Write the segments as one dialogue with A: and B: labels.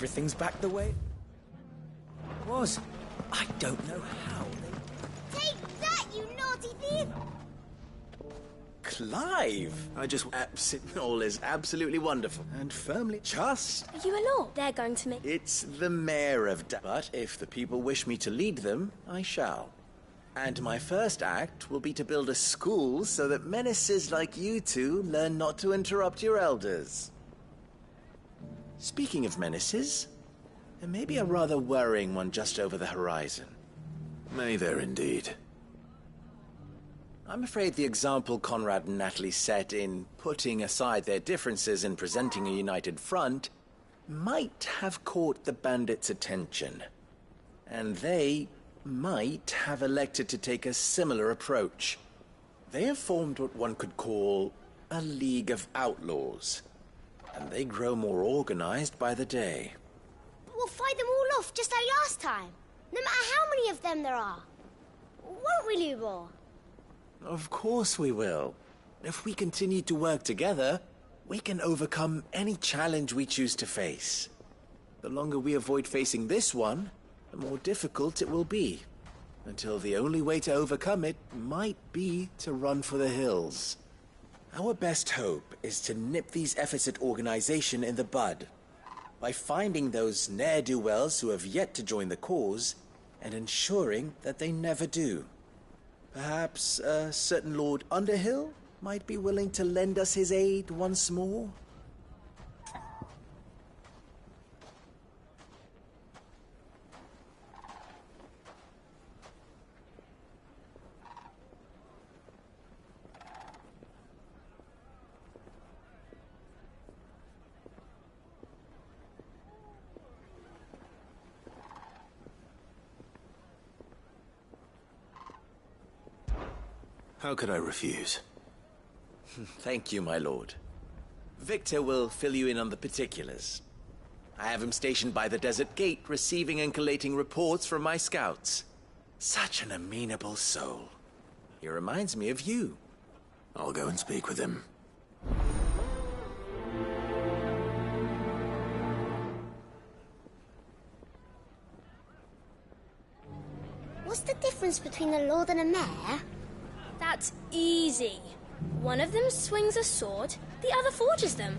A: everything's back the way it was. I don't know how they...
B: Take that, you naughty thief!
A: Clive! All is absolutely wonderful and firmly just...
C: Are you a lord? They're going to make...
A: It's the mayor of But if the people wish me to lead them, I shall. And my first act will be to build a school so that menaces like you two learn not to interrupt your elders. Speaking of menaces, there may be a rather worrying one just over the horizon.
D: May there indeed.
A: I'm afraid the example Conrad and Natalie set in putting aside their differences and presenting a united front might have caught the bandits' attention. And they might have elected to take a similar approach. They have formed what one could call a League of Outlaws, and they grow more organized by the day.
B: But we'll fight them all off just like last time, no matter how many of them there are. Won't we, Lubor?
A: Of course we will. If we continue to work together, we can overcome any challenge we choose to face. The longer we avoid facing this one, the more difficult it will be, until the only way to overcome it might be to run for the hills. Our best hope is to nip these efforts at organization in the bud, by finding those ne'er-do-wells who have yet to join the cause, and ensuring that they never do. Perhaps a certain Lord Underhill might be willing to lend us his aid once more?
D: How could I refuse?
A: Thank you, my lord. Victor will fill you in on the particulars. I have him stationed by the desert gate, receiving and collating reports from my scouts. Such an amenable soul. He reminds me of you.
D: I'll go and speak with him.
B: What's the difference between a lord and a mayor?
C: That's easy. One of them swings a sword, the other forges them.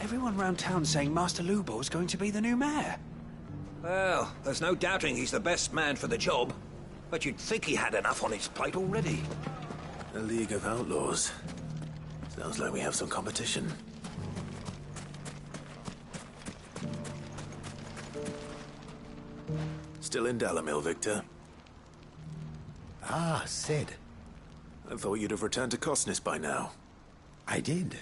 E: Everyone round town saying Master Lubor's going to be the new mayor.
F: Well, there's no doubting he's the best man for the job. But you'd think he had enough on his plate already.
D: A League of Outlaws. Sounds like we have some competition. Still in Dalamil, Victor?
G: Ah, Sid.
D: I thought you'd have returned to Cosnis by now.
G: I did.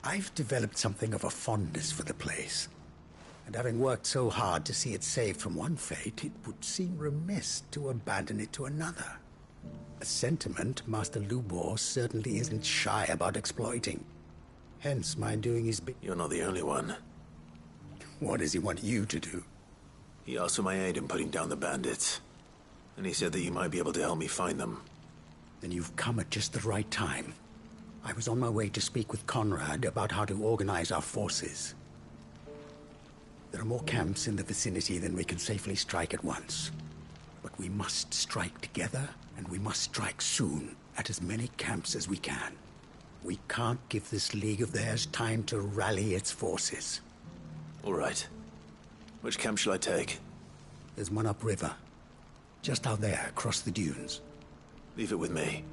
G: I've developed something of a fondness for the place. And having worked so hard to see it saved from one fate, it would seem remiss to abandon it to another. A sentiment Master Lubor certainly isn't shy about exploiting. Hence my doing his bit.
D: You're not the only one.
G: What does he want you to do?
D: He asked for my aid in putting down the bandits. And he said that you might be able to help me find them.
G: Then you've come at just the right time. I was on my way to speak with Conrad about how to organize our forces. There are more camps in the vicinity than we can safely strike at once. But we must strike together, and we must strike soon at as many camps as we can. We can't give this league of theirs time to rally its forces.
D: All right. Which camp shall I take?
G: There's one upriver. Just out there, across the dunes.
D: Leave it with me.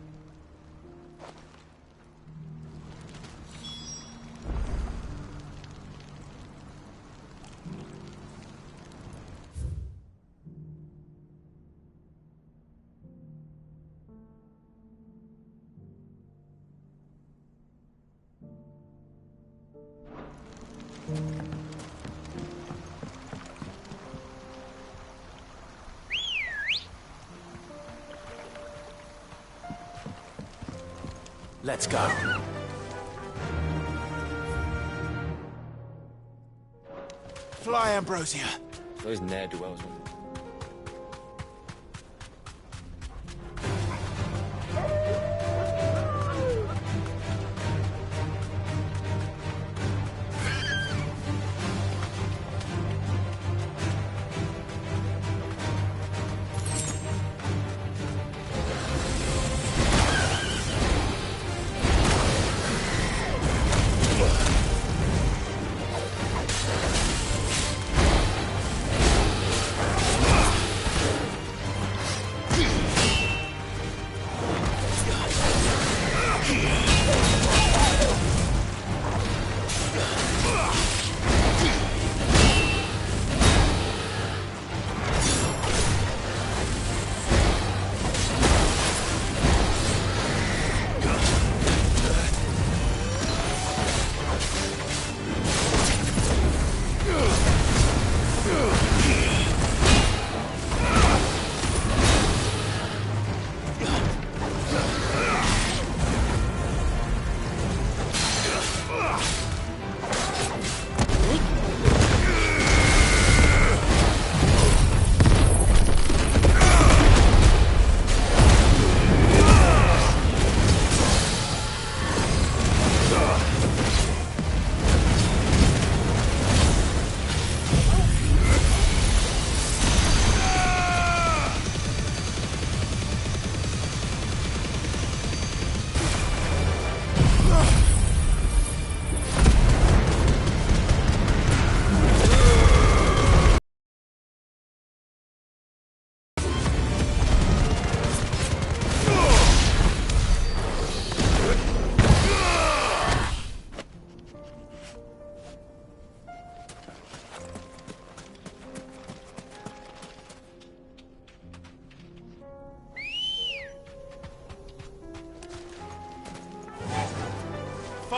A: Let's go.
E: Fly, Ambrosia.
A: Those ne'er-do-wells.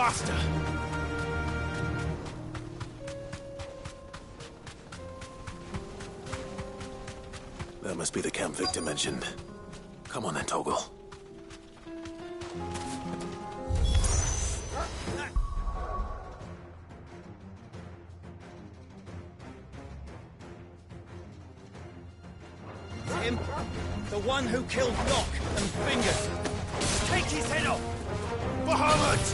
E: Faster!
D: That must be the camp Victor mentioned. Come on then, Toggle.
E: Him? The one who killed Locke and Fingers. Take his head off! Bahamut!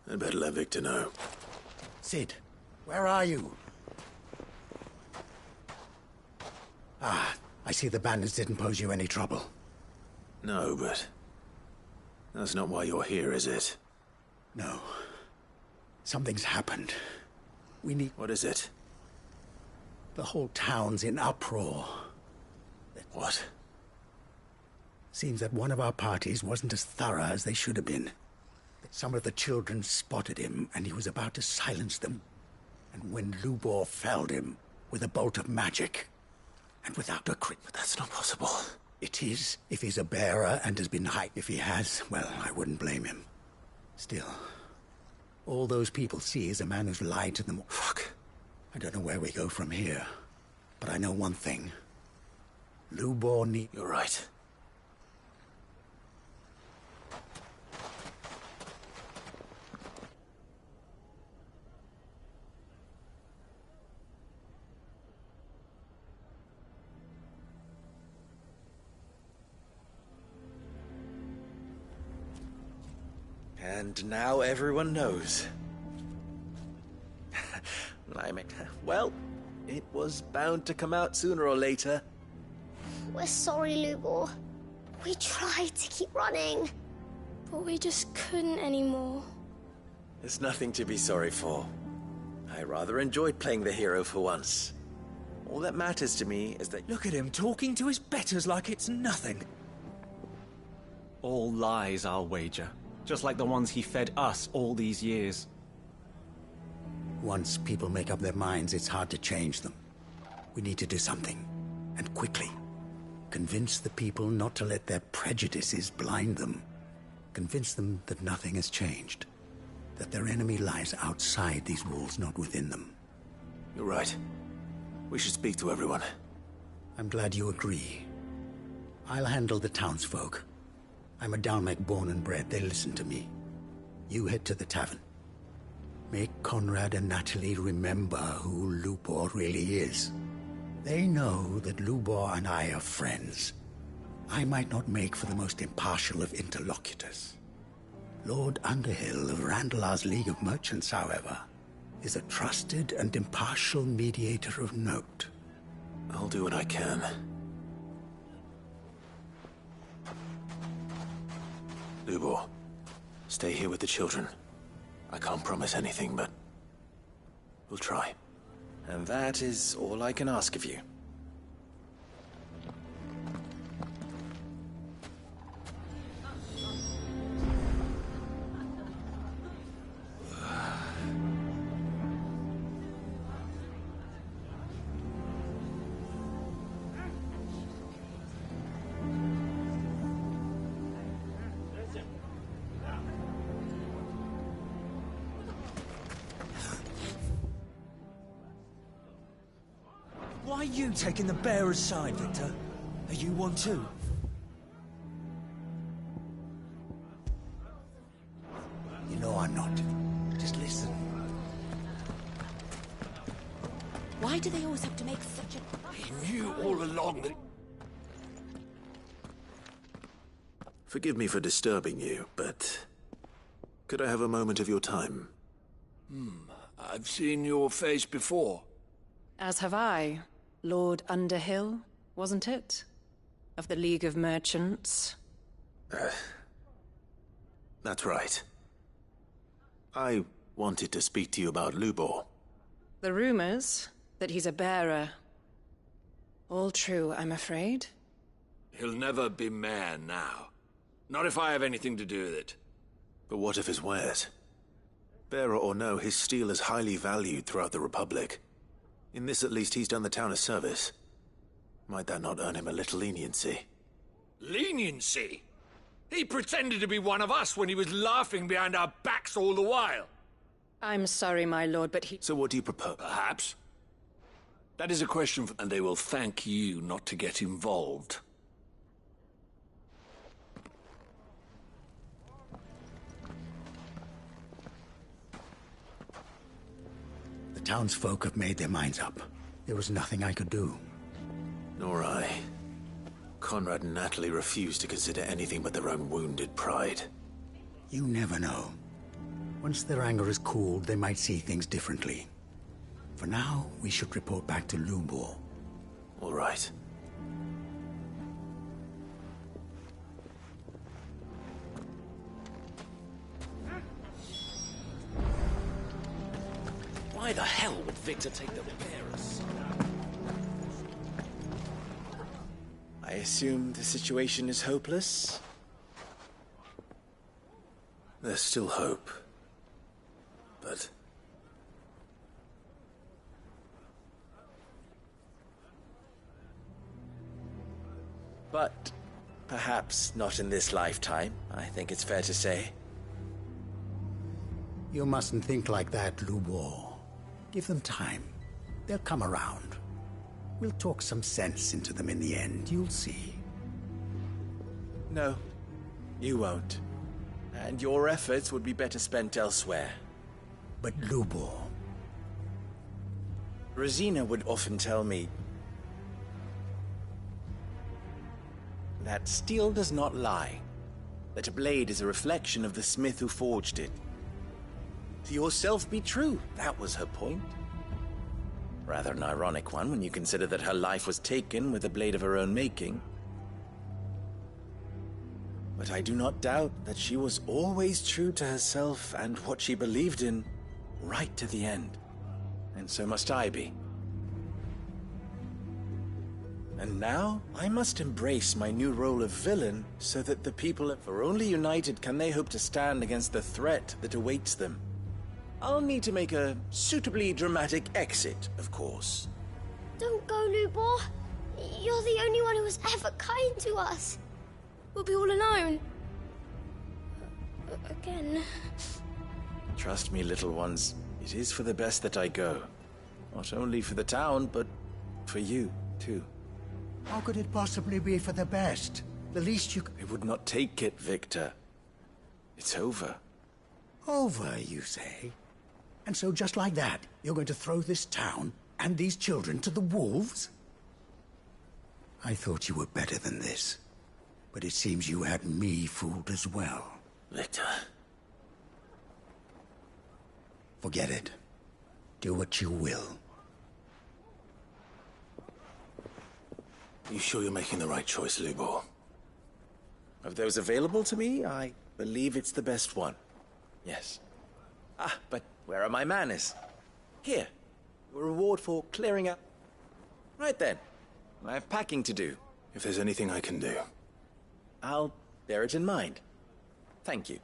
D: I'd better let Victor know.
G: Sid, where are you? Ah, I see the bandits didn't pose you any trouble.
D: No, but... that's not why you're here, is it?
G: No. Something's happened. We need...
D: What is it?
G: The whole town's in uproar.
D: What?
G: Seems that one of our parties wasn't as thorough as they should have been. Some of the children spotted him, and he was about to silence them. And when Lubor felled him with a bolt of magic, and without a crit...
D: But that's not possible.
G: It is, if he's a bearer and has been hyped. If he has, well, I wouldn't blame him. Still, all those people see is a man who's lied to them.
D: Fuck.
G: I don't know where we go from here, but I know one thing. Lubor need...
D: You're right.
A: And now everyone knows. Well, it was bound to come out sooner or later.
B: We're sorry, Lubor. We tried to keep running.
C: But we just couldn't anymore.
A: There's nothing to be sorry for. I rather enjoyed playing the hero for once. All that matters to me is that...
E: Look at him talking to his betters like it's nothing.
H: All lies, I'll wager. Just like the ones he fed us all these years.
G: Once people make up their minds, it's hard to change them. We need to do something, and quickly. Convince the people not to let their prejudices blind them. Convince them that nothing has changed. That their enemy lies outside these walls, not within them.
D: You're right. We should speak to everyone.
G: I'm glad you agree. I'll handle the townsfolk. I'm a Dalmec born and bred. They listen to me. You head to the tavern. Make Conrad and Natalie remember who Lubor really is. They know that Lubor and I are friends. I might not make for the most impartial of interlocutors. Lord Underhill of Randalar's League of Merchants, however, is a trusted and impartial mediator of note.
D: I'll do what I can. Lubor, stay here with the children. I can't promise anything, but we'll try.
A: And that is all I can ask of you.
E: Why are you taking the bearer's side, Victor? Are you one too?
G: You know I'm not. Just listen.
I: Why do they always have to make such a...
F: He knew all along that...
D: Forgive me for disturbing you, but could I have a moment of your time?
F: I've seen your face before.
J: As have I. Lord Underhill, wasn't it? Of the League of Merchants.
D: That's right. I wanted to speak to you about Lubor.
J: The rumors that he's a bearer. All true, I'm afraid.
F: He'll never be mayor now. Not if I have anything to do with it.
D: But what of his wares? Bearer or no, his steel is highly valued throughout the Republic. In this, at least, he's done the town a service. Might that not earn him a little leniency?
F: Leniency? He pretended to be one of us when he was laughing behind our backs all the while.
J: I'm sorry, my lord, but he...
D: So what do you propose?
F: Perhaps. That is a question for... And they will thank you not to get involved.
G: The townsfolk have made their minds up. There was nothing I could do.
D: Nor I. Conrad and Natalie refused to consider anything but their own wounded pride.
G: You never know. Once their anger is cooled, they might see things differently. For now, we should report back to Lubor.
D: All right.
A: Why the hell would Victor take the bearers? I assume the situation is hopeless?
D: There's still hope. But...
A: But perhaps not in this lifetime, I think it's fair to say.
G: You mustn't think like that, Lubor. Give them time. They'll come around. We'll talk some sense into them in the end, you'll see.
A: No, you won't. And your efforts would be better spent elsewhere.
G: But Lubor...
A: Rosina would often tell me that steel does not lie, that a blade is a reflection of the smith who forged it. To yourself be true, that was her point. Rather an ironic one when you consider that her life was taken with a blade of her own making. But I do not doubt that she was always true to herself and what she believed in, right to the end. And so must I be. And now, I must embrace my new role of villain so that the people, for only united can they hope to stand against the threat that awaits them. I'll need to make a suitably dramatic exit, of course.
B: Don't go, Lubor. You're the only one who was ever kind to us.
C: We'll be all alone. Again.
A: Trust me, little ones, it is for the best that I go. Not only for the town, but for you, too.
G: How could it possibly be for the best? The least you
A: I would not take it, Victor. It's over.
G: Over, you say? And so just like that, you're going to throw this town and these children to the wolves? I thought you were better than this. But it seems you had me fooled as well.
D: Victor.
G: Forget it. Do what you will.
D: You sure you're making the right choice, Lubor?
A: Of those available to me, I believe it's the best one. Yes. Ah, but where are my manners? Here. A reward for clearing up. Right then. I have packing to do.
D: If there's anything I can do.
A: I'll bear it in mind. Thank you.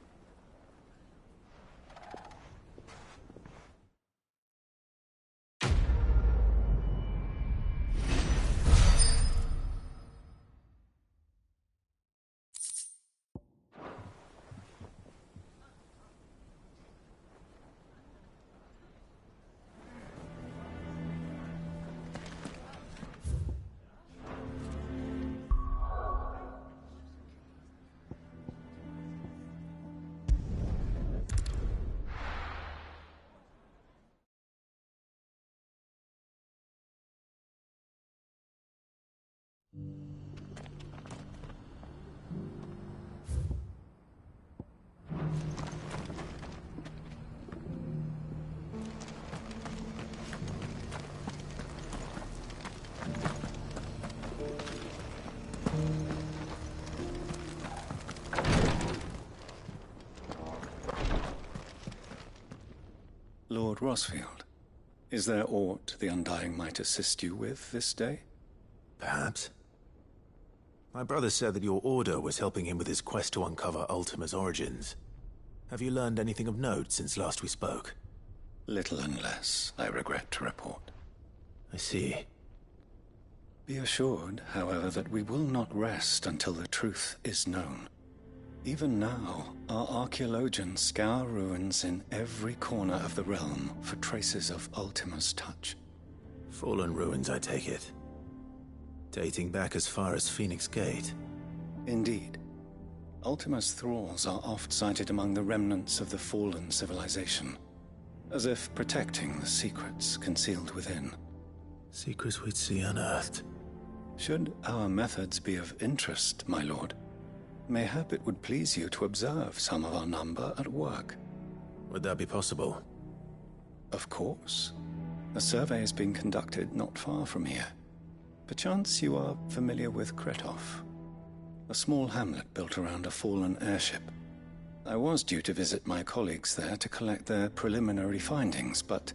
K: Lord Rosfield, is there aught the Undying might assist you with this day?
D: Perhaps. My brother said that your order was helping him with his quest to uncover Ultima's origins. Have you learned anything of note since last we spoke?
K: Little unless, I regret to report.
D: I see.
K: Be assured, however, that we will not rest until the truth is known. Even now, our archaeologians scour ruins in every corner of the realm for traces of Ultima's touch.
D: Fallen ruins, I take it. Dating back as far as Phoenix Gate.
K: Indeed. Ultima's thralls are oft sighted among the remnants of the fallen civilization, as if protecting the secrets concealed within.
D: Secrets we'd see unearthed.
K: Should our methods be of interest, my lord, mayhap it would please you to observe some of our number at work.
D: Would that be possible?
K: Of course. A survey is being conducted not far from here. Perchance you are familiar with Kretov, a small hamlet built around a fallen airship. I was due to visit my colleagues there to collect their preliminary findings, but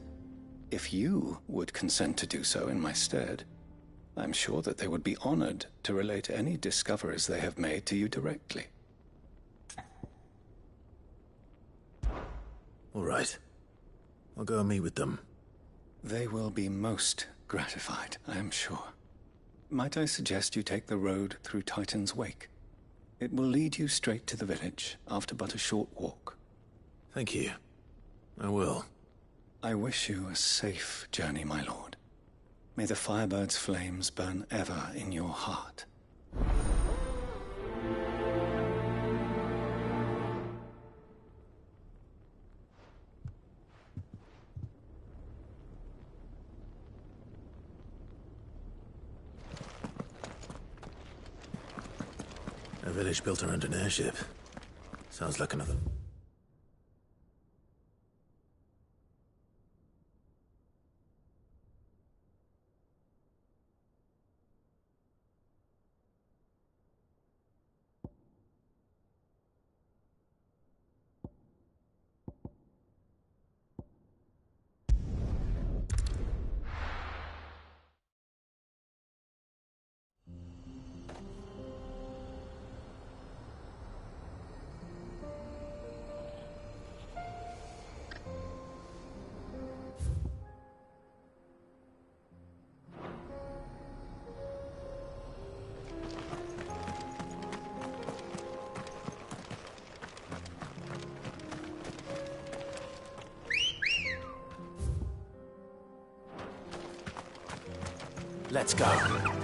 K: if you would consent to do so in my stead, I'm sure that they would be honored to relate any discoveries they have made to you directly.
D: All right. I'll go and meet with them.
K: They will be most gratified, I am sure. Might I suggest you take the road through Titan's Wake? It will lead you straight to the village after but a short walk.
D: Thank you. I will.
K: I wish you a safe journey, my lord. May the Firebird's flames burn ever in your heart.
D: A village built around an airship. Sounds like another... Let's go.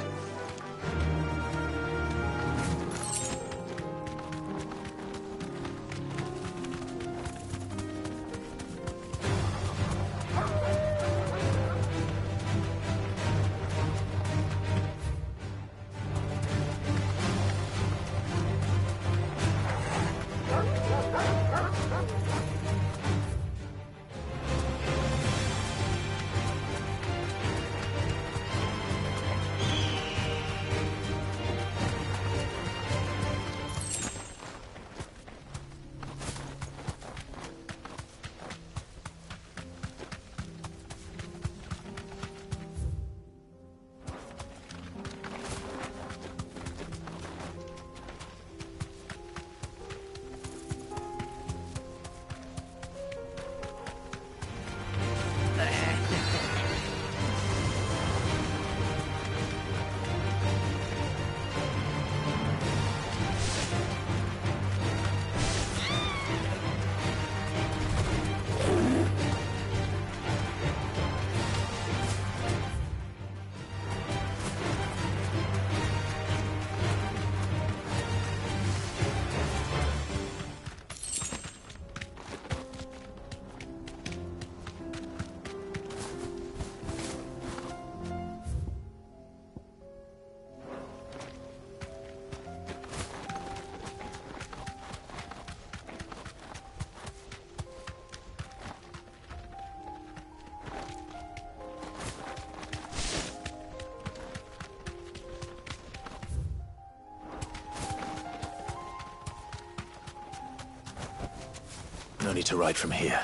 D: journey to ride from here.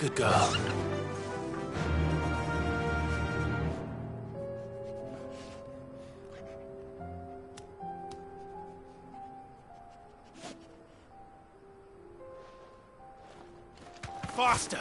D: Good girl.
E: Faster!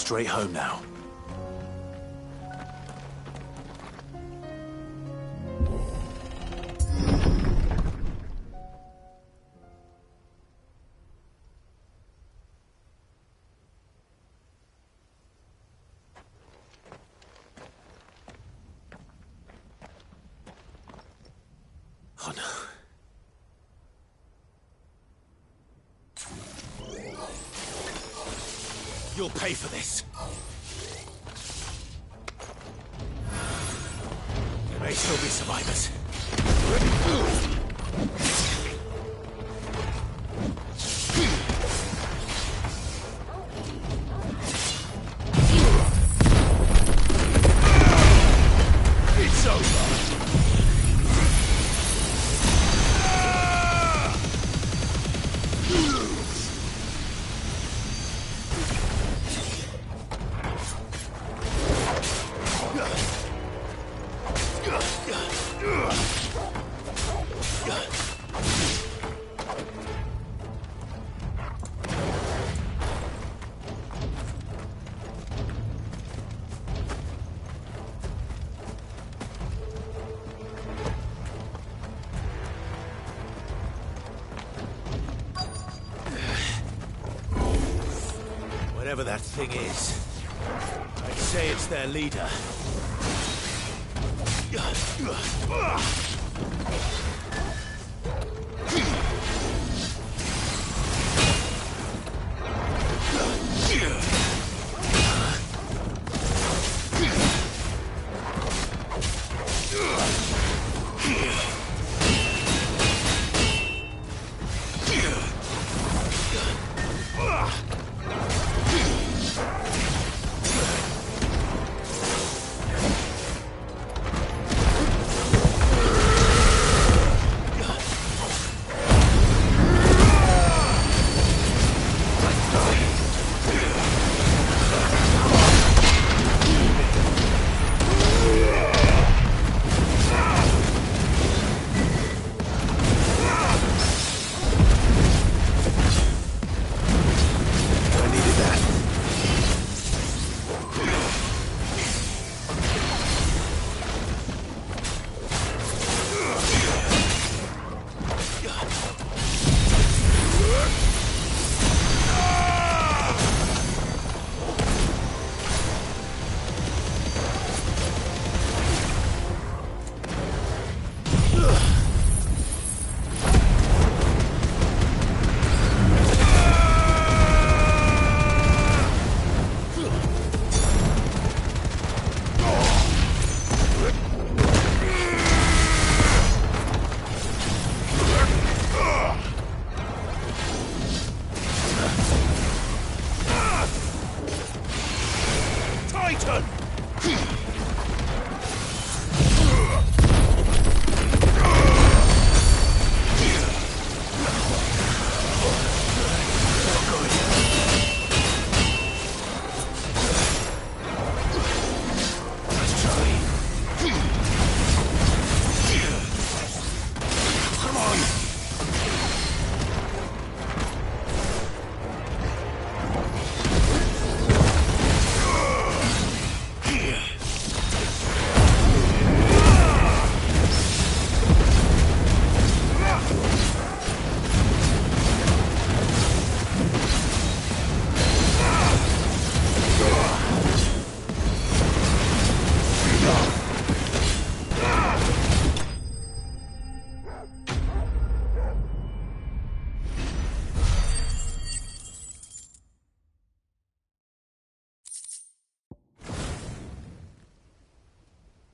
D: straight home now. Oh no. You'll pay for this. There may still be survivors. It's over. Whatever that thing is, I'd say it's their leader.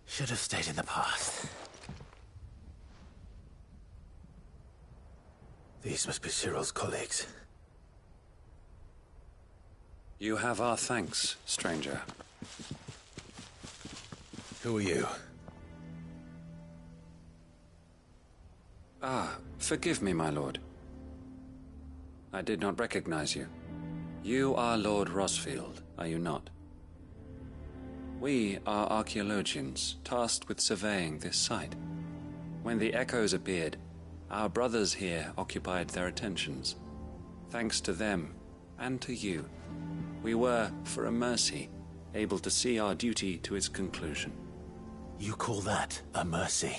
D: Should have stayed in the past. These must be Cyril's colleagues.
L: You have our thanks, stranger.
D: Who are you?
L: Ah, forgive me, my lord. I did not recognize you. You are Lord Rosfield, are you not? We are archaeologians, tasked with surveying this site. When the echoes appeared, our brothers here occupied their attentions. Thanks to them, and to you, We were, for a mercy, able to see our duty to its conclusion.
D: You call that a mercy?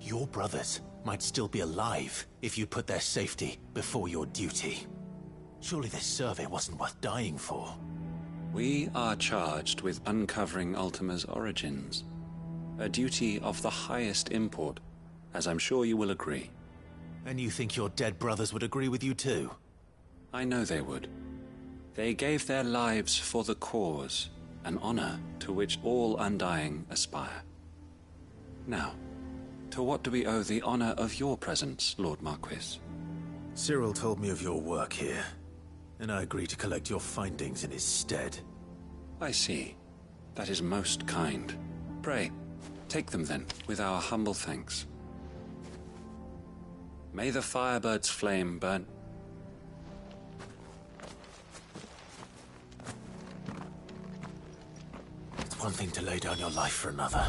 D: Your brothers might still be alive if you put their safety before your duty. Surely this survey wasn't worth dying for.
L: We are charged with uncovering Ultima's origins. A duty of the highest import, as I'm sure you will agree.
D: And you think your dead brothers would agree with you too?
L: I know they would. They gave their lives for the cause, an honor to which all Undying aspire. Now, to what do we owe the honor of your presence, Lord Marquis?
D: Cyril told me of your work here, and I agreed to collect your findings in his stead.
L: I see. That is most kind. Pray, take them then, with our humble thanks. May the Firebird's flame burn.
D: It's one thing to lay down your life for another,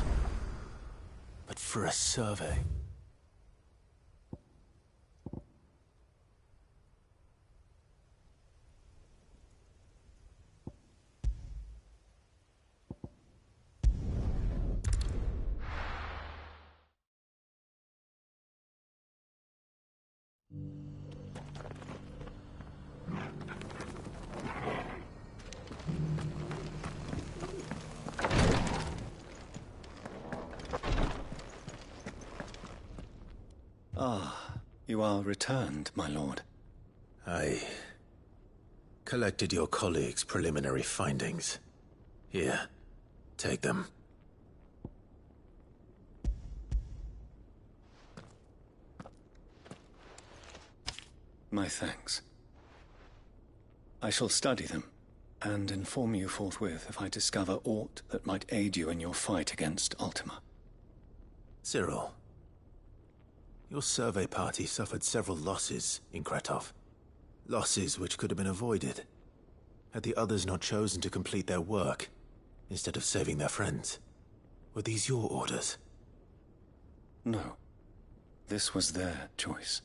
D: but for a survey...
K: Ah, you are returned, my lord.
D: I collected your colleagues' preliminary findings. Here, take them.
K: My thanks. I shall study them, and inform you forthwith if I discover aught that might aid you in your fight against Ultima.
D: Cyril, your survey party suffered several losses in Kretov. Losses which could have been avoided, had the others not chosen to complete their work, instead of saving their friends. Were these your orders?
K: No. This was their choice.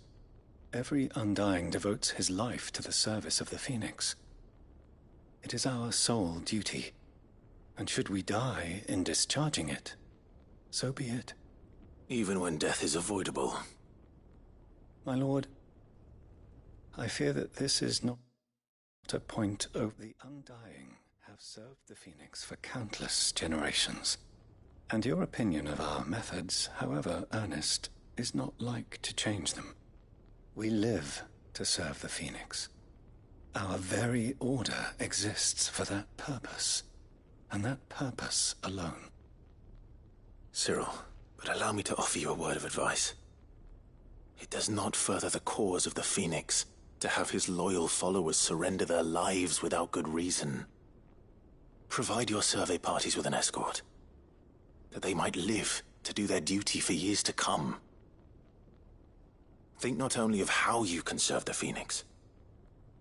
K: Every Undying devotes his life to the service of the Phoenix. It is our sole duty, and should we die in discharging it, so be it.
D: Even when death is avoidable.
K: My lord, I fear that this is not a point of the Undying have served the Phoenix for countless generations, and your opinion of our methods, however earnest, is not like to change them. We live to serve the Phoenix. Our very order exists for that purpose, and that purpose alone.
D: Cyril, but allow me to offer you a word of advice. It does not further the cause of the Phoenix to have his loyal followers surrender their lives without good reason. Provide your survey parties with an escort, that they might live to do their duty for years to come. Think not only of how you can serve the Phoenix,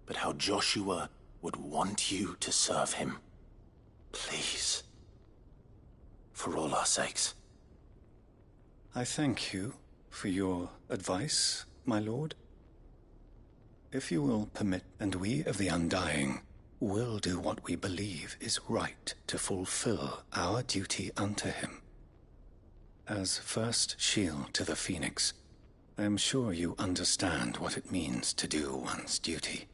D: but how Joshua would want you to serve him. Please. For all our sakes.
K: I thank you for your advice, my lord. If you will permit, and we of the Undying will do what we believe is right to fulfill our duty unto him. As first shield to the Phoenix, I am sure you understand what it means to do one's duty.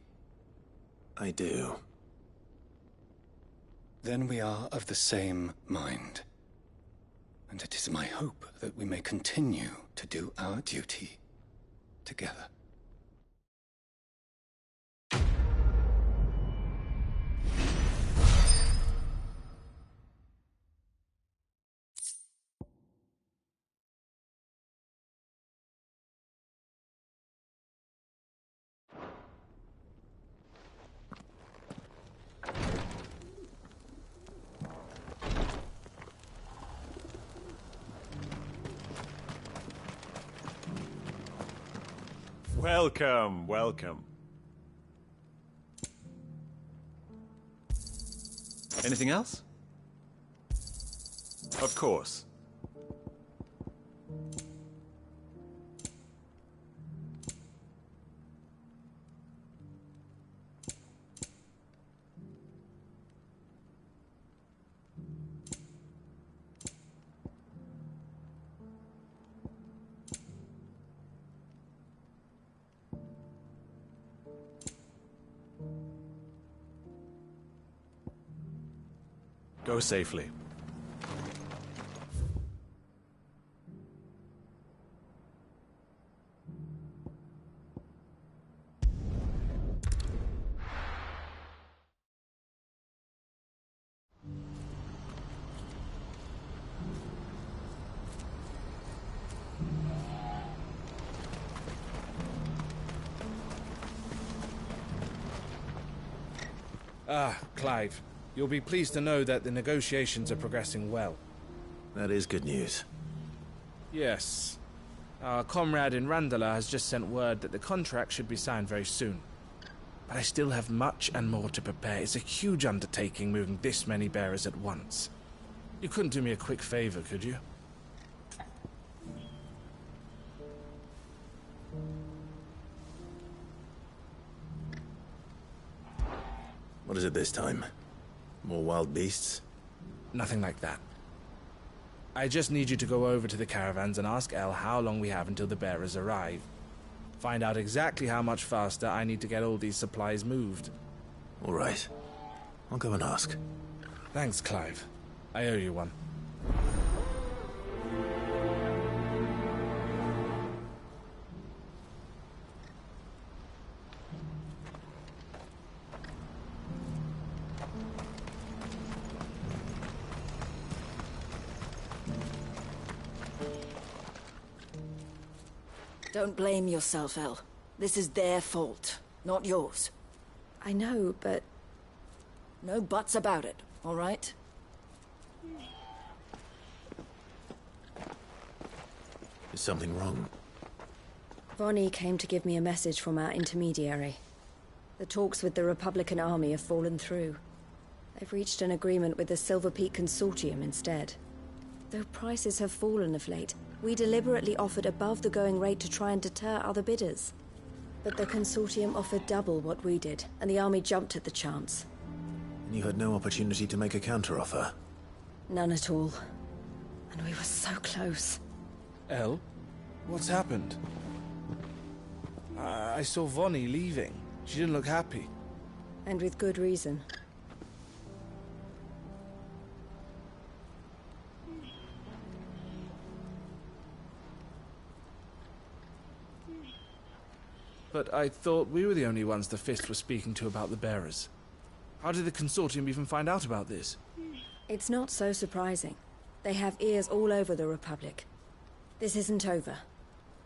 D: I do.
K: Then we are of the same mind. And it is my hope that we may continue to do our duty together.
H: Welcome, welcome. Anything else? Of course. Go safely.
M: Ah, Clive. You'll be pleased to know that the negotiations are progressing well.
D: That is good news.
M: Yes. Our comrade in Randala has just sent word that the contract should be signed very soon. But I still have much and more to prepare. It's a huge undertaking moving this many bearers at once. You couldn't do me a quick favor, could you?
D: What is it this time? More wild beasts?
M: Nothing like that. I just need you to go over to the caravans and ask El how long we have until the bearers arrive. Find out exactly how much faster I need to get all these supplies moved.
D: All right. I'll go and ask.
M: Thanks, Clive. I owe you one.
I: Don't blame yourself, El. This is their fault, not yours.
J: I know, but...
I: No buts about it, all right?
D: Is something wrong?
J: Vonnie came to give me a message from our intermediary. The talks with the Republican army have fallen through. They've reached an agreement with the Silver Peak Consortium instead. Though prices have fallen of late, we deliberately offered above the going rate to try and deter other bidders. But the Consortium offered double what we did, and the army jumped at the chance.
D: And you had no opportunity to make a counteroffer?
J: None at all. And we were so close.
M: El? What's happened? I saw Vonnie leaving. She didn't look happy.
J: And with good reason.
M: But I thought we were the only ones the Fist were speaking to about the bearers. How did the Consortium even find out about this?
J: It's not so surprising. They have ears all over the Republic. This isn't over.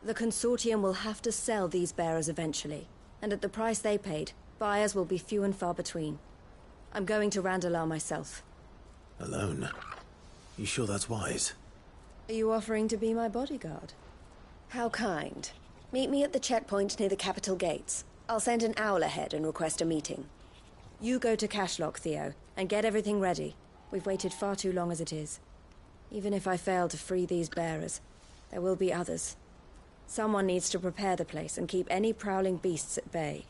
J: The Consortium will have to sell these bearers eventually, and at the price they paid, buyers will be few and far between. I'm going to Randalar myself.
D: Alone? You sure that's wise?
J: Are you offering to be my bodyguard? How kind. Meet me at the checkpoint near the capital gates. I'll send an owl ahead and request a meeting. You go to Cashlock, Theo, and get everything ready. We've waited far too long as it is. Even if I fail to free these bearers, there will be others. Someone needs to prepare the place and keep any prowling beasts at bay.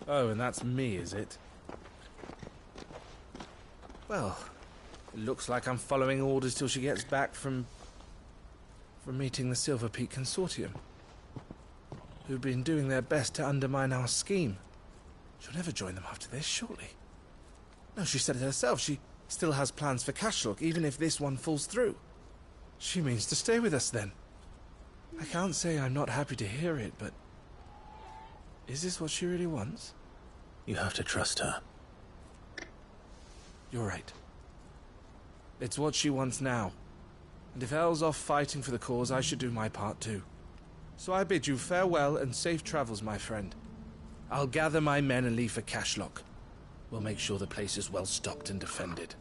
M: Oh, and that's me, is it? Well, it looks like I'm following orders till she gets back from meeting the Silver Peak Consortium, who've been doing their best to undermine our scheme. She'll never join them after this, surely. No, she said it herself. She still has plans for Cashlock, even if this one falls through. She means to stay with us, then. I can't say I'm not happy to hear it, but... is this what she really wants?
D: You have to trust her.
M: You're right. It's what she wants now. And if Elle's off fighting for the cause, I should do my part too. So I bid you farewell and safe travels, my friend. I'll gather my men and leave for Cashlock. We'll make sure the place is well stocked and defended.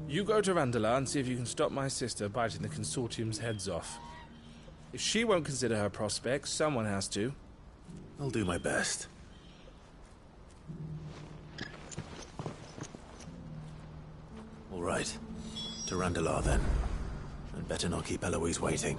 M: You go to Randalar and see if you can stop my sister biting the Consortium's heads off. If she won't consider her prospects, someone has to.
D: I'll do my best. All right. To Randalar, then. I'd better not keep Eloise waiting.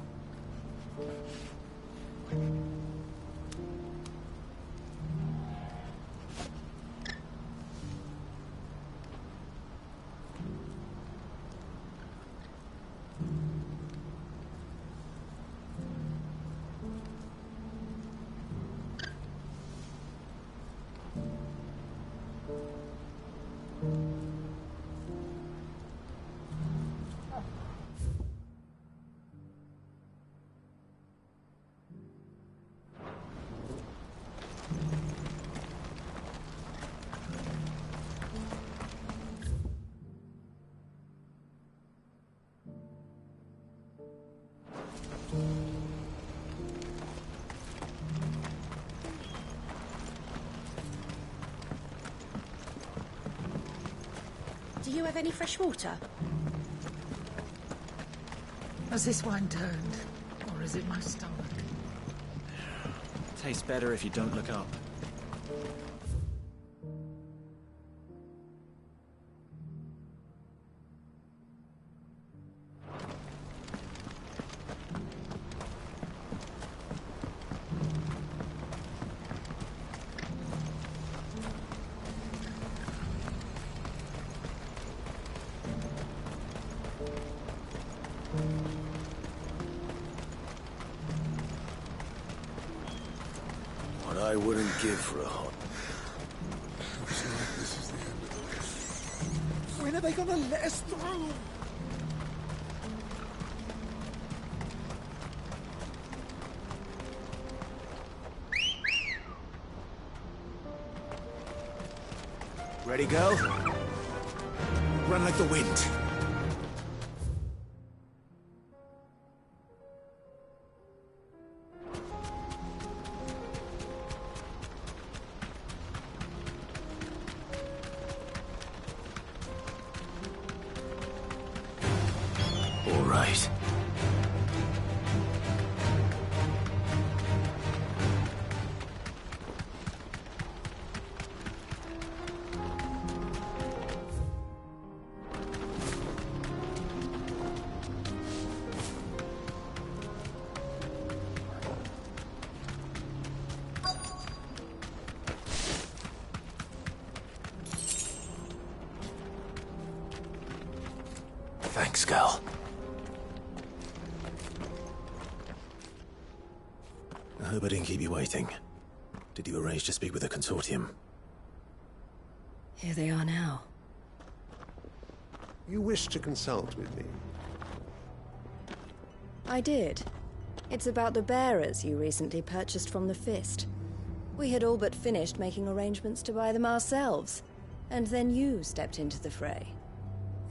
N: you have any fresh water?
O: Has this wine turned? Or is it my stomach?
H: Tastes better if you don't look up.
D: What I wouldn't give for a hot...
P: Looks like this is the end of the lift. When are they gonna let us through?
A: Ready, go? Run like the wind.
D: All right. Thanks, Gal. I hope I didn't keep you waiting. Did you arrange to speak with the consortium?
J: Here they are now.
Q: You wish to consult with me?
J: I did. It's about the bearers you recently purchased from the Fist. We had all but finished making arrangements to buy them ourselves, and then you stepped into the fray.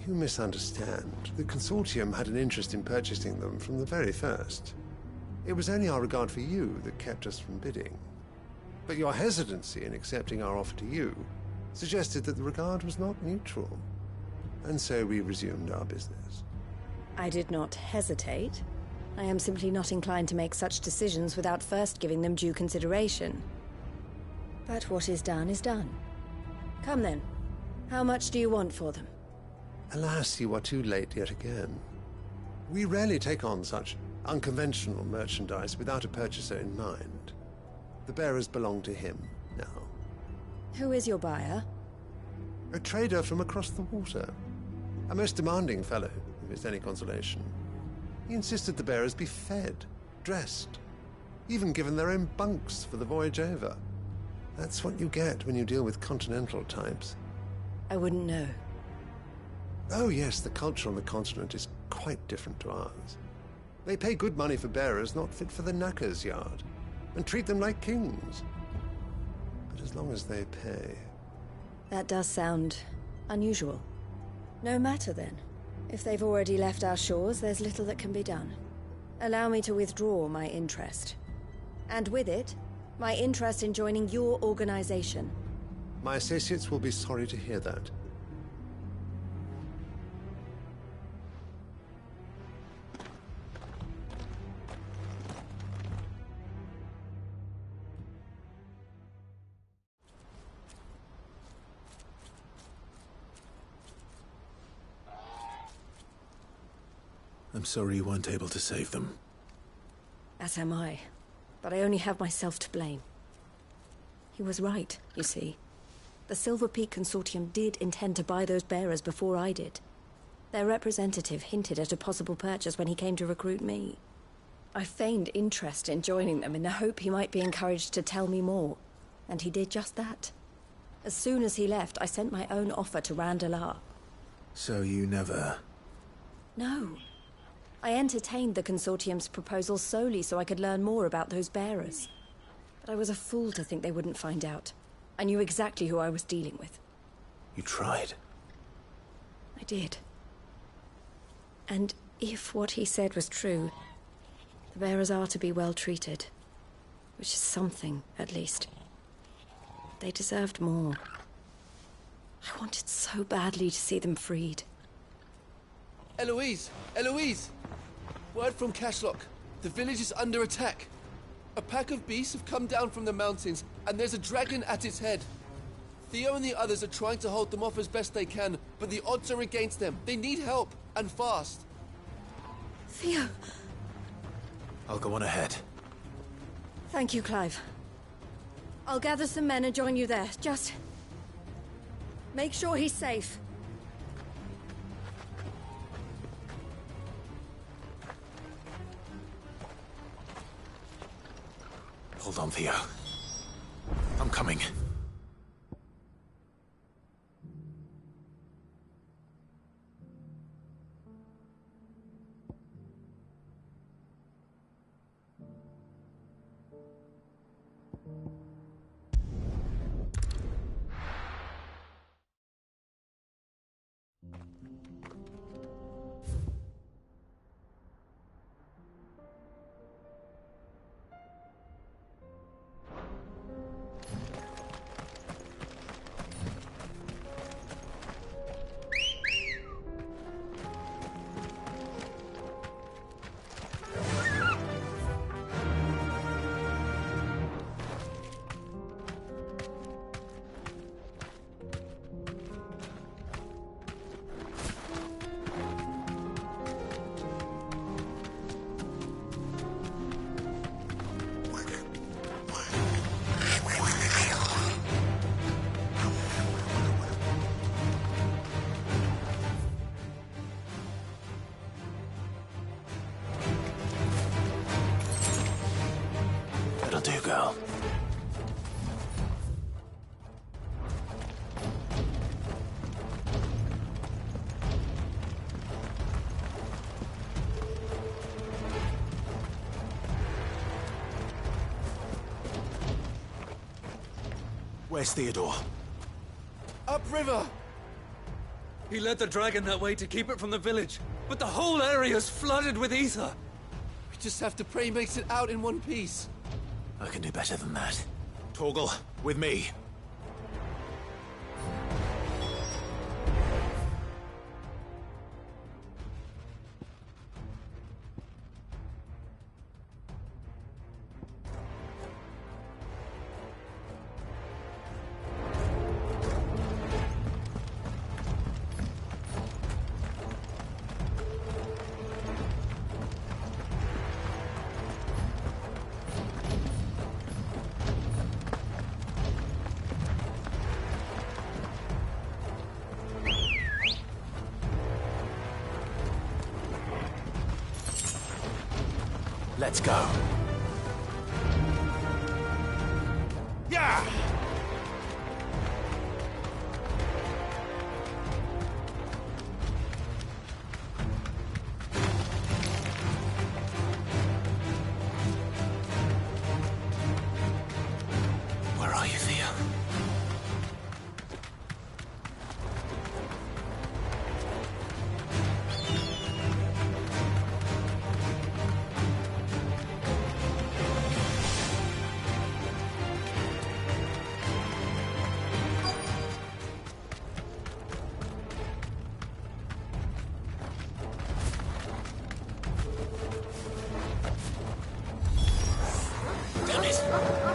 Q: You misunderstand. The consortium had an interest in purchasing them from the very first. It was only our regard for you that kept us from bidding. But your hesitancy in accepting our offer to you suggested that the regard was not mutual. And so we resumed our business.
J: I did not hesitate. I am simply not inclined to make such decisions without first giving them due consideration. But what is done is done. Come then. How much do you want for them?
Q: Alas, you are too late yet again. We rarely take on such unconventional merchandise without a purchaser in mind. The bearers belong to him now.
J: Who is your buyer?
Q: A trader from across the water. A most demanding fellow, if it's any consolation. He insisted the bearers be fed, dressed, even given their own bunks for the voyage over. That's what you get when you deal with continental types.
J: I wouldn't know.
Q: Oh yes, the culture on the continent is quite different to ours. They pay good money for bearers not fit for the knacker's yard, and treat them like kings. But as long as they pay...
J: That does sound unusual. No matter then. If they've already left our shores, there's little that can be done. Allow me to withdraw my interest. And with it, my interest in joining your organization.
Q: My associates will be sorry to hear that.
D: I'm sorry you weren't able to save them.
J: As am I. But I only have myself to blame. He was right, you see. The Silver Peak Consortium did intend to buy those bearers before I did. Their representative hinted at a possible purchase when he came to recruit me. I feigned interest in joining them in the hope he might be encouraged to tell me more. And he did just that. As soon as he left, I sent my own offer to Randalar.
D: So you never...
J: No. I entertained the Consortium's proposal solely so I could learn more about those bearers. But I was a fool to think they wouldn't find out. I knew exactly who I was dealing with.
D: You tried.
J: I did. And if what he said was true, the bearers are to be well treated. Which is something, at least. They deserved more. I wanted so badly to see them freed.
N: Eloise! Eloise! Word from Cashlock. The village is under attack. A pack of beasts have come down from the mountains, and there's a dragon at its head. Theo and the others are trying to hold them off as best they can, but the odds are against them. They need help, and fast.
J: Theo!
D: I'll go on ahead.
J: Thank you, Clive. I'll gather some men and join you there. Just... make sure he's safe.
D: Hold on, Theo. I'm coming. Girl. Where's Theodore?
N: Upriver!
E: He led the dragon that way to keep it from the village, but the whole area's flooded with ether.
N: We just have to pray he makes it out in one piece.
D: I can do better than that. Torgal, with me. Let's go. Yeah! Where are you, Theo?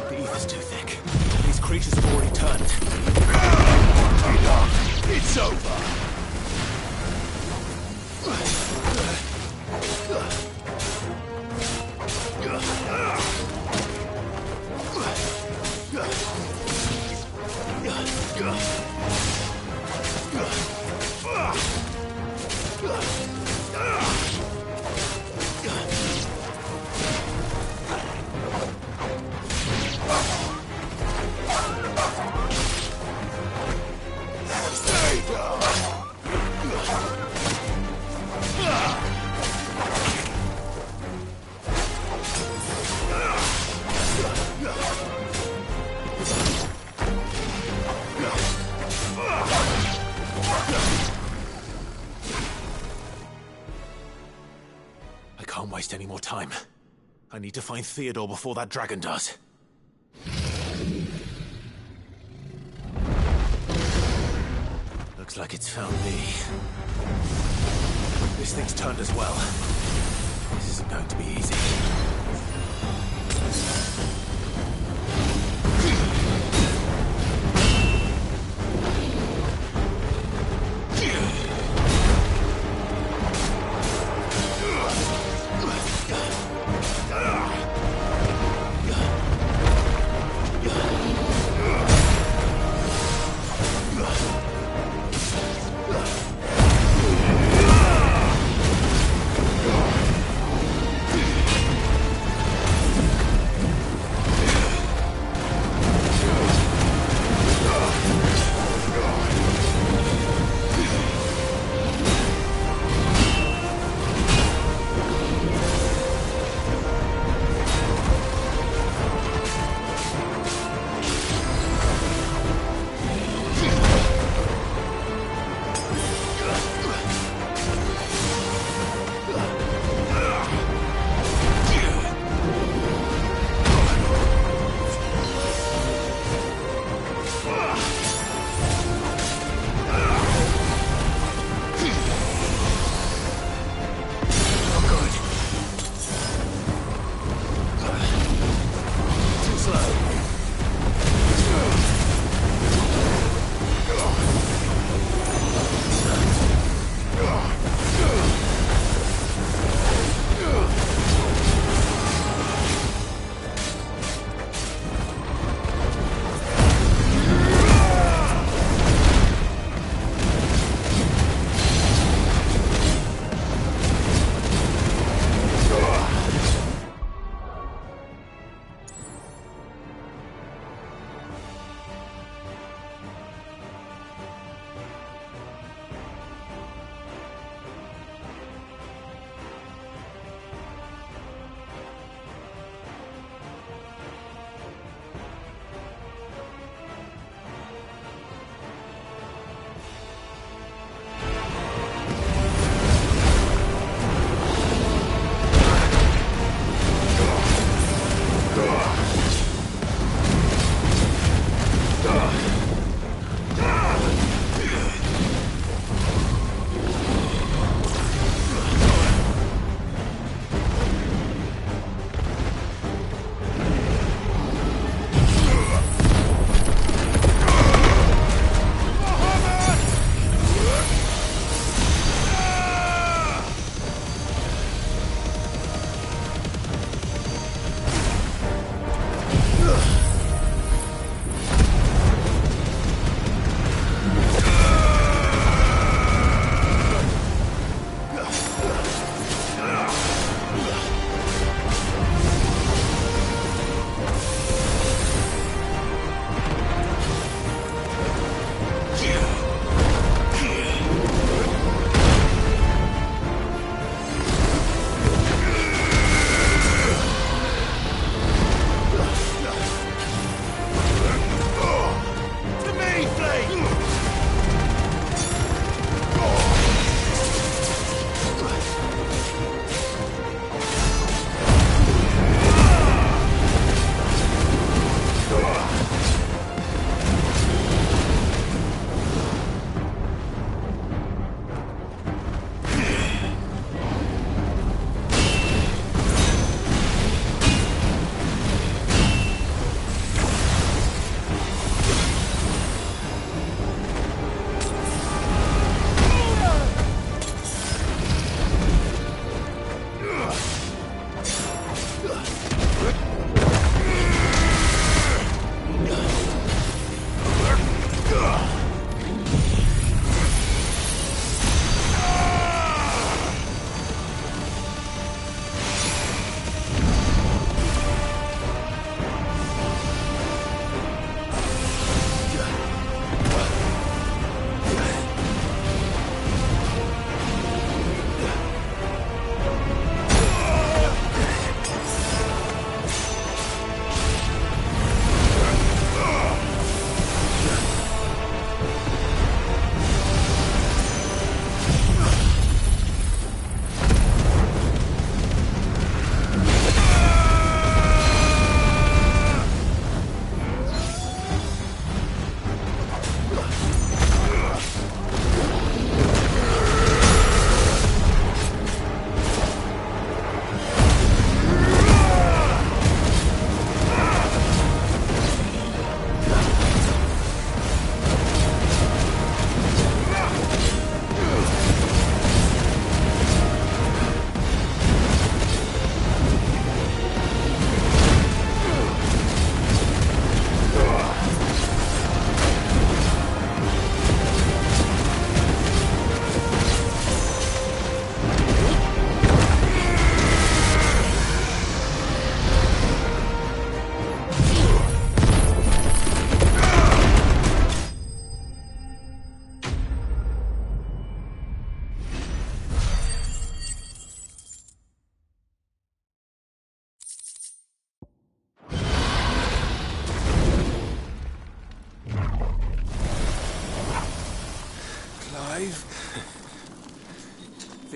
D: The ether's too thick. These creatures have already turned. It's over! I can't waste any more time. I need to find Theodore before that dragon does. Looks like it's found me. This thing's turned as well. This isn't going to be easy.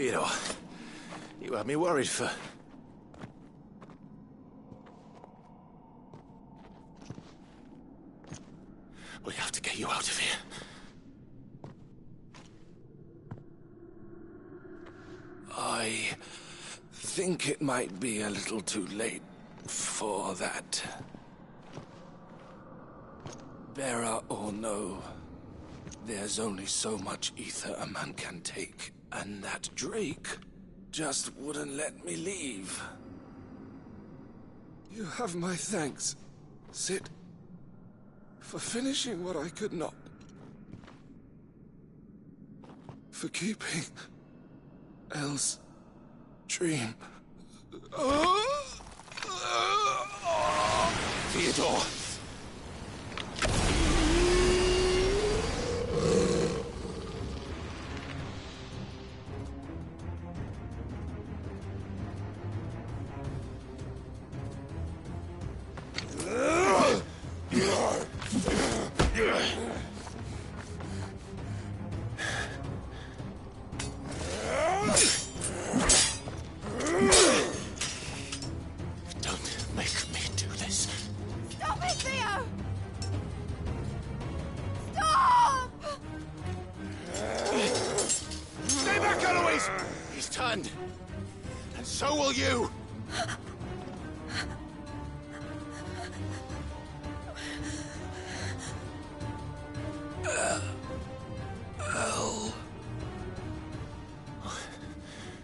D: Theodore, you had me worried for... We have to get you out of here.
R: I think it might be a little too late for that. Bearer or no, there's only so much ether a man can take, and that Drake just wouldn't let me leave. You have my thanks, Sid, for finishing what I could not. For keeping Elle's dream.
D: Theodore! And so will you!
R: Elle.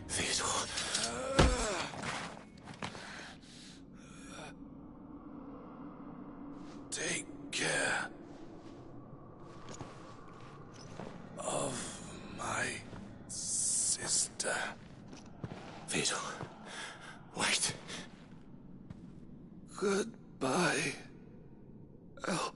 D: Theodore.
R: Take care of my sister.
D: Theodore, wait.
R: Goodbye, Elle.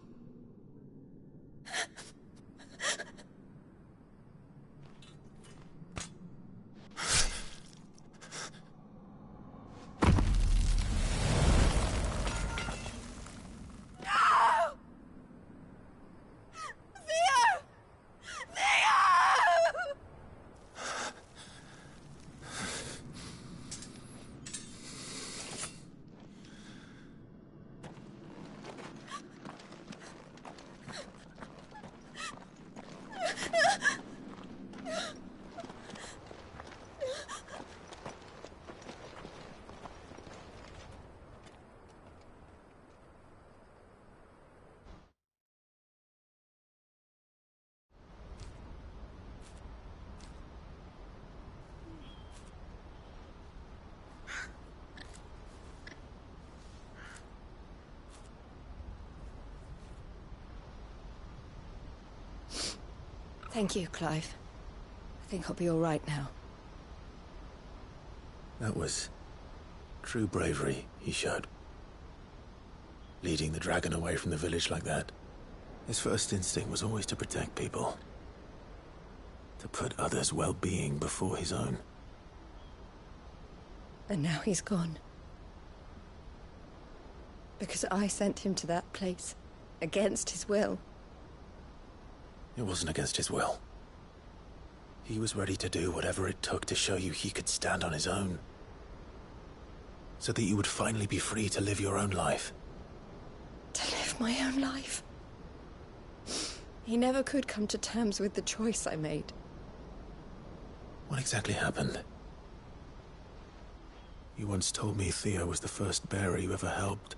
J: Thank you, Clive. I think I'll be all right now.
D: That was true bravery he showed. Leading the dragon away from the village like that. His first instinct was always to protect people. To put others' well-being before his own.
J: And now he's gone. Because I sent him to that place, against his will.
D: It wasn't against his will. He was ready to do whatever it took to show you he could stand on his own. So that you would finally be free to live your own life.
J: To live my own life? He never could come to terms with the choice I made.
D: What exactly happened? You once told me Theo was the first bearer you ever helped.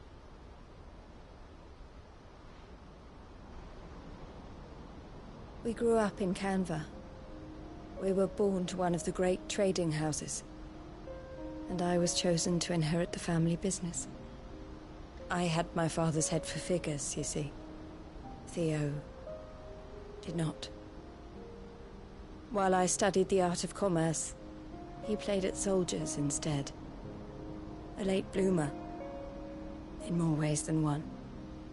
J: We grew up in Canva. We were born to one of the great trading houses. And I was chosen to inherit the family business. I had my father's head for figures, you see. Theo did not. While I studied the art of commerce, he played at soldiers instead. A late bloomer. In more ways than one.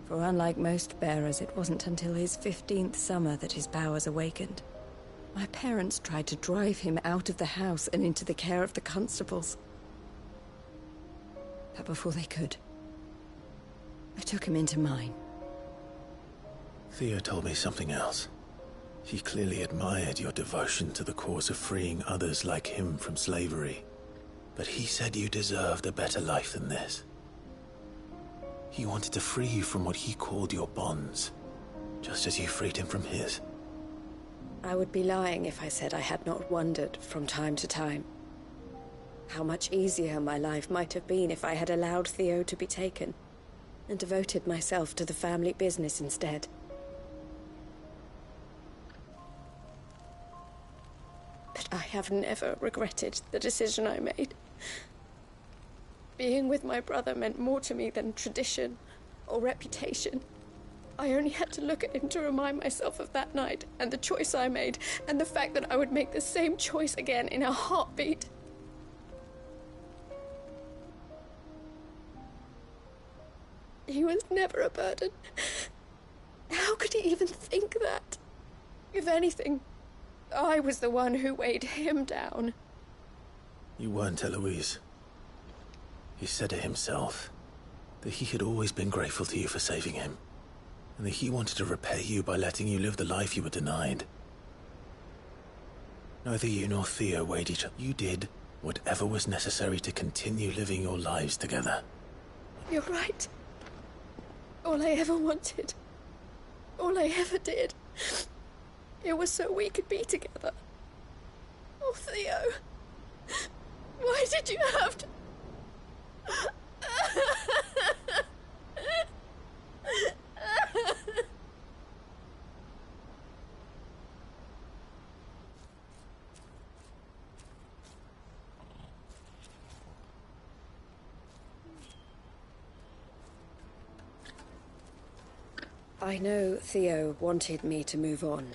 J: For unlike most bearers, it wasn't until his 15th summer that his powers awakened. My parents tried to drive him out of the house and into the care of the constables. But before they could, I took him into mine.
D: Theo told me something else. He clearly admired your devotion to the cause of freeing others like him from slavery. But he said you deserved a better life than this. He wanted to free you from what he called your bonds, just as you freed him from his.
J: I would be lying if I said I had not wondered from time to time how much easier my life might have been if I had allowed Theo to be taken and devoted myself to the family business instead. But I have never regretted the decision I made. Being with my brother meant more to me than tradition or reputation. I only had to look at him to remind myself of that night and the choice I made and the fact that I would make the same choice again in a heartbeat. He was never a burden. How could he even think that? If anything, I was the one who weighed him down.
D: You weren't, Eloise. He said it himself, that he had always been grateful to you for saving him, and that he wanted to repay you by letting you live the life you were denied. Neither you nor Theo weighed each other. You did whatever was necessary to continue living your lives together.
J: You're right. All I ever wanted, all I ever did, it was so we could be together. Oh, Theo, why did you have to... I know Theo wanted me to move on,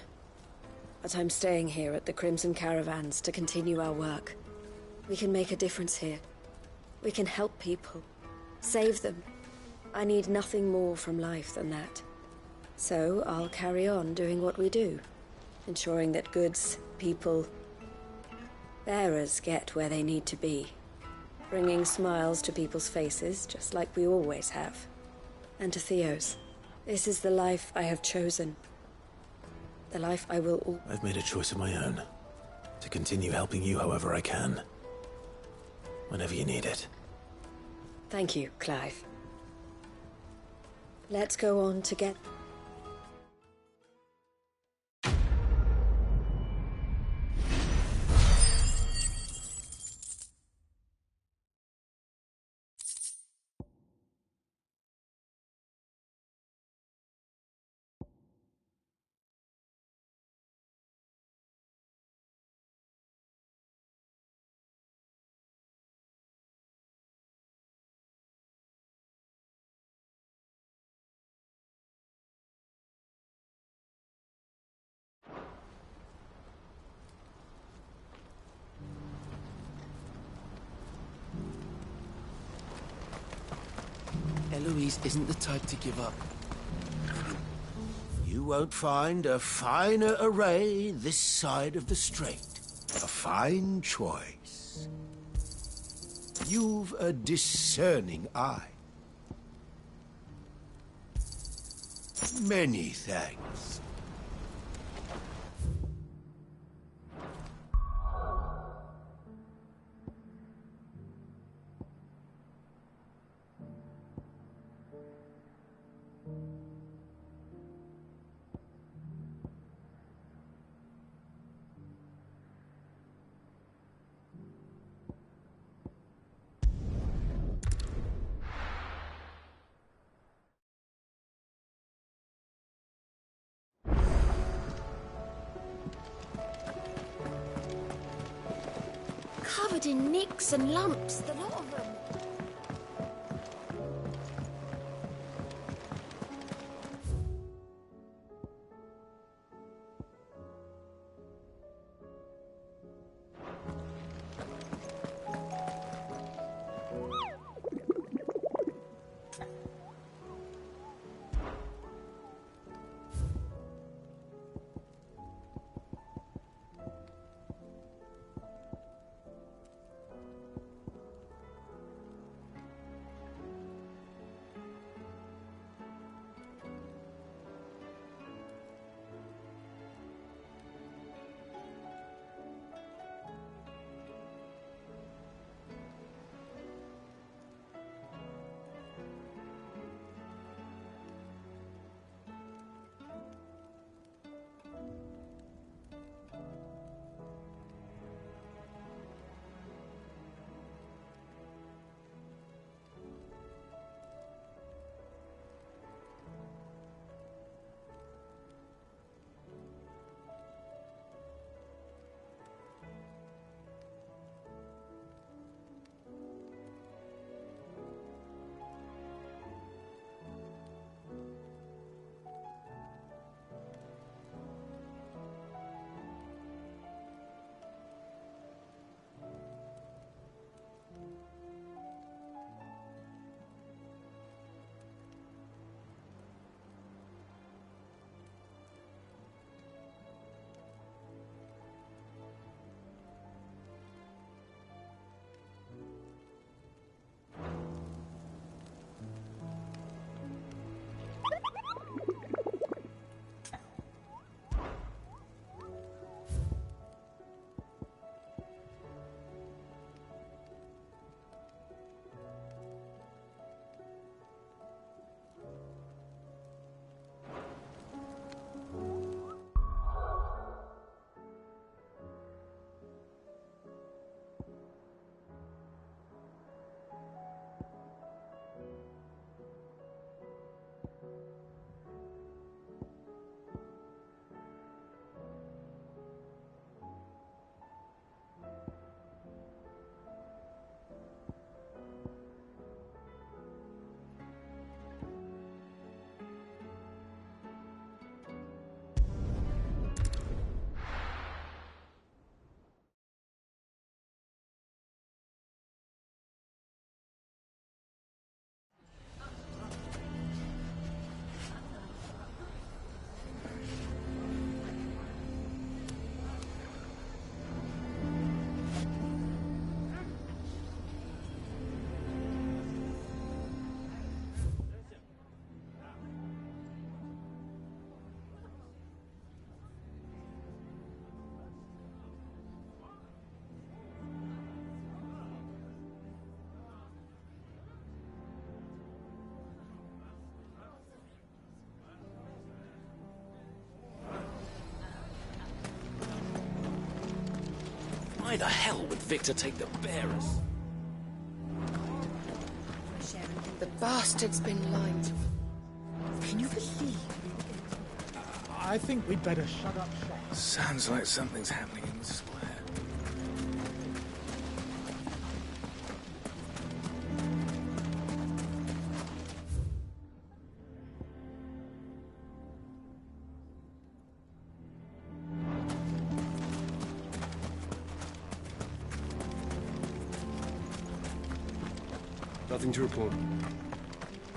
J: but I'm staying here at the Crimson Caravans to continue our work. We can make a difference here. We can help people, save them. I need nothing more from life than that. So I'll carry on doing what we do, ensuring that goods, people, bearers get where they need to be, bringing smiles to people's faces just like we always have, and to Theo's. This is the life I have chosen. The life I will
D: I've made a choice of my own, to continue helping you however I can, whenever you need it.
J: Thank you, Clive. Let's go on to get...
R: Eloise isn't the type to give up. You won't find a finer array this side of the strait. A fine choice. You've a discerning eye. Many thanks.
B: Covered in nicks and lumps, the lot of them.
S: Why the hell would Victor take the bearers?
T: The bastard's been lied. Can you believe?
P: I think we'd better shut up shop.
E: Sounds like something's happening in the square.
U: Nothing to report.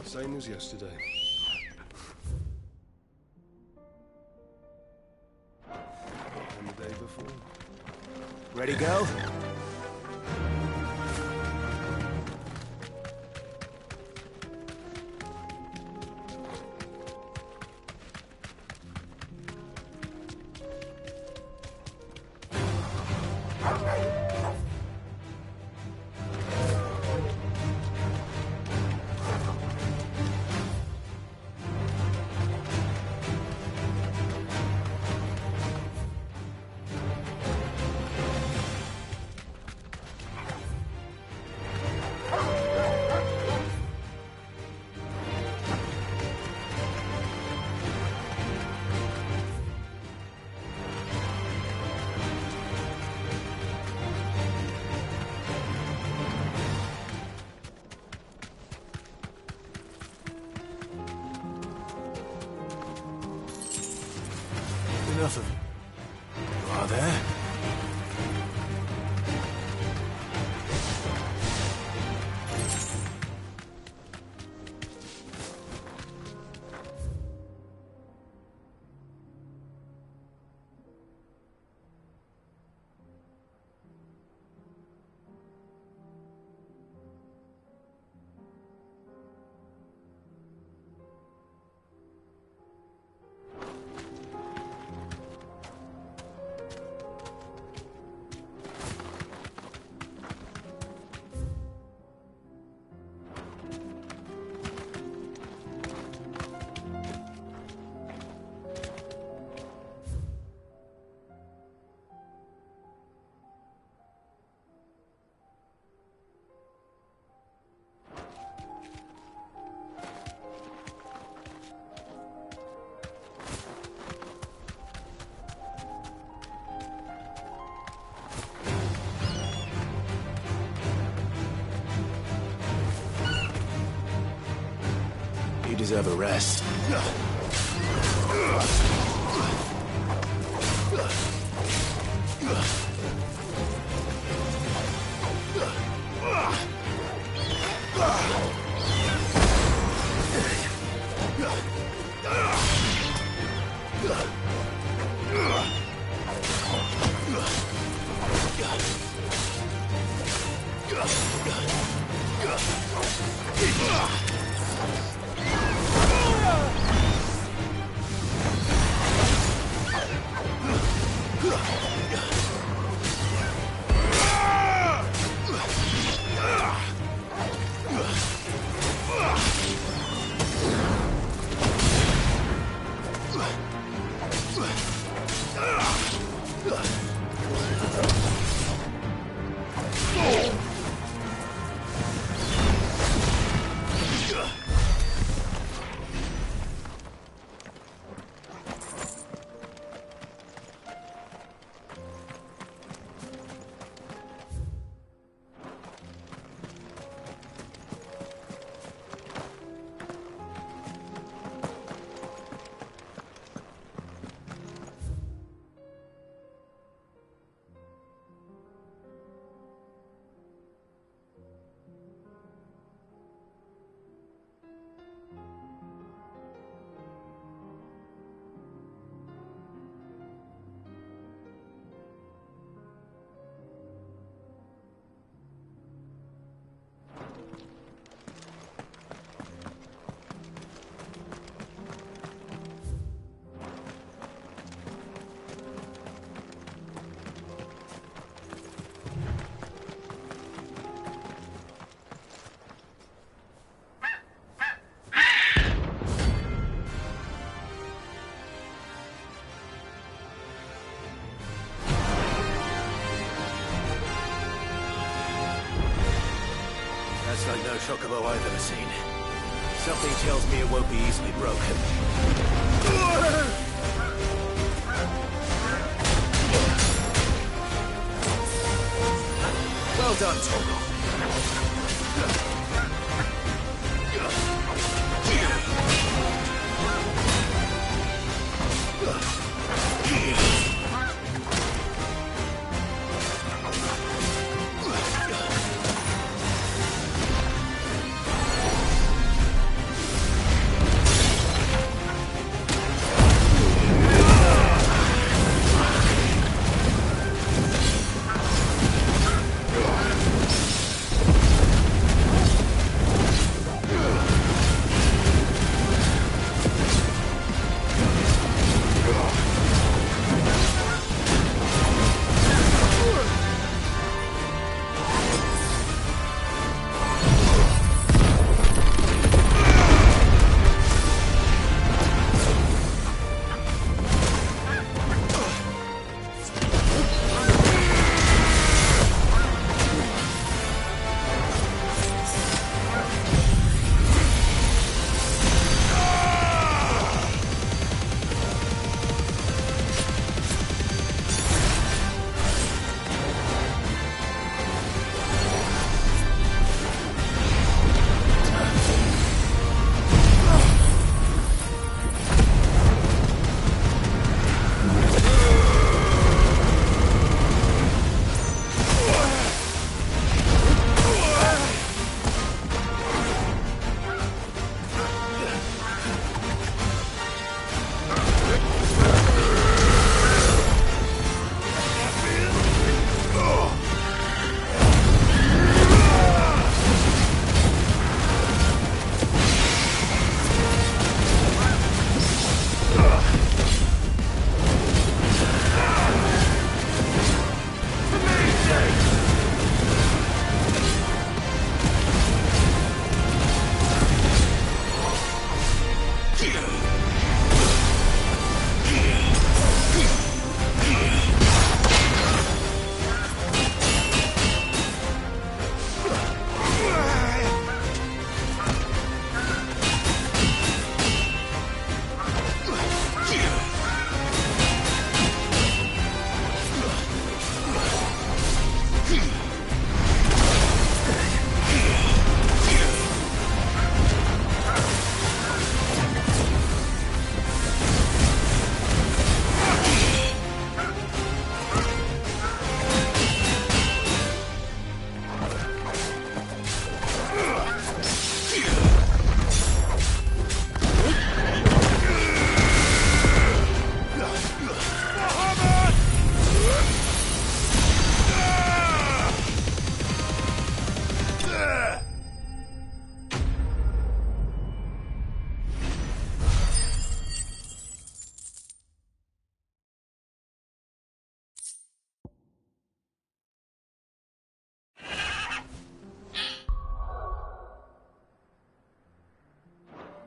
U: Same as yesterday. And the day before.
R: Ready, go? Enough of it. You are there? You deserve a rest. no chocobo I've ever seen. Something tells me it won't be easily broken. Well done, Togo.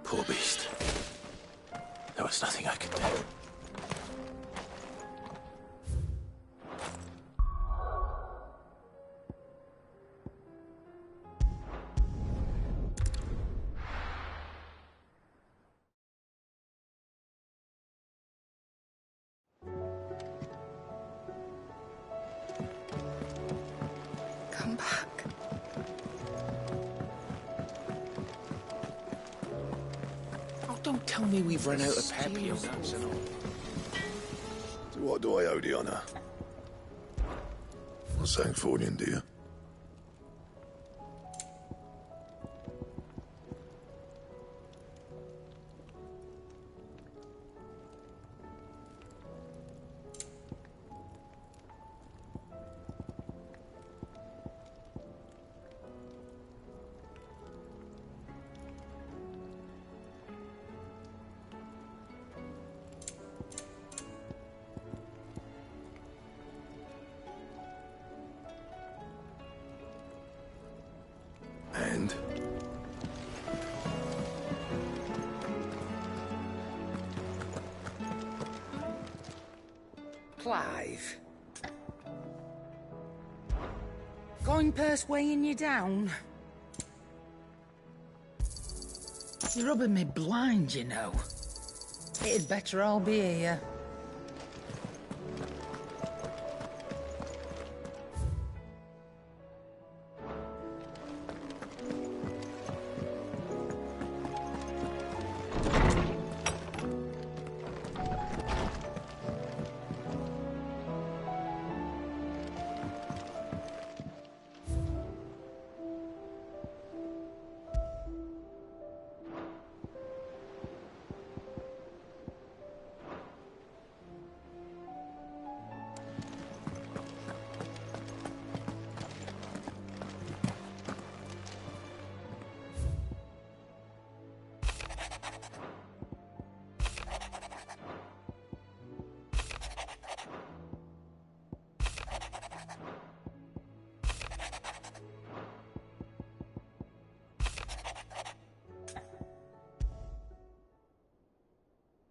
R: Poor beast. There was nothing I could do.
T: Come back.
A: Oh, don't tell me we've run out of Papier.
U: To what do I owe the honor? Not Sancthornian, do you? And?
O: Clive. Going purse weighing you down? It's rubbing me blind, you know. It'd better all be here.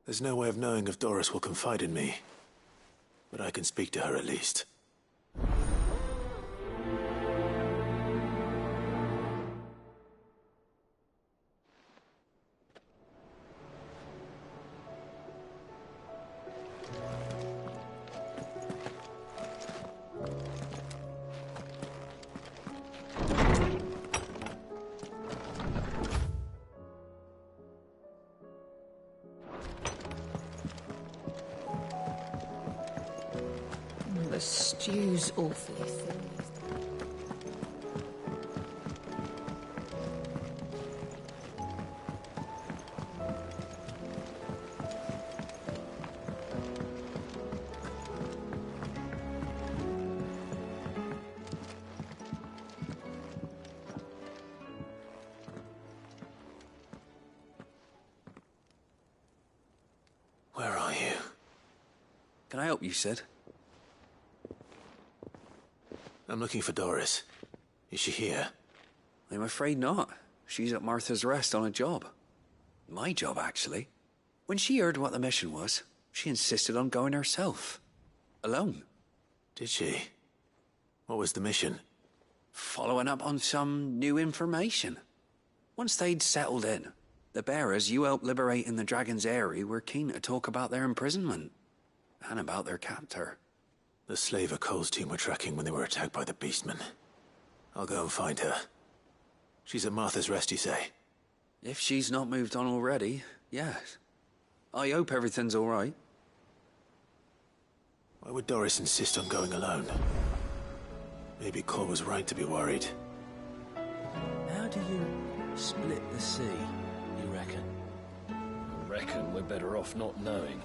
D: There's no way of knowing if Doris will confide in me, but I can speak to her at least.
O: The stew's awfully thin.
D: Where are you?
L: Can I help you, Sid?
D: I'm looking for Doris. Is she here?
L: I'm afraid not. She's at Martha's Rest on a job. My job, actually. When she heard what the mission was, she insisted on going herself. Alone.
D: Did she? What was the mission?
L: Following up on some new information. Once they'd settled in, the bearers you helped liberate in the Dragon's Eyrie were keen to talk about their imprisonment. And about their captor.
D: The slaver Cole's team were tracking when they were attacked by the Beastmen. I'll go and find her. She's at Martha's Rest, you say?
L: If she's not moved on already, yes. I hope everything's all right.
D: Why would Doris insist on going alone? Maybe Cole was right to be worried.
S: How do you split the sea, you reckon? I reckon we're better off not knowing.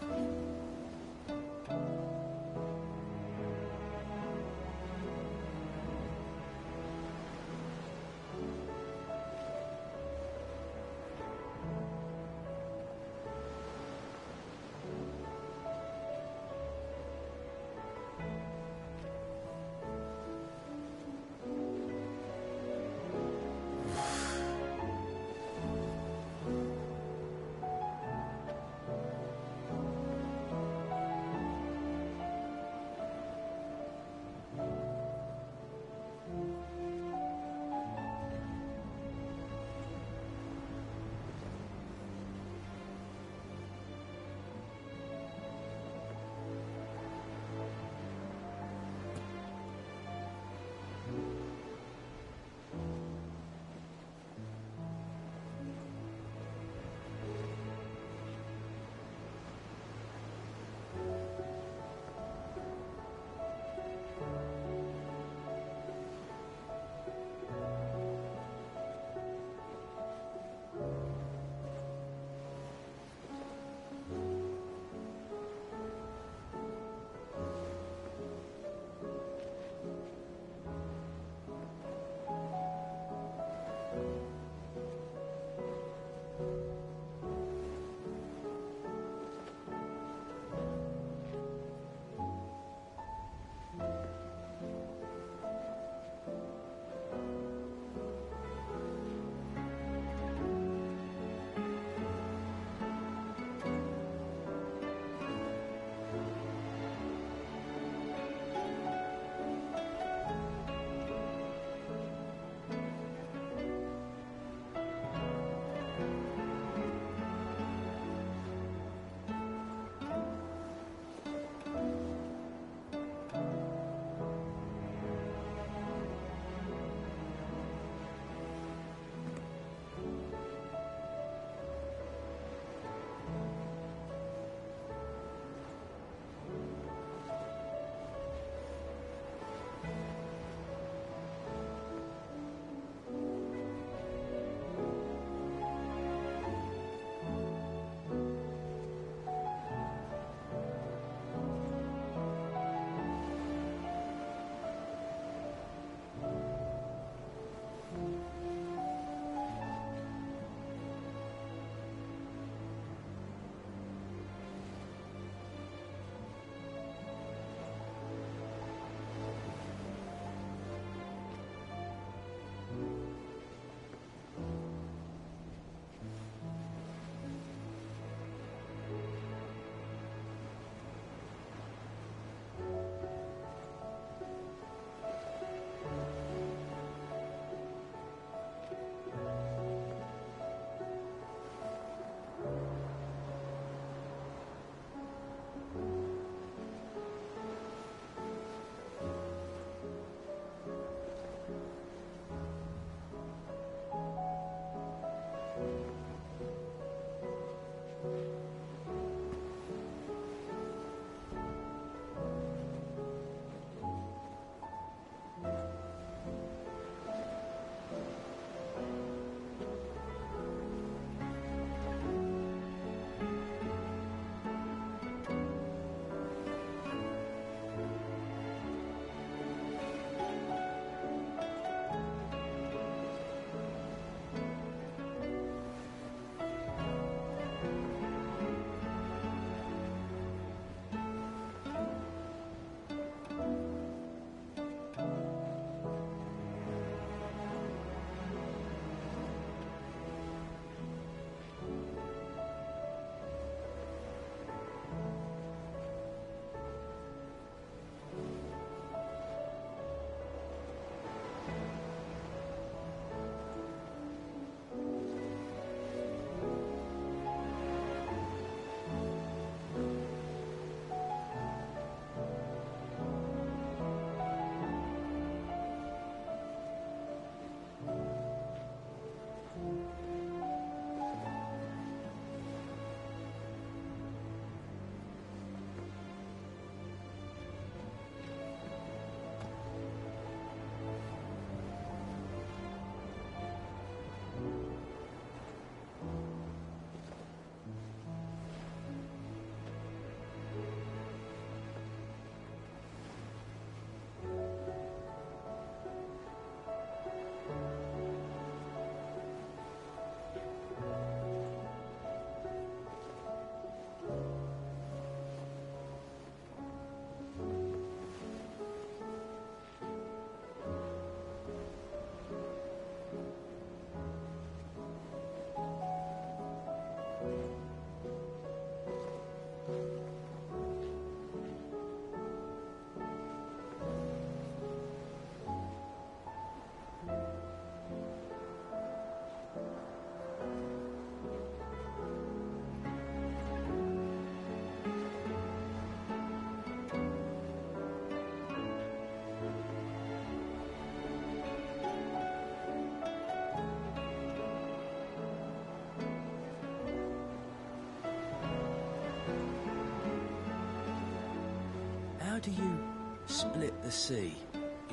S: How do you split the sea,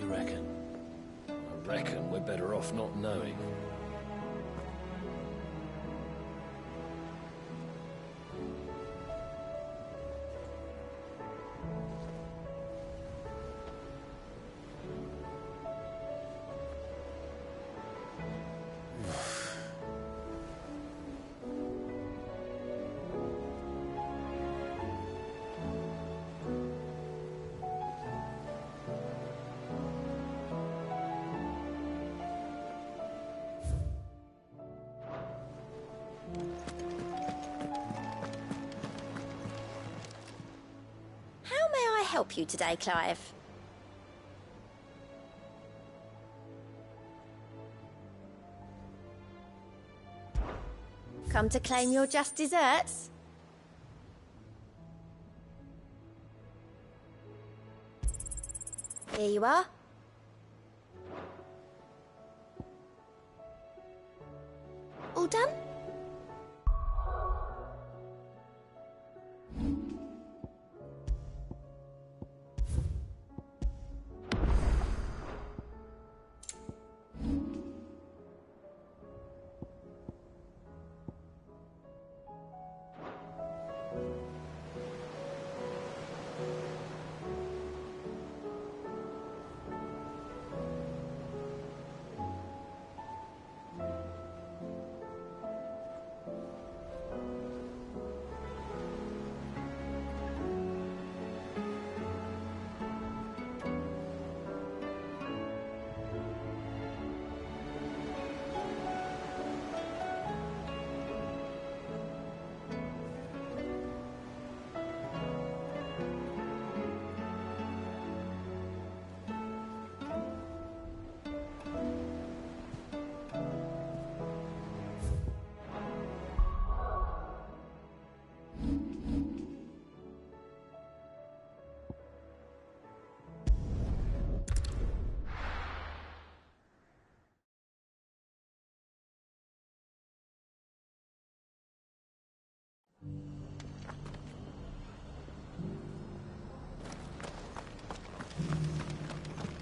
S: you reckon?
U: I reckon we're better off not knowing.
B: How may I help you today, Clive? Come to claim your just desserts? Here you are. All done?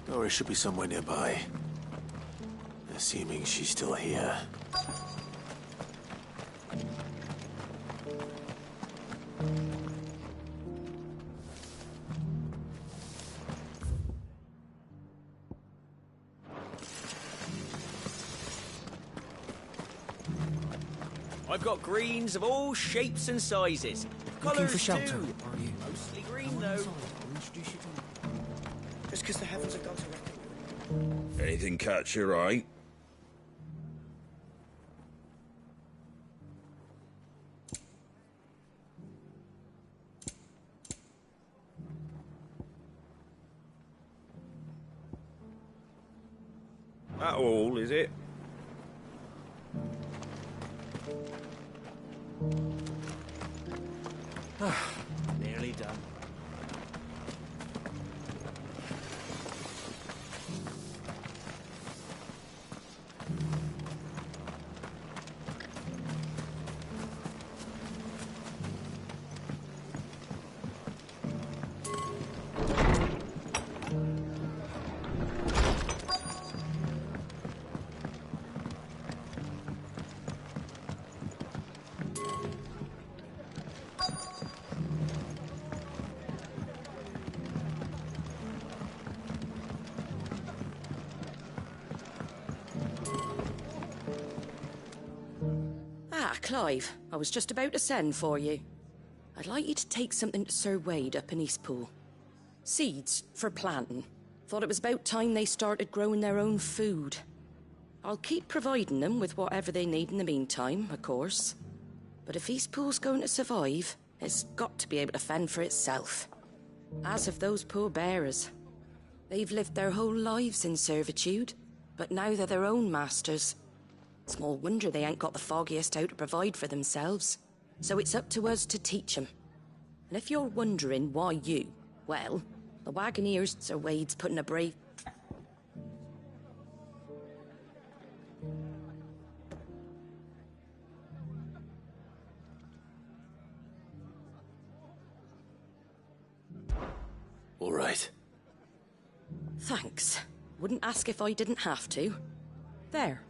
D: Doris should be somewhere nearby. Assuming she's still here.
E: I've got greens of all shapes and sizes.
F: Looking
E: Colours
F: for shelter,
E: too.
F: are you?
E: Mostly green though.
F: Just because the heavens have gone to wreck.
V: Anything catch your eye? That all, is it?
E: Nearly done.
W: Ah, Clive, I was just about to send for you. I'd like you to take something to Sir Wade up in Eastpool. Seeds for planting. Thought it was about time they started growing their own food. I'll keep providing them with whatever they need in the meantime, of course. But if Eastpool's going to survive, it's got to be able to fend for itself. As of those poor bearers. They've lived their whole lives in servitude, but now they're their own masters. Small wonder they ain't got the foggiest how to provide for themselves. So it's up to us to teach them. And if you're wondering why you, well, the Wagoneers, Sir Wade's putting a brave...
D: All right.
W: Thanks. Wouldn't ask if I didn't have to. There.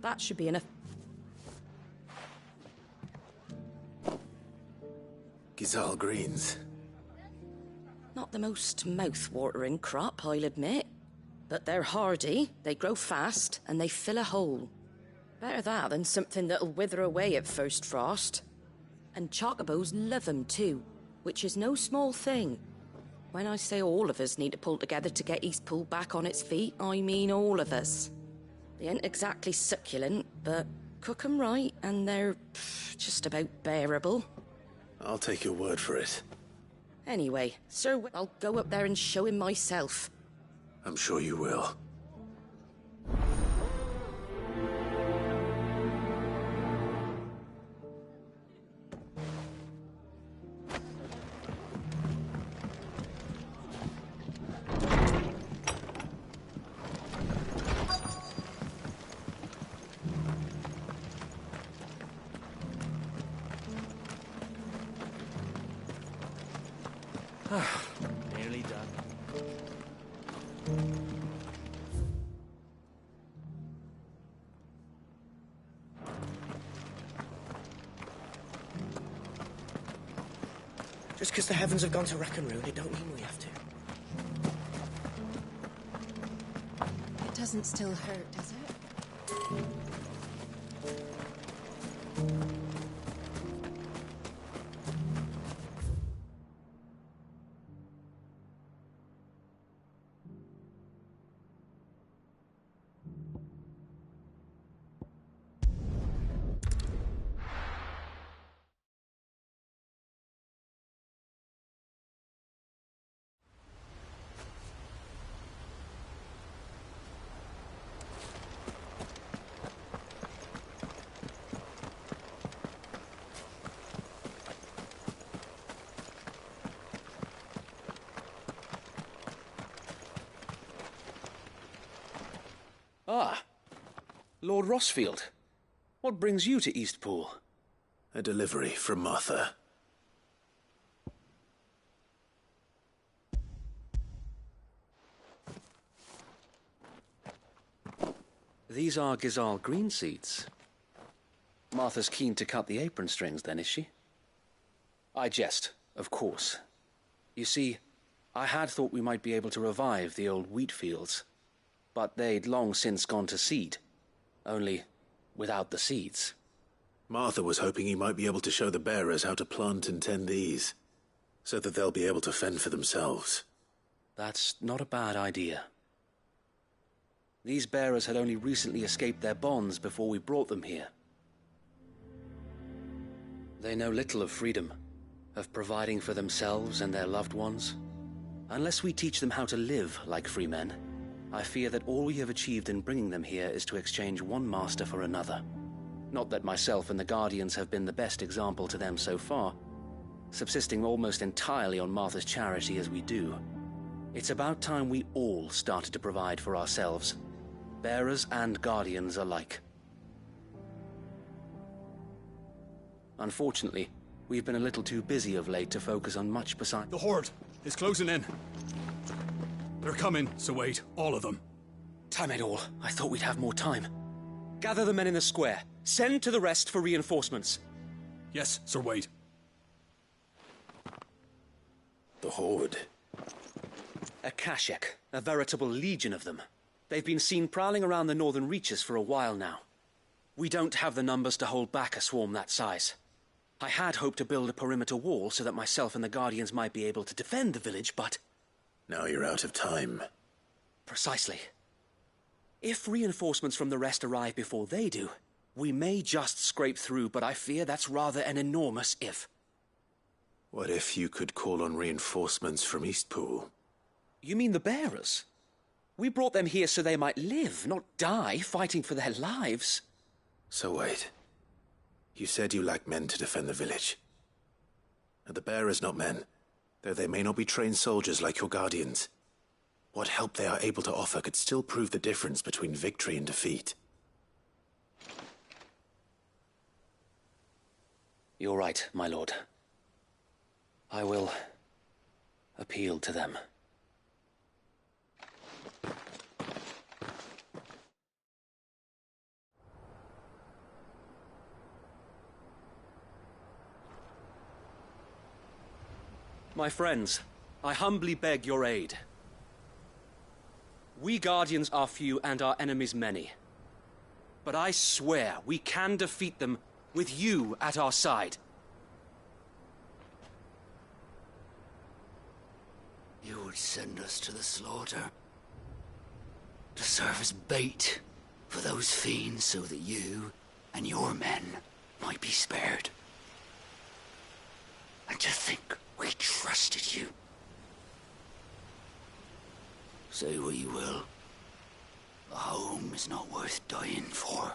W: That should be enough.
D: Gizal greens.
W: Not the most mouth-watering crop, I'll admit. But they're hardy, they grow fast, and they fill a hole. Better that than something that'll wither away at first frost. And chocobos love 'em too, which is no small thing. When I say all of us need to pull together to get Eastpool back on its feet, I mean all of us. They ain't exactly succulent, but cook 'em right, and they're just about bearable.
D: I'll take your word for it.
W: Anyway, Sir, I'll go up there and show him myself.
D: I'm sure you will.
H: Nearly done.
F: Just because the heavens have gone to wreck and ruin, it don't mean we have to.
J: It doesn't still hurt, does it?
S: Ah, Lord Rossfield. What brings you to Eastpool?
D: A delivery from Martha.
S: These are Gizal green seeds. Martha's keen to cut the apron strings, then, is she? I jest, of course. You see, I had thought we might be able to revive the old wheat fields, but they'd long since gone to seed, only without the seeds.
D: Martha was hoping he might be able to show the bearers how to plant and tend these, so that they'll be able to fend for themselves.
S: That's not a bad idea. These bearers had only recently escaped their bonds before we brought them here. They know little of freedom, of providing for themselves and their loved ones. Unless we teach them how to live like free men, I fear that all we have achieved in bringing them here is to exchange one master for another. Not that myself and the Guardians have been the best example to them so far, subsisting almost entirely on Martha's charity as we do. It's about time we all started to provide for ourselves, bearers and Guardians alike. Unfortunately, we've been a little too busy of late to focus on much besides...
C: The Horde is closing in. They're coming, so wait, all of them.
S: Damn it all, I thought we'd have more time. Gather the men in the square. Send to the rest for reinforcements.
C: Yes, Sir Wade.
D: The Horde.
S: A Kashek, a veritable legion of them. They've been seen prowling around the northern reaches for a while now. We don't have the numbers to hold back a swarm that size. I had hoped to build a perimeter wall so that myself and the Guardians might be able to defend the village, but...
D: Now you're out of time.
S: Precisely. If reinforcements from the rest arrive before they do, we may just scrape through, but I fear that's rather an enormous if.
D: What if you could call on reinforcements from Eastpool?
S: You mean the bearers? We brought them here so they might live, not die, fighting for their lives.
D: So wait. You said you lack men to defend the village. Are the bearers not men, though they may not be trained soldiers like your Guardians? What help they are able to offer could still prove the difference between victory and defeat.
S: You're right, my lord. I will appeal to them. My friends, I humbly beg your aid. We Guardians are few and our enemies many. But I swear we can defeat them with you at our side.
G: You would send us to the slaughter, to serve as bait for those fiends so that you and your men might be spared. And to think we trusted you. Say what you will. A home is not worth dying for.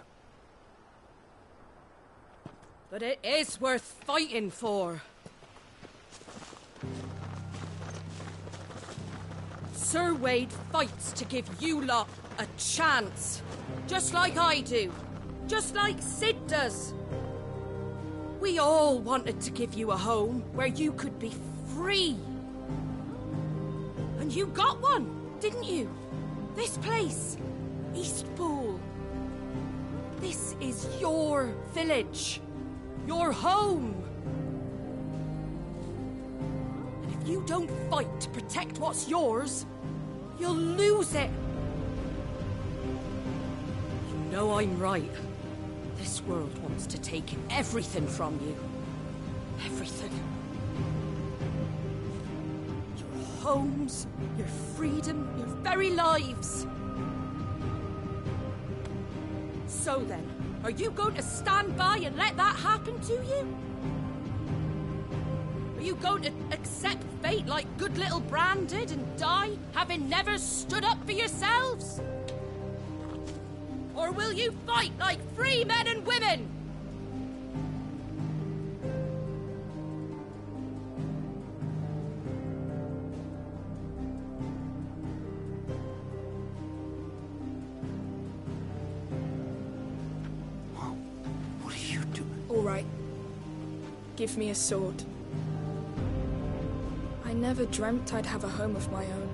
W: But it is worth fighting for. Sir Wade fights to give you lot a chance. Just like I do. Just like Sid does. We all wanted to give you a home where you could be free. And you got one, didn't you? This place, Eastpool. This is your village. Your home. And if you don't fight to protect what's yours, you'll lose it. You know I'm right. This world wants to take everything from you. Everything. Your homes, your freedom, your very lives. So then, are you going to stand by and let that happen to you? Are you going to accept fate like good little Bran did and die, having never stood up for yourselves? Or will you fight like free men and women?
G: What are you doing?
T: All right. Give me a sword. I never dreamt I'd have a home of my own.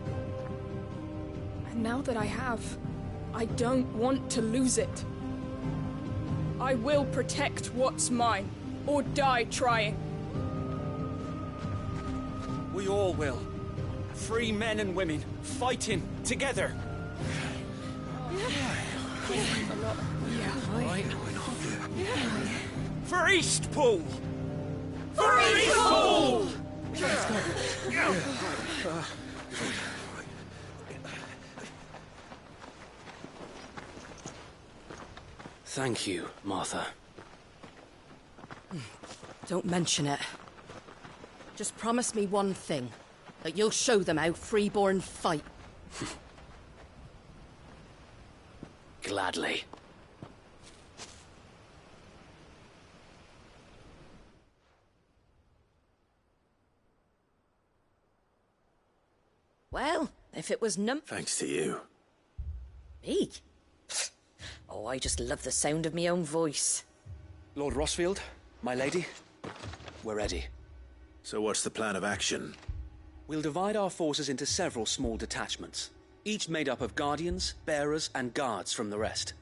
T: And now that I have, I don't want to lose it. I will protect what's mine, or die trying.
H: We all will. Free men and women, fighting together. For Eastpool!
W: For Eastpool!
S: Thank you, Martha.
W: Don't mention it. Just promise me one thing. That you'll show them how freeborn fight.
S: Gladly.
W: Well, if it was
D: Thanks to you.
W: Me? Oh, I just love the sound of my own voice.
S: Lord Rossfield, my lady, we're ready.
D: So what's the plan of action?
S: We'll divide our forces into several small detachments, each made up of guardians, bearers, and guards from the rest.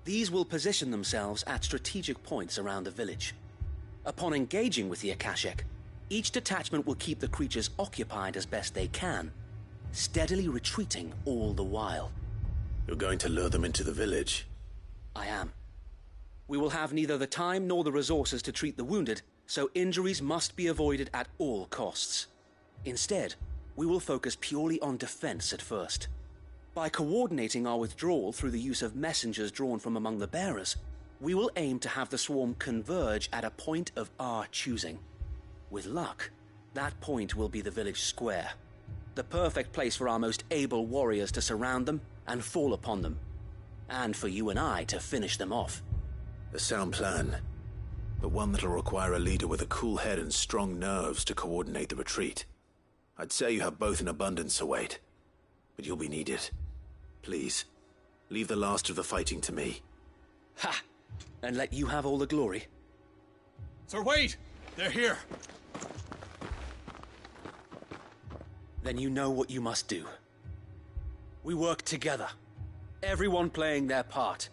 S: These will position themselves at strategic points around the village. Upon engaging with the Akashic, each detachment will keep the creatures occupied as best they can, steadily retreating all the while.
D: You're going to lure them into the village?
S: I am. We will have neither the time nor the resources to treat the wounded, so injuries must be avoided at all costs. Instead, we will focus purely on defense at first. By coordinating our withdrawal through the use of messengers drawn from among the bearers, we will aim to have the swarm converge at a point of our choosing. With luck, that point will be the village square, the perfect place for our most able warriors to surround them and fall upon them, and for you and I to finish them off.
D: A sound plan, but one that'll require a leader with a cool head and strong nerves to coordinate the retreat. I'd say you have both in abundance, Sir Wade, but you'll be needed. Please, leave the last of the fighting to me.
S: Ha! And let you have all the glory.
C: Sir Wade! They're here!
S: Then you know what you must do. We work together, everyone playing their part,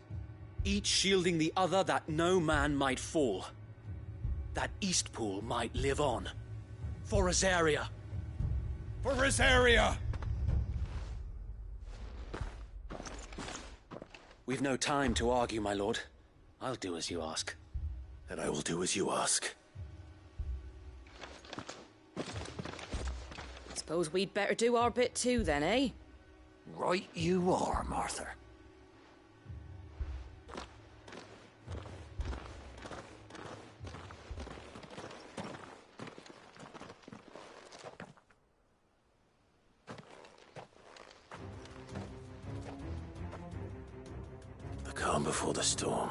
S: each shielding the other that no man might fall, that Eastpool might live on. For Azaria,
C: For Rosaria!
S: We've no time to argue, my lord. I'll do as you ask.
D: And I will do as you ask.
W: Suppose we'd better do our bit too, then, eh?
G: Right you are, Martha.
D: The calm before the storm.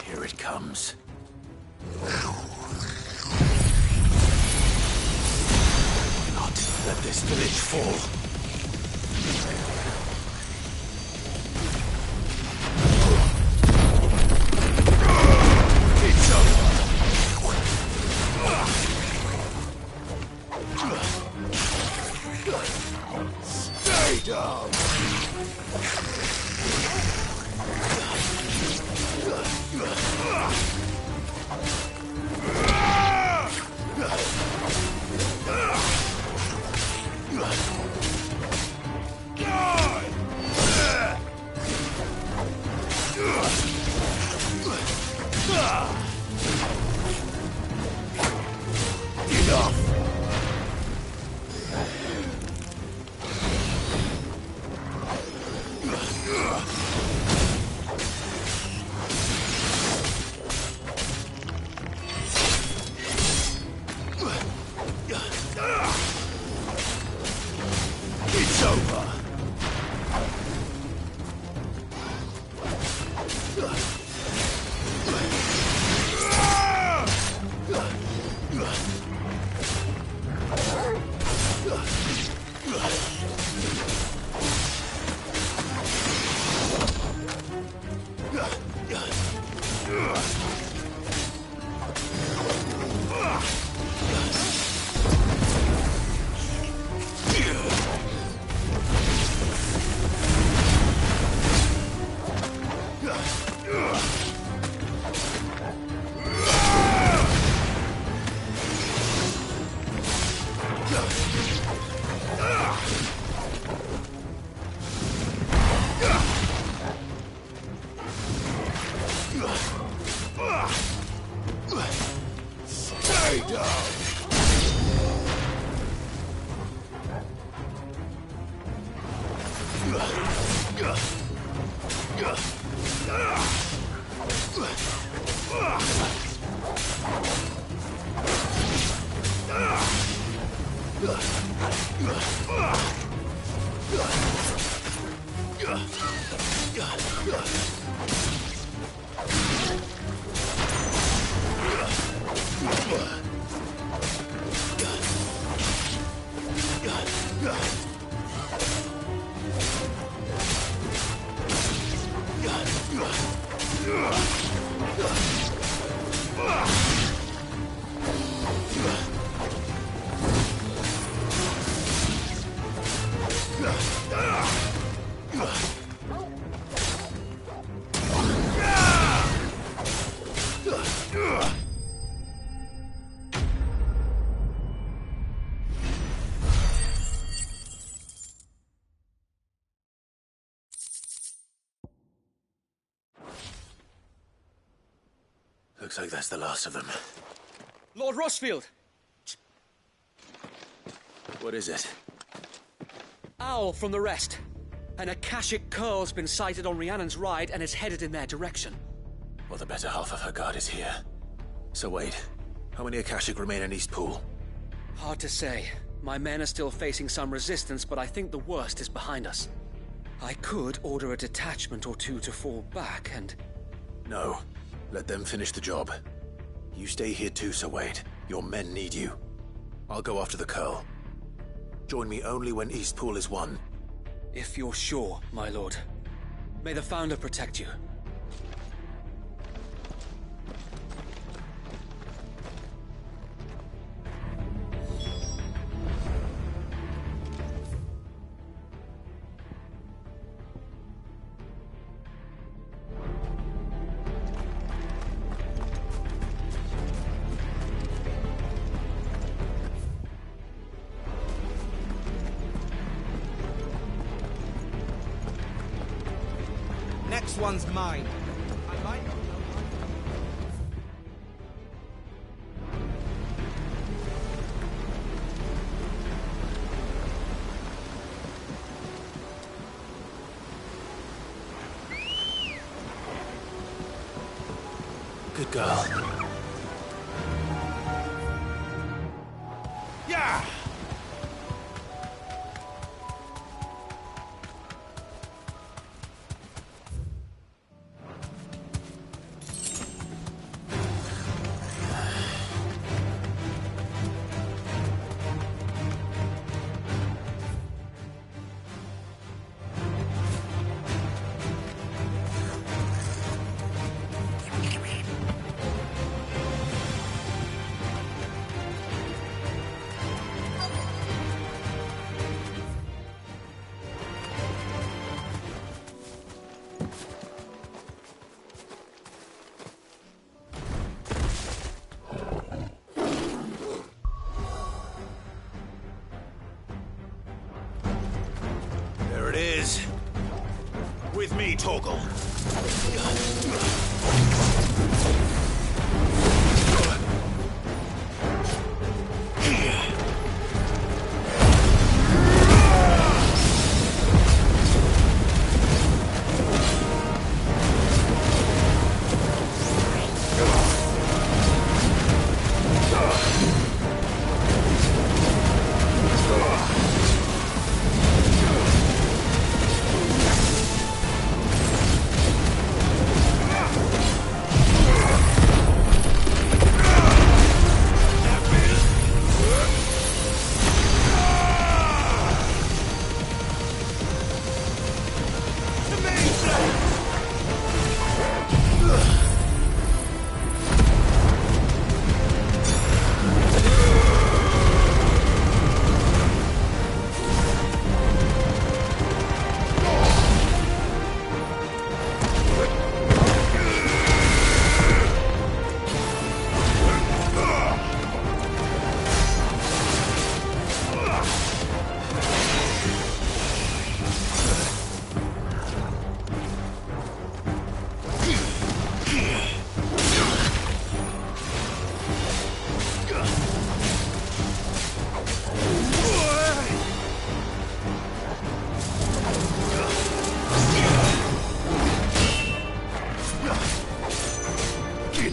D: Here it comes. Not let this village fall. It's over. Stay down. It's over. Stay down. Looks like that's the last of them.
S: Lord Rossfield!
D: What is it?
S: Owl from the rest. An Akashic curl's been sighted on Rhiannon's ride and is headed in their direction.
D: Well, the better half of her guard is here. So wait, how many Akashic remain in East Pool?
S: Hard to say. My men are still facing some resistance, but I think the worst is behind us. I could order a detachment or two to fall back and
D: No. Let them finish the job. You stay here too, Sir Wade. Your men need you. I'll go after the Curl. Join me only when Eastpool is won.
S: If you're sure, my lord. May the Founder protect you.
E: Next one's mine. I might not know.
D: Good girl.
E: Yeah!
D: There it is. With me, Torgal.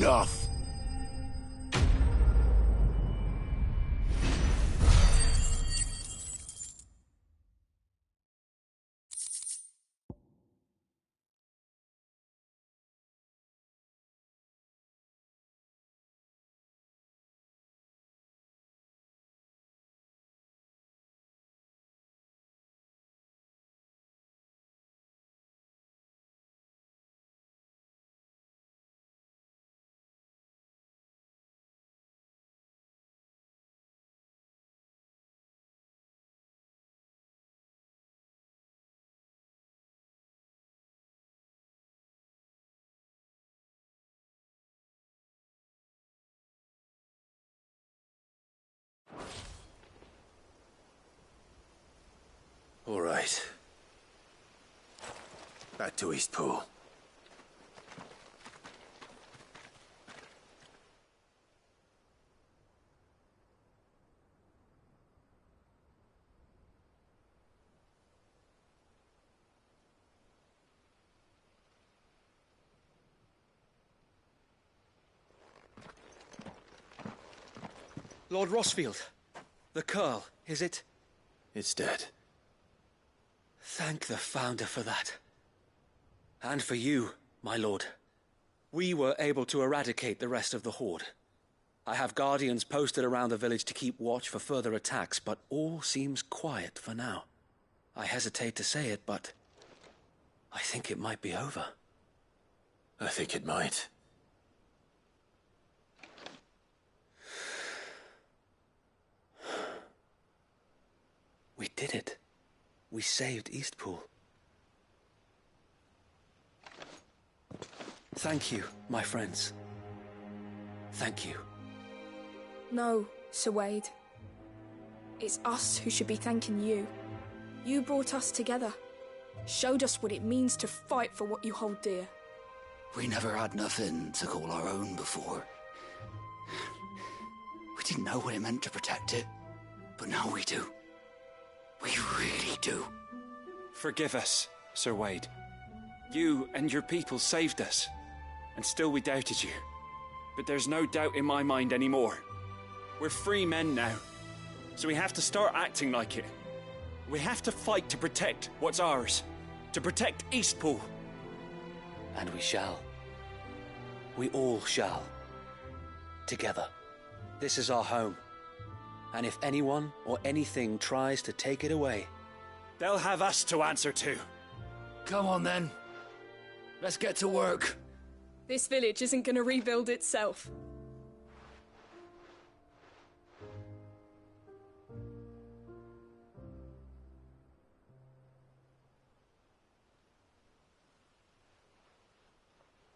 D: Enough! All right. Back to Eastpool.
S: Lord Rossfield, the Curl, is it?
D: It's dead.
S: Thank the Founder for that. And for you, my lord. We were able to eradicate the rest of the Horde. I have guardians posted around the village to keep watch for further attacks, but all seems quiet for now. I hesitate to say it, but I think it might be over.
D: I think it might.
S: We did it. We saved Eastpool. Thank you, my friends. Thank you.
T: No, Sir Wade. It's us who should be thanking you. You brought us together. Showed us what it means to fight for what you hold dear.
G: We never had nothing to call our own before. We didn't know what it meant to protect it, but now we do. We really do.
H: Forgive us, Sir Wade. You and your people saved us, and still we doubted you. But there's no doubt in my mind anymore. We're free men now, so we have to start acting like it. We have to fight to protect what's ours, to protect Eastpool.
S: And we shall. We all shall. Together. This is our home. And if anyone or anything tries to take it away,
H: they'll have us to answer to.
G: Come on then. Let's get to work.
T: This village isn't gonna rebuild itself.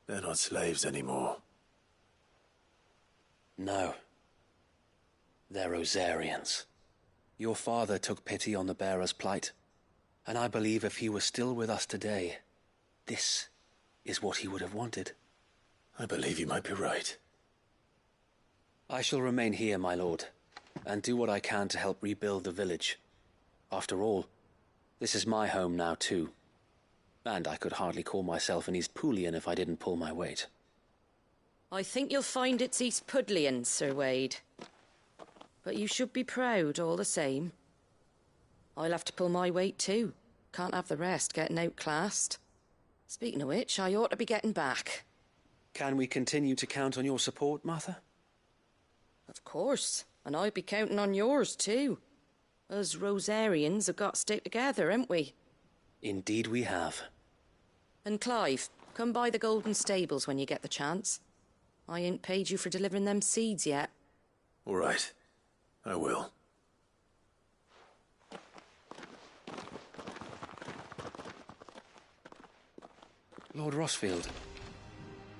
D: They're not slaves anymore.
S: No. They're Rosarians. Your father took pity on the bearer's plight, and I believe if he were still with us today, this is what he would have wanted.
D: I believe you might be right.
S: I shall remain here, my lord, and do what I can to help rebuild the village. After all, this is my home now too, and I could hardly call myself an Eastpoolian if I didn't pull my weight.
W: I think you'll find it's Eastpudlian, Sir Wade. But you should be proud all the same. I'll have to pull my weight too. Can't have the rest getting outclassed. Speaking of which, I ought to be getting back.
S: Can we continue to count on your support, Martha?
W: Of course, and I'll be counting on yours too. Us Rosarians have got to stick together, haven't we?
S: Indeed we have.
W: And Clive, come by the Golden Stables when you get the chance. I ain't paid you for delivering them seeds yet.
D: All right. I will.
S: Lord Rossfield,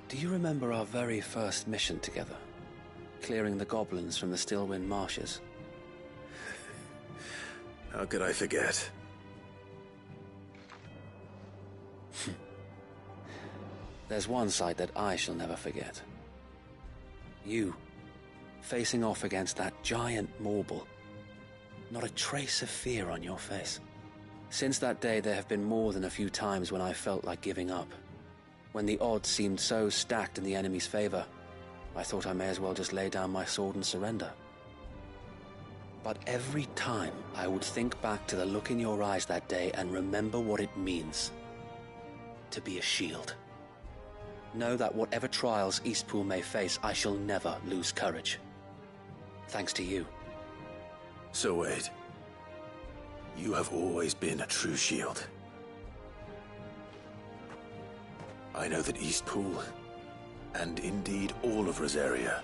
S: do you remember our very first mission together? Clearing the goblins from the Stillwind marshes?
D: How could I forget?
S: There's one sight that I shall never forget. You, facing off against that giant Morble. Not a trace of fear on your face. Since that day, there have been more than a few times when I felt like giving up. When the odds seemed so stacked in the enemy's favor, I thought I may as well just lay down my sword and surrender. But every time I would think back to the look in your eyes that day and remember what it means to be a shield. Know that whatever trials Eastpool may face, I shall never lose courage. Thanks to you.
D: Sir Wade, you have always been a true shield. I know that Eastpool, and indeed all of Rosaria,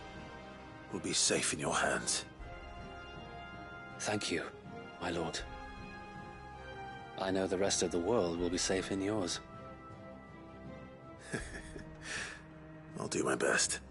D: will be safe in your hands.
S: Thank you, my lord. I know the rest of the world will be safe in yours.
D: I'll do my best.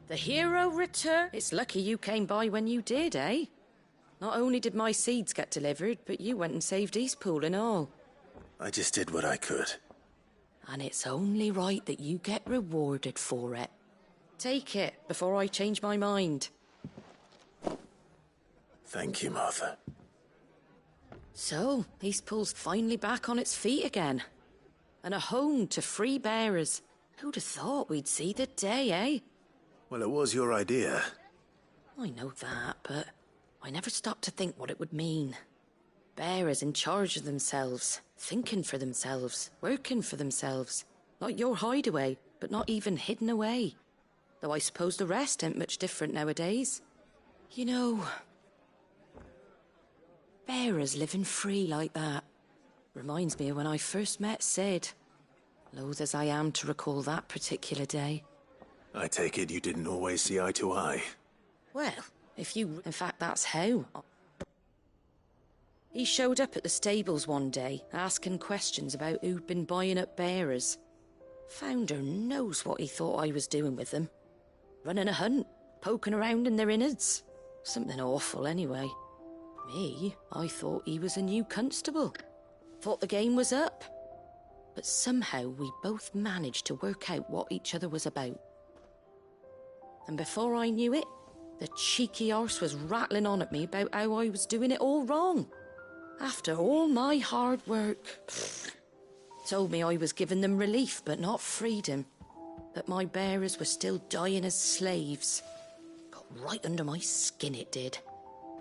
W: The hero return. It's lucky you came by when you did, eh? Not only did my seeds get delivered, but you went and saved Eastpool and all.
D: I just did what I could.
W: And it's only right that you get rewarded for it. Take it before I change my mind.
D: Thank you, Martha.
W: So, Eastpool's finally back on its feet again. And a home to free bearers. Who'd have thought we'd see the day, eh?
D: Well, it was your idea.
W: I know that, but I never stopped to think what it would mean. Bearers in charge of themselves, thinking for themselves, working for themselves. Like your hideaway, but not even hidden away. Though I suppose the rest ain't much different nowadays. You know, bearers living free like that reminds me of when I first met Sid. Loath as I am to recall that particular day.
D: I take it you didn't always see eye to eye.
W: Well, in fact, that's how. He showed up at the stables one day, asking questions about who'd been buying up bearers. Founder knows what he thought I was doing with them. Running a hunt, poking around in their innards. Something awful, anyway. Me, I thought he was a new constable. Thought the game was up. But somehow we both managed to work out what each other was about. And before I knew it, the cheeky arse was rattling on at me about how I was doing it all wrong. After all my hard work. Told me I was giving them relief, but not freedom. That my bearers were still dying as slaves. Got right under my skin, it did.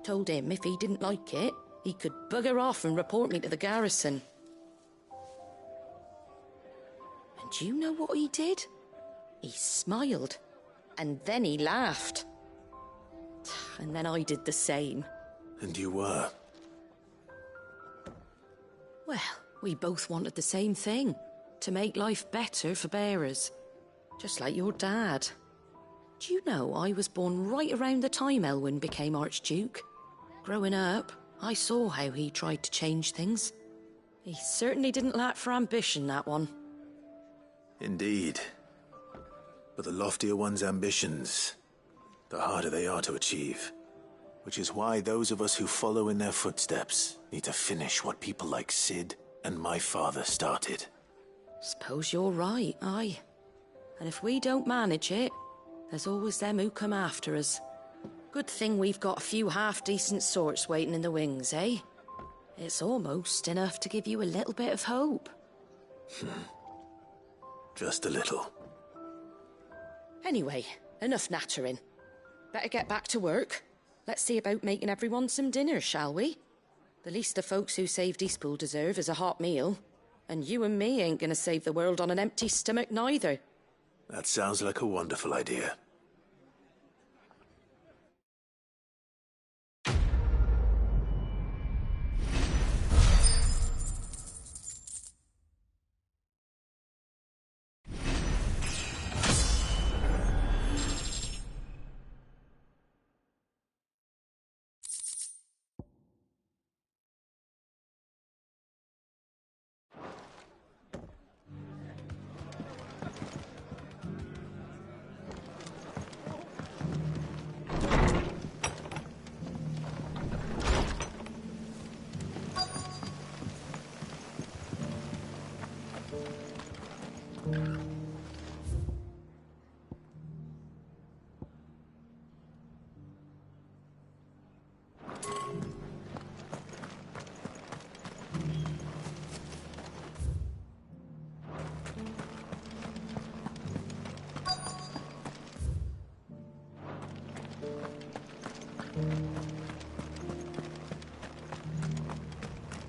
W: Told him if he didn't like it, he could bugger off and report me to the garrison. And do you know what he did? He smiled. And then he laughed. And then I did the same.
D: And you were?
W: Well, we both wanted the same thing. To make life better for bearers. Just like your dad. Do you know I was born right around the time Elwyn became Archduke? Growing up, I saw how he tried to change things. He certainly didn't lack for ambition, that one.
D: Indeed. But the loftier one's ambitions, the harder they are to achieve. Which is why those of us who follow in their footsteps need to finish what people like Sid and my father started.
W: Suppose you're right, aye. And if we don't manage it, there's always them who come after us. Good thing we've got a few half-decent sorts waiting in the wings, eh? It's almost enough to give you a little bit of hope.
D: Just a little.
W: Anyway, enough nattering. Better get back to work. Let's see about making everyone some dinner, shall we? The least the folks who saved Eastpool deserve is a hot meal. And you and me ain't gonna save the world on an empty stomach neither.
D: That sounds like a wonderful idea.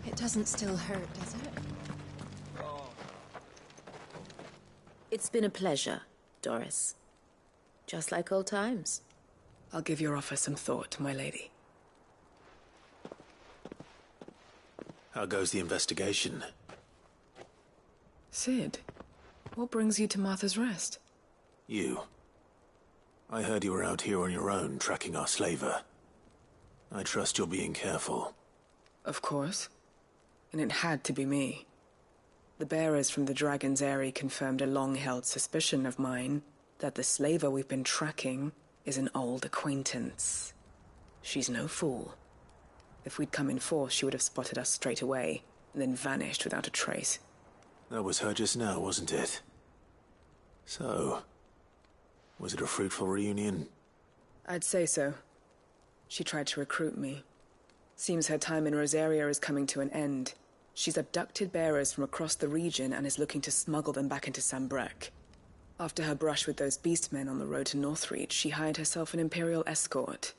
J: It doesn't still hurt, does it?
I: It's been a pleasure, Doris. Just like old times.
K: I'll give your offer some thought, my lady.
D: How goes the investigation?
K: Sid, what brings you to Martha's Rest?
D: You. I heard you were out here on your own, tracking our slaver. I trust you're being careful.
K: Of course. And it had to be me. The bearers from the Dragon's Eyrie confirmed a long-held suspicion of mine that the slaver we've been tracking is an old acquaintance. She's no fool. If we'd come in force, she would have spotted us straight away, and then vanished without a trace.
D: That was her just now, wasn't it? So, was it a fruitful reunion?
K: I'd say so. She tried to recruit me. Seems her time in Rosaria is coming to an end. She's abducted bearers from across the region and is looking to smuggle them back into Sambrek. After her brush with those beastmen on the road to Northreach, she hired herself an Imperial escort,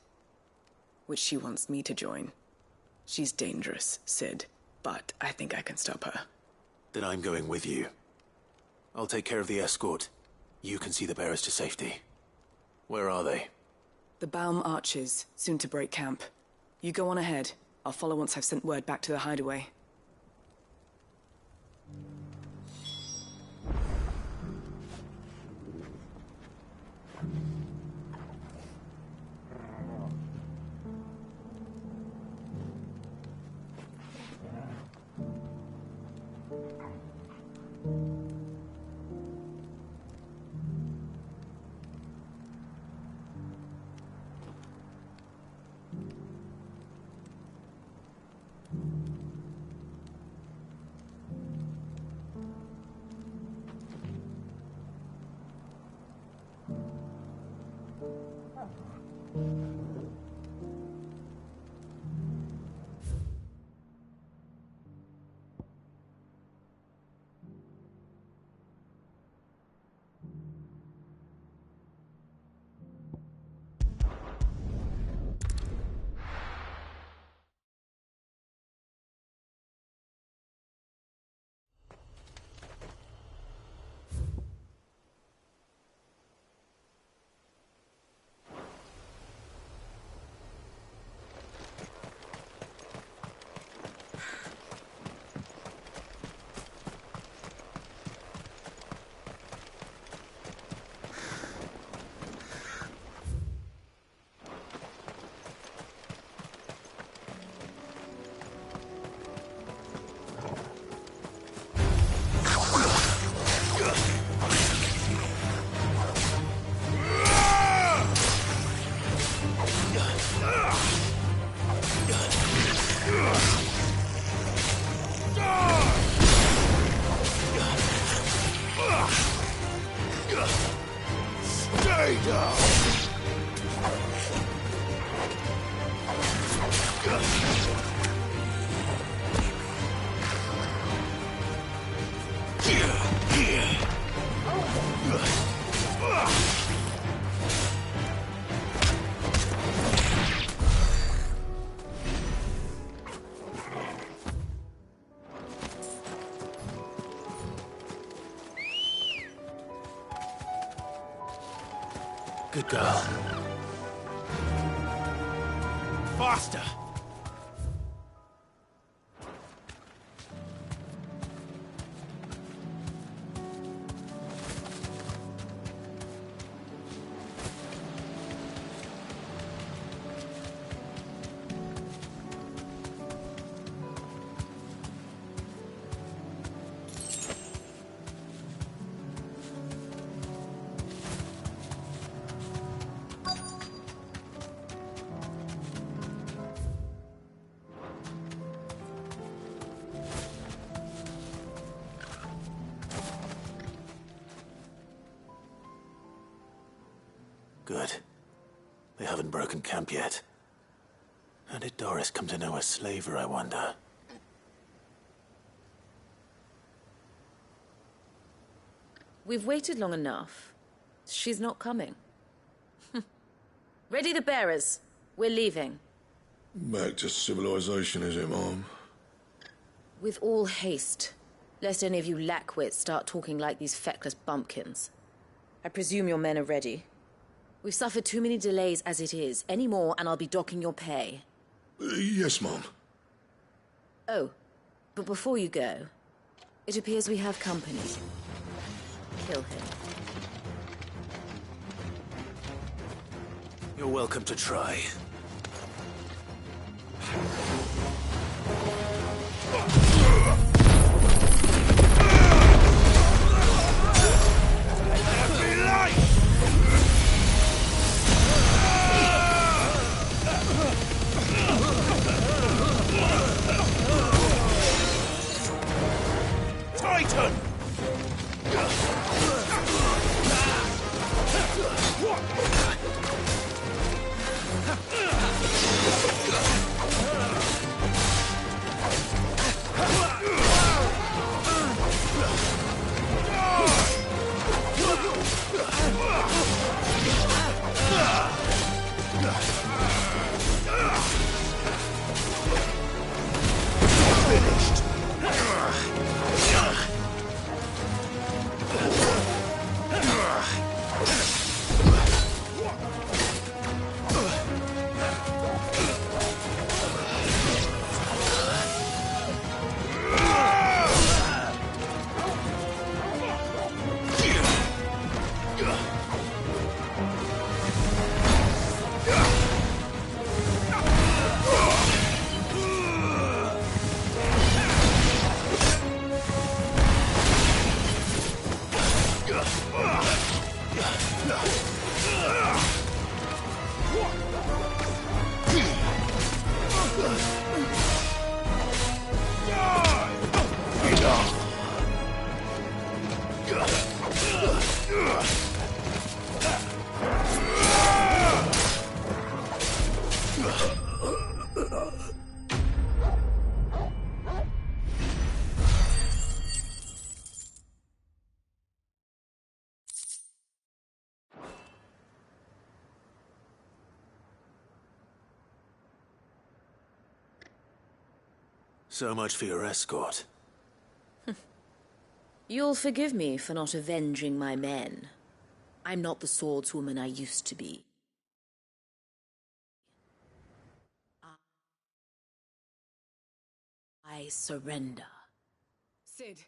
K: which she wants me to join. She's dangerous, Sid, but I think I can stop her.
D: Then I'm going with you. I'll take care of the escort. You can see the bearers to safety. Where are they?
K: The Baum Archers, soon to break camp. You go on ahead. I'll follow once I've sent word back to the hideaway.
D: Good girl. Faster! Good. They haven't broken camp yet. How did Doris come to know a slaver, I wonder?
I: We've waited long enough. She's not coming. Ready the bearers. We're leaving.
P: Back to civilization, is it, Mom?
I: With all haste. Lest any of you lackwits start talking like these feckless bumpkins. I presume your men are ready. We've suffered too many delays as it is. Any more and I'll be docking your pay.
P: Yes, Mom.
I: Oh, but before you go, it appears we have company. Kill him.
D: You're welcome to try. So much for your escort.
I: You'll forgive me for not avenging my men. I'm not the swordswoman I used to be. I surrender.
K: Sid.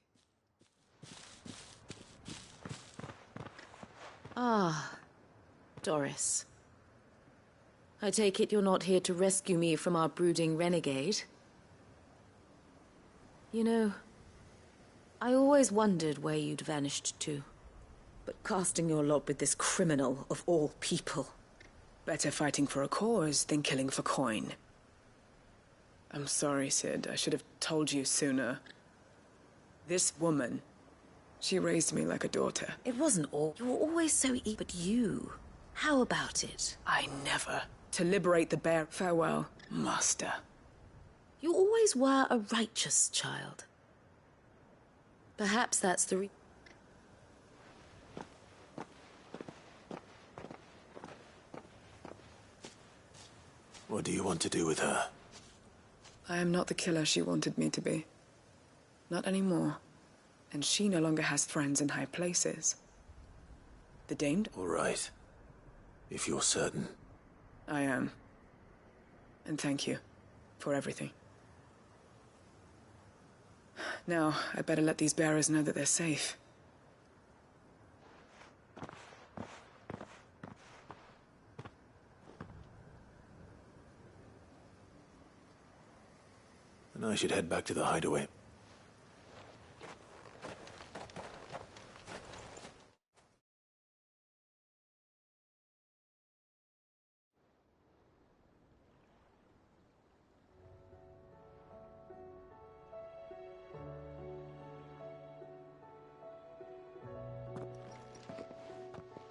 I: Ah, Doris. I take it you're not here to rescue me from our brooding renegade? You know, I always wondered where you'd vanished to. But casting your lot with this criminal of all people...
K: Better fighting for a cause than killing for coin. I'm sorry, Sid. I should have told you sooner. This woman, she raised me like a daughter.
I: It wasn't all. You were always so but you. How about it?
K: I never. To liberate the bear. Farewell, master.
I: You always were a righteous child. Perhaps that's the
D: What do you want to do with her?
K: I am not the killer she wanted me to be. Not anymore. And she no longer has friends in high places. The Dame...
D: All right. If you're certain.
K: I am. And thank you for everything. Now, I better let these bearers know that they're safe.
D: And I should head back to the hideaway.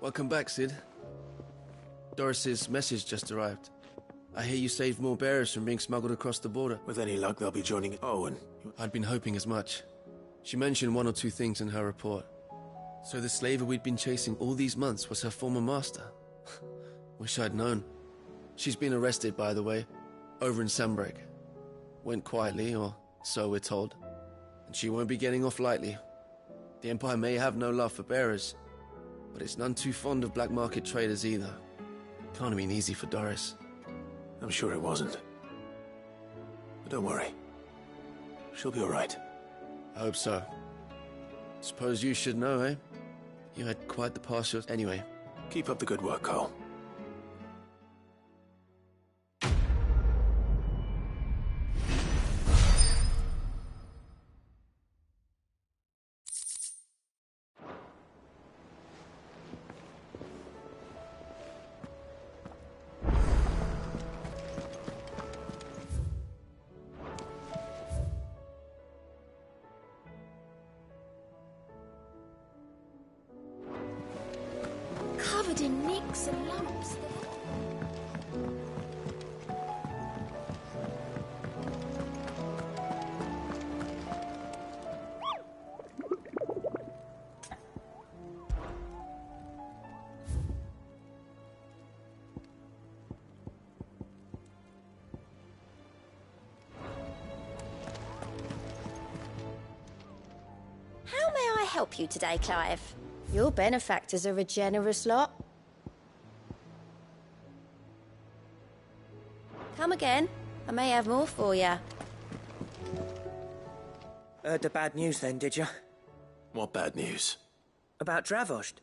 M: Welcome back, Sid. Doris's message just arrived. I hear you saved more bearers from being smuggled across the border.
D: With any luck, they'll be joining Owen.
M: I'd been hoping as much. She mentioned one or two things in her report. So the slaver we'd been chasing all these months was her former master. Wish I'd known. She's been arrested, by the way, over in Sandbrake. Went quietly, or so we're told. And she won't be getting off lightly. The Empire may have no love for bearers, but it's none too fond of black market traders either. Can't have been easy for Doris.
D: I'm sure it wasn't. But don't worry. She'll be all right.
M: I hope so. Suppose you should know, eh? You had quite the past anyway.
D: Keep up the good work, Cole.
B: Covered in nicks and lumps. How may I help you today, Clive? Your benefactors are a generous lot. Come again. I may have more for you.
F: Heard the bad news then, did you?
D: What bad news?
F: About Dravost.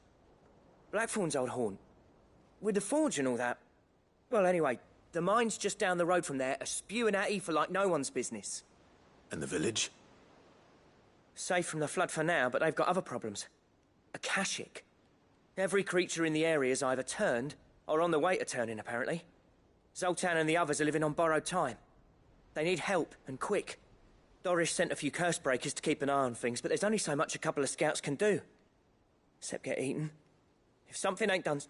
F: Blackthorn's old haunt. With the forge and all that. Well, anyway, the mine's just down the road from there are spewing out ether like no one's business.
D: And the village?
F: Safe from the flood for now, but they've got other problems. Akashic. Every creature in the area is either turned or on the way to turning, apparently. Zoltan and the others are living on borrowed time. They need help, and quick. Doris sent a few curse breakers to keep an eye on things, but there's only so much a couple of scouts can do. Except get eaten. If something ain't done...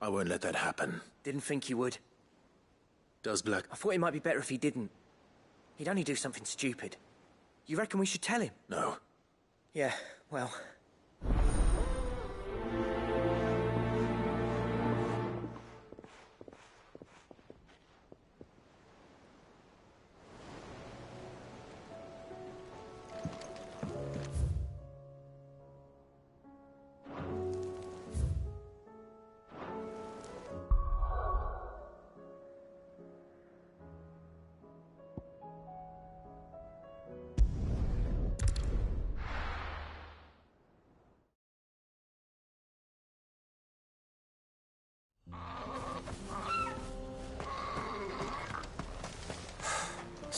D: I won't let that happen.
F: Didn't think you would.
D: Does Black...
F: I thought it might be better if he didn't. He'd only do something stupid. You reckon we should tell him?
D: No.
F: Yeah, well...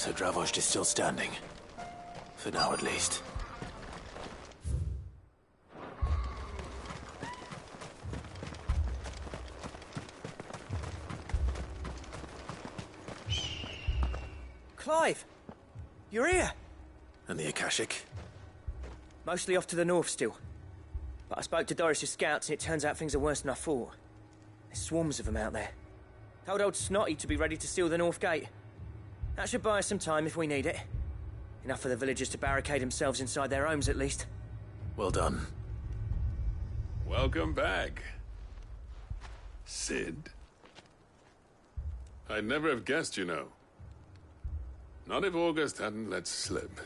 D: So Dravost is still standing. For now, at least.
F: Clive! You're here!
D: And the Akashic?
F: Mostly off to the north still. But I spoke to Doris's scouts and it turns out things are worse than I thought. There's swarms of them out there. Told old Snotty to be ready to seal the north gate. That should buy us some time if we need it. Enough for the villagers to barricade themselves inside their homes, at least.
D: Well done.
N: Welcome back, Sid. I'd never have guessed, you know. Not if August hadn't let slip.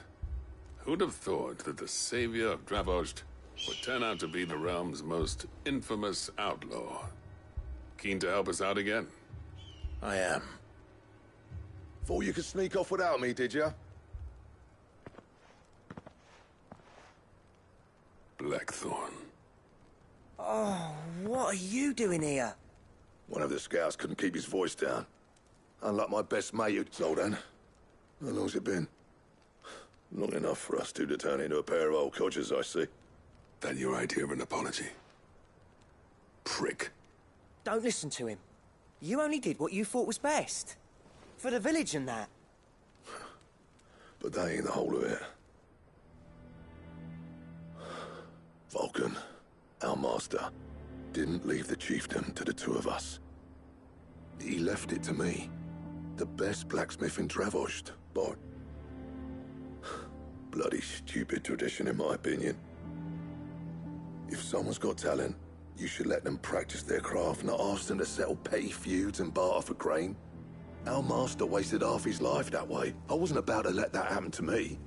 N: Who'd have thought that the savior of Dravost would turn out to be the realm's most infamous outlaw? Keen to help us out again?
D: I am.
Q: Thought you could sneak off without me, did you?
N: Blackthorn.
F: Oh, what are you doing here?
Q: One of the scouts couldn't keep his voice down. Unlike my best mate who'd Zoldan. How long's it been? Long enough for us two to turn into a pair of old codgers, I see.
N: That your idea of an apology? Prick.
F: Don't listen to him. You only did what you thought was best. For the village and that.
Q: But that ain't the whole of it. Vulcan, our master, didn't leave the chiefdom to the two of us. He left it to me, the best blacksmith in Dravost, but... Bloody stupid tradition, in my opinion. If someone's got talent, you should let them practice their craft, not ask them to settle petty feuds and barter for grain. Our master wasted half his life that way. I wasn't about to let that happen to me.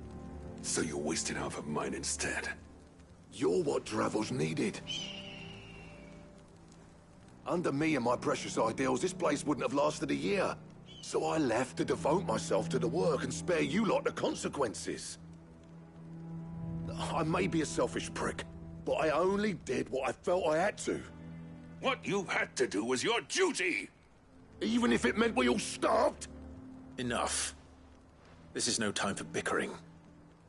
N: So you wasted half of mine instead?
Q: You're what Dravost needed. Under me and my precious ideals, this place wouldn't have lasted a year. So I left to devote myself to the work and spare you lot the consequences. I may be a selfish prick, but I only did what I felt I had to.
N: What you had to do was your duty!
Q: Even if it meant we all starved?
D: Enough. This is no time for bickering.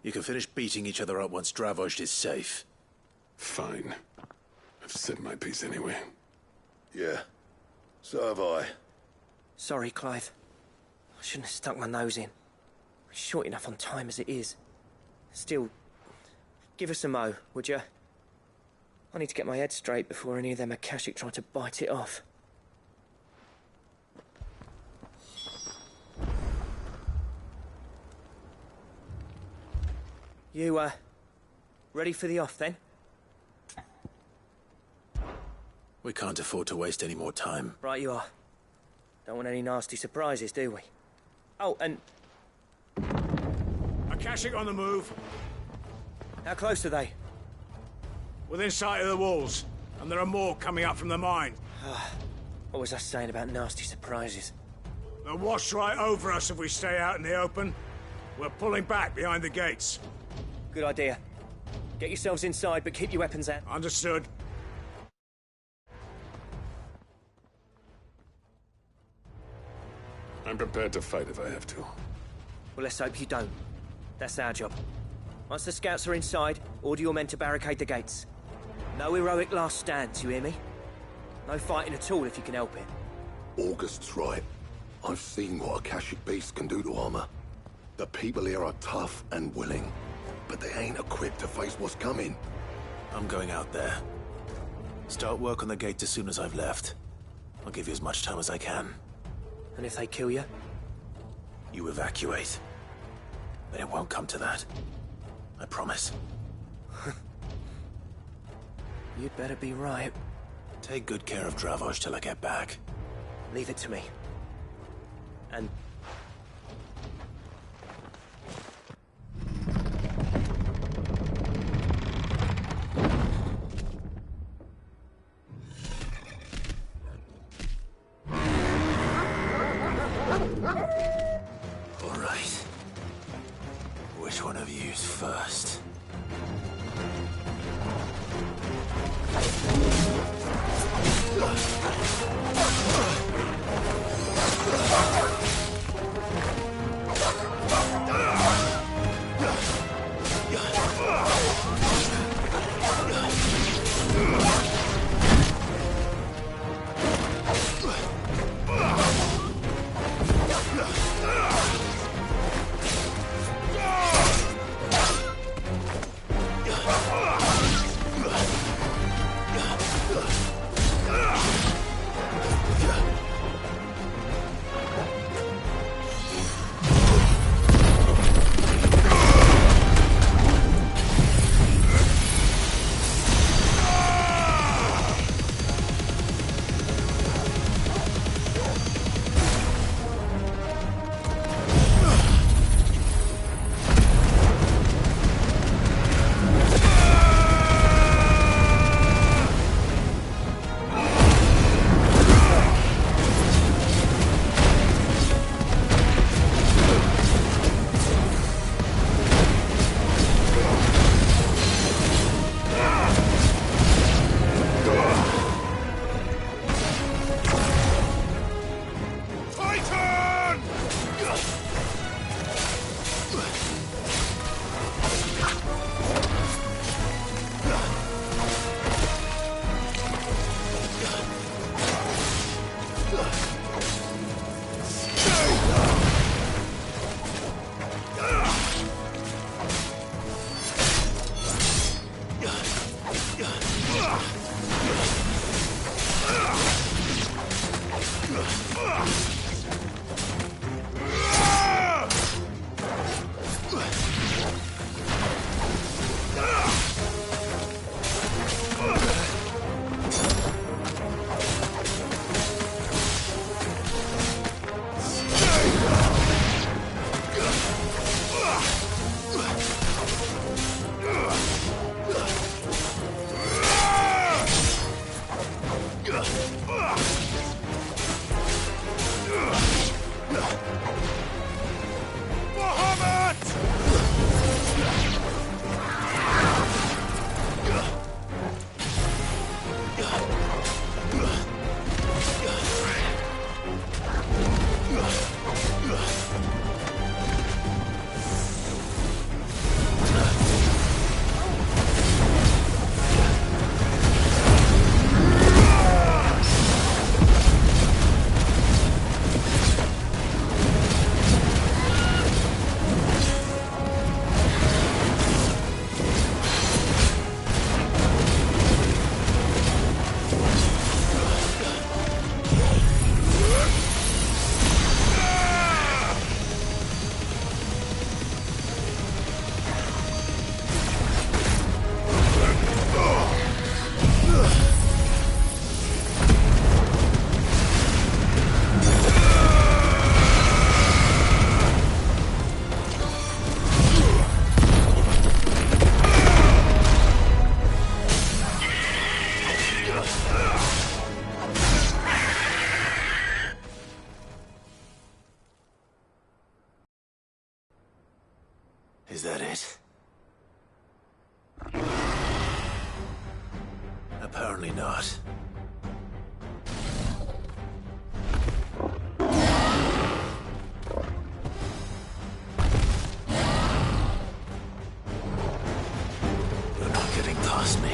D: You can finish beating each other up once Dravost is safe.
N: Fine. I've said my piece anyway.
Q: Yeah. So have I.
F: Sorry, Clive. I shouldn't have stuck my nose in. We're short enough on time as it is. Still, give us a mo, would you? I need to get my head straight before any of them Akashic try to bite it off. You, ready for the off, then?
D: We can't afford to waste any more time.
F: Right you are. Don't want any nasty surprises, do we? Oh, and...
E: Akashic on the move.
F: How close are they?
E: Within sight of the walls. And there are more coming up from the mine.
F: What was I saying about nasty surprises?
E: They'll wash right over us if we stay out in the open. We're pulling back behind the gates.
F: Good idea. Get yourselves inside, but keep your weapons out.
E: Understood.
N: I'm prepared to fight if I have to.
F: Well, let's hope you don't. That's our job. Once the scouts are inside, order your men to barricade the gates. No heroic last stands, you hear me? No fighting at all if you can help it.
Q: August's right. I've seen what Akashic beasts can do to armor. The people here are tough and willing, but they ain't equipped to face what's coming.
D: I'm going out there. Start work on the gate as soon as I've left. I'll give you as much time as I can.
F: And if they kill you?
D: You evacuate. But it won't come to that. I promise.
F: You'd better be right.
D: Take good care of Dravoj till I get back.
F: Leave it to me. And...
D: All right. Which one of you's first? Is that it? Apparently not. You're not getting past me.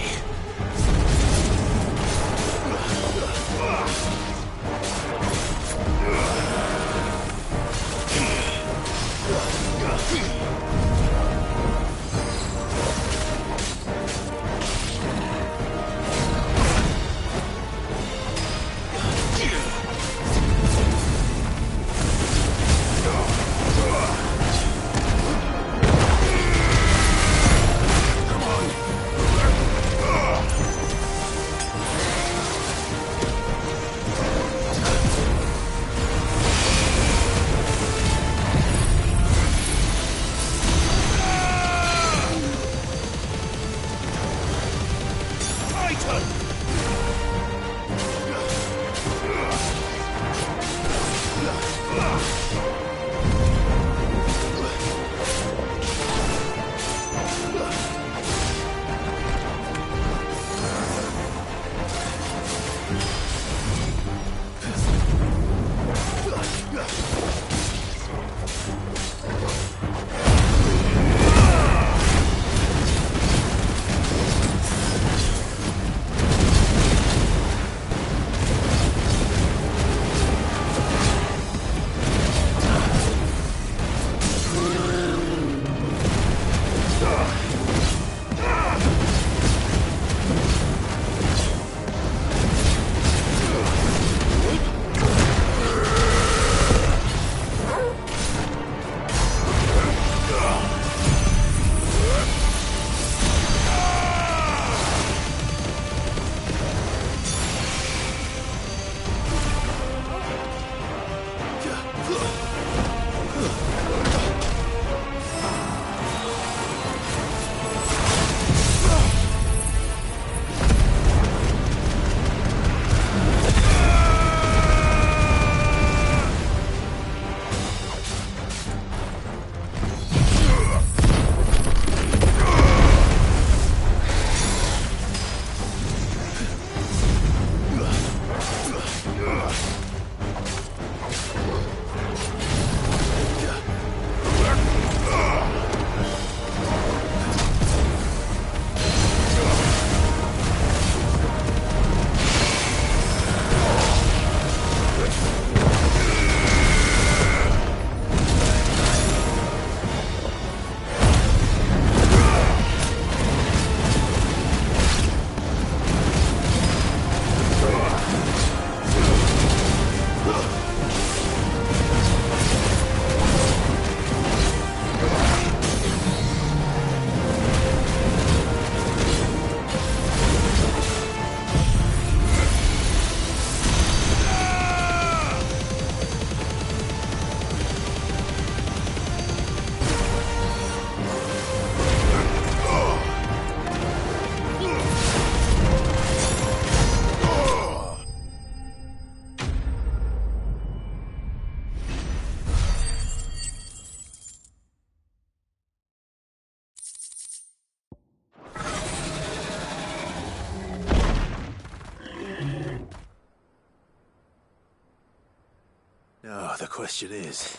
D: question is,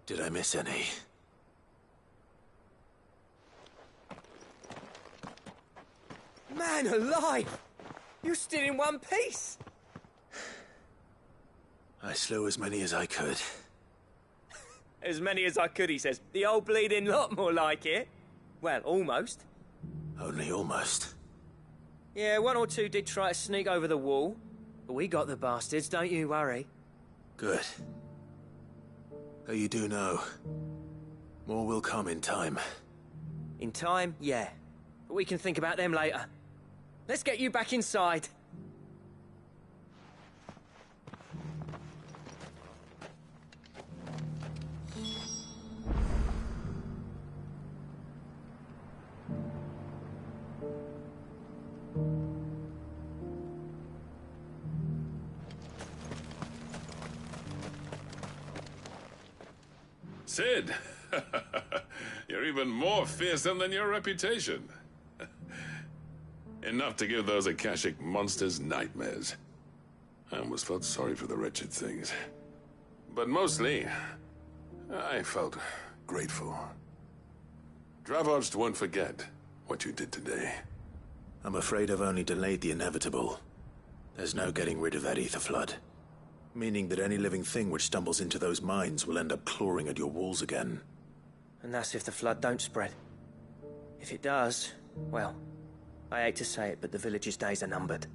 D: did I miss any?
F: Man alive! You're still in one piece!
D: I slew as many as I could.
F: As many as I could, he says. The old bleeding lot, more like it. Well, almost.
D: Only almost.
F: Yeah, one or two did try to sneak over the wall. But we got the bastards, don't you worry.
D: Good. Though you do know, more will come in time.
F: In time, yeah. But we can think about them later. Let's get you back inside.
N: Sid! You're even more fearsome than your reputation. Enough to give those Akashic monsters nightmares. I almost felt sorry for the wretched things. But mostly, I felt grateful. Dravoged won't forget what you did today.
D: I'm afraid I've only delayed the inevitable. There's no getting rid of that ether flood. Meaning that any living thing which stumbles into those mines will end up clawing at your walls again.
F: And that's if the flood don't spread. If it does, well, I hate to say it, but the village's days are numbered.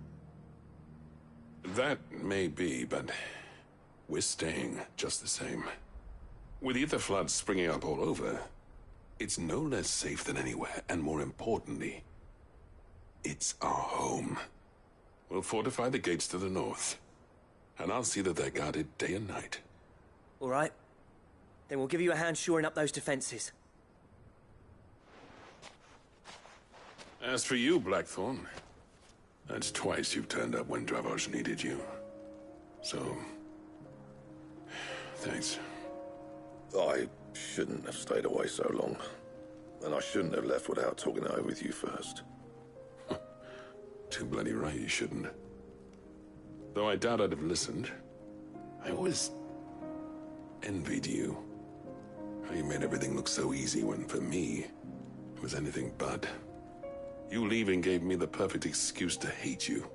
N: That may be, but we're staying just the same. With ether floods springing up all over, it's no less safe than anywhere, and more importantly, it's our home. We'll fortify the gates to the north, and I'll see that they're guarded day and night.
F: All right. Then we'll give you a hand shoring up those defenses.
N: As for you, Blackthorn, that's twice you've turned up when Dravos needed you. So, thanks.
Q: I shouldn't have stayed away so long. And I shouldn't have left without talking it over with you first.
N: Too bloody right you shouldn't. Though I doubt I'd have listened. I always envied you. How you made everything look so easy when, for me, it was anything but. You leaving gave me the perfect excuse to hate you.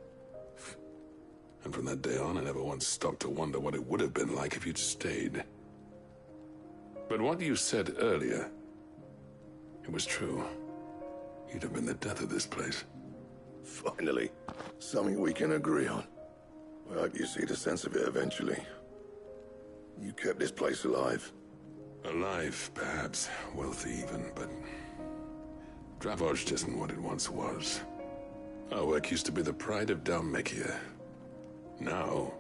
N: And from that day on, I never once stopped to wonder what it would have been like if you'd stayed. But what you said earlier, it was true. You'd have been the death of this place.
Q: Finally, something we can agree on. I hope you see the sense of it eventually. You kept this place alive.
N: Alive, perhaps. Wealthy even, but Dravoged isn't what it once was. Our work used to be the pride of Dalmekia. Now,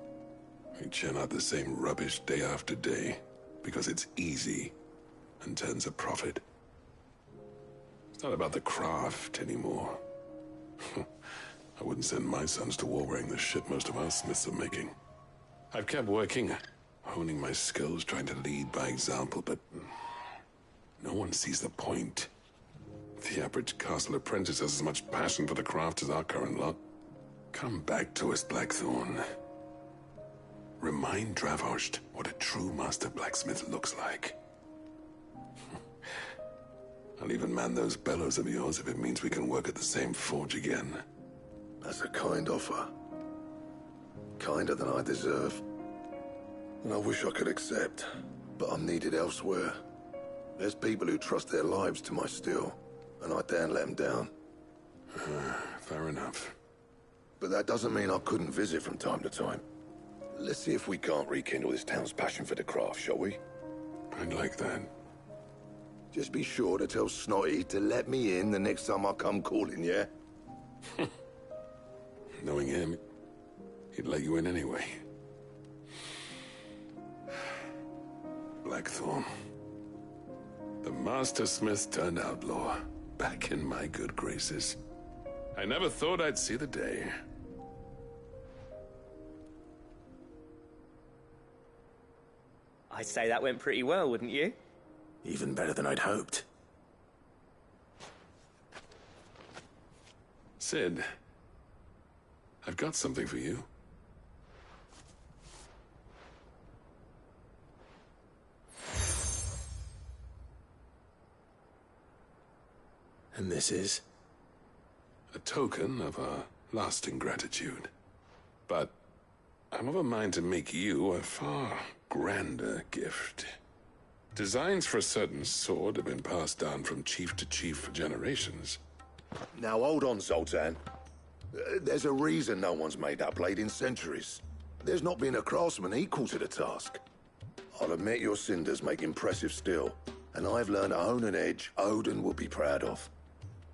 N: we churn out the same rubbish day after day because it's easy and turns a profit. It's not about the craft anymore. I wouldn't send my sons to war wearing the shit most of our smiths are making. I've kept working, honing my skills, trying to lead by example, but no one sees the point. The average castle apprentice has as much passion for the craft as our current lot. Come back to us, Blackthorn. Remind Dravoged what a true master blacksmith looks like. I'll even man those bellows of yours if it means we can work at the same forge again.
Q: That's a kind offer. Kinder than I deserve. And I wish I could accept, but I'm needed elsewhere. There's people who trust their lives to my steel, and I daren't let them down.
N: Fair enough.
Q: But that doesn't mean I couldn't visit from time to time. Let's see if we can't rekindle this town's passion for the craft, shall we?
N: I'd like that.
Q: Just be sure to tell Snotty to let me in the next time I come calling, yeah?
N: Knowing him, he'd let you in anyway. Blackthorn. The Master Smith turned outlaw, back in my good graces. I never thought I'd see the day.
F: I'd say that went pretty well, wouldn't you?
D: Even better than I'd hoped.
N: Sid, I've got something for you.
D: And this is?
N: A token of our lasting gratitude. But I'm of a mind to make you a far grander gift. Designs for a certain sword have been passed down from chief to chief for generations.
Q: Now hold on, Zoltan. There's a reason no one's made that blade in centuries. There's not been a craftsman equal to the task. I'll admit your cinders make impressive steel, and I've learned to own an edge Odin will be proud of.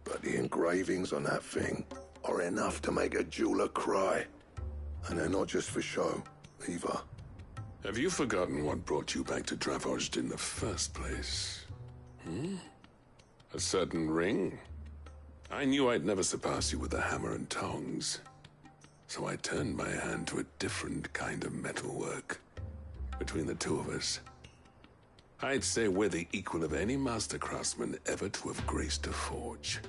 Q: But the engravings on that thing are enough to make a jeweler cry. And they're not just for show, either.
N: Have you forgotten what brought you back to Dravozd in the first place? A certain ring? I knew I'd never surpass you with the hammer and tongs. So I turned my hand to a different kind of metalwork. Between the two of us, I'd say we're the equal of any master craftsman ever to have graced a forge.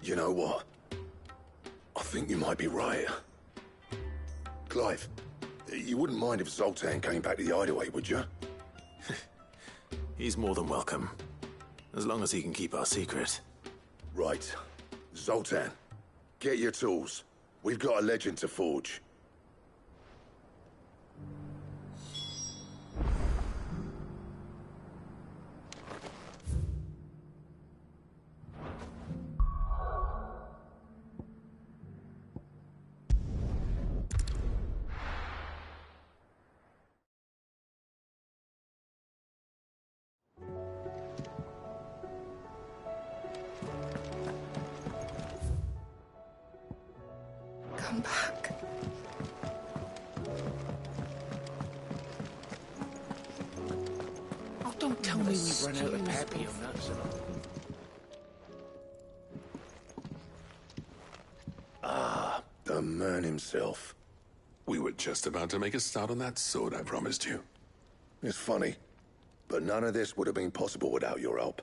Q: You know what? I think you might be right. Clive, you wouldn't mind if Zoltan came back to the Hideaway, would you?
D: He's more than welcome. As long as he can keep our secret.
Q: Right. Zoltan, get your tools. We've got a legend to forge.
T: Come back.
G: Oh, don't tell me we've run out of Papio nuts and all.
Q: Ah, the man himself.
N: We were just about to make a start on that sword I promised you.
Q: It's funny, but none of this would have been possible without your help.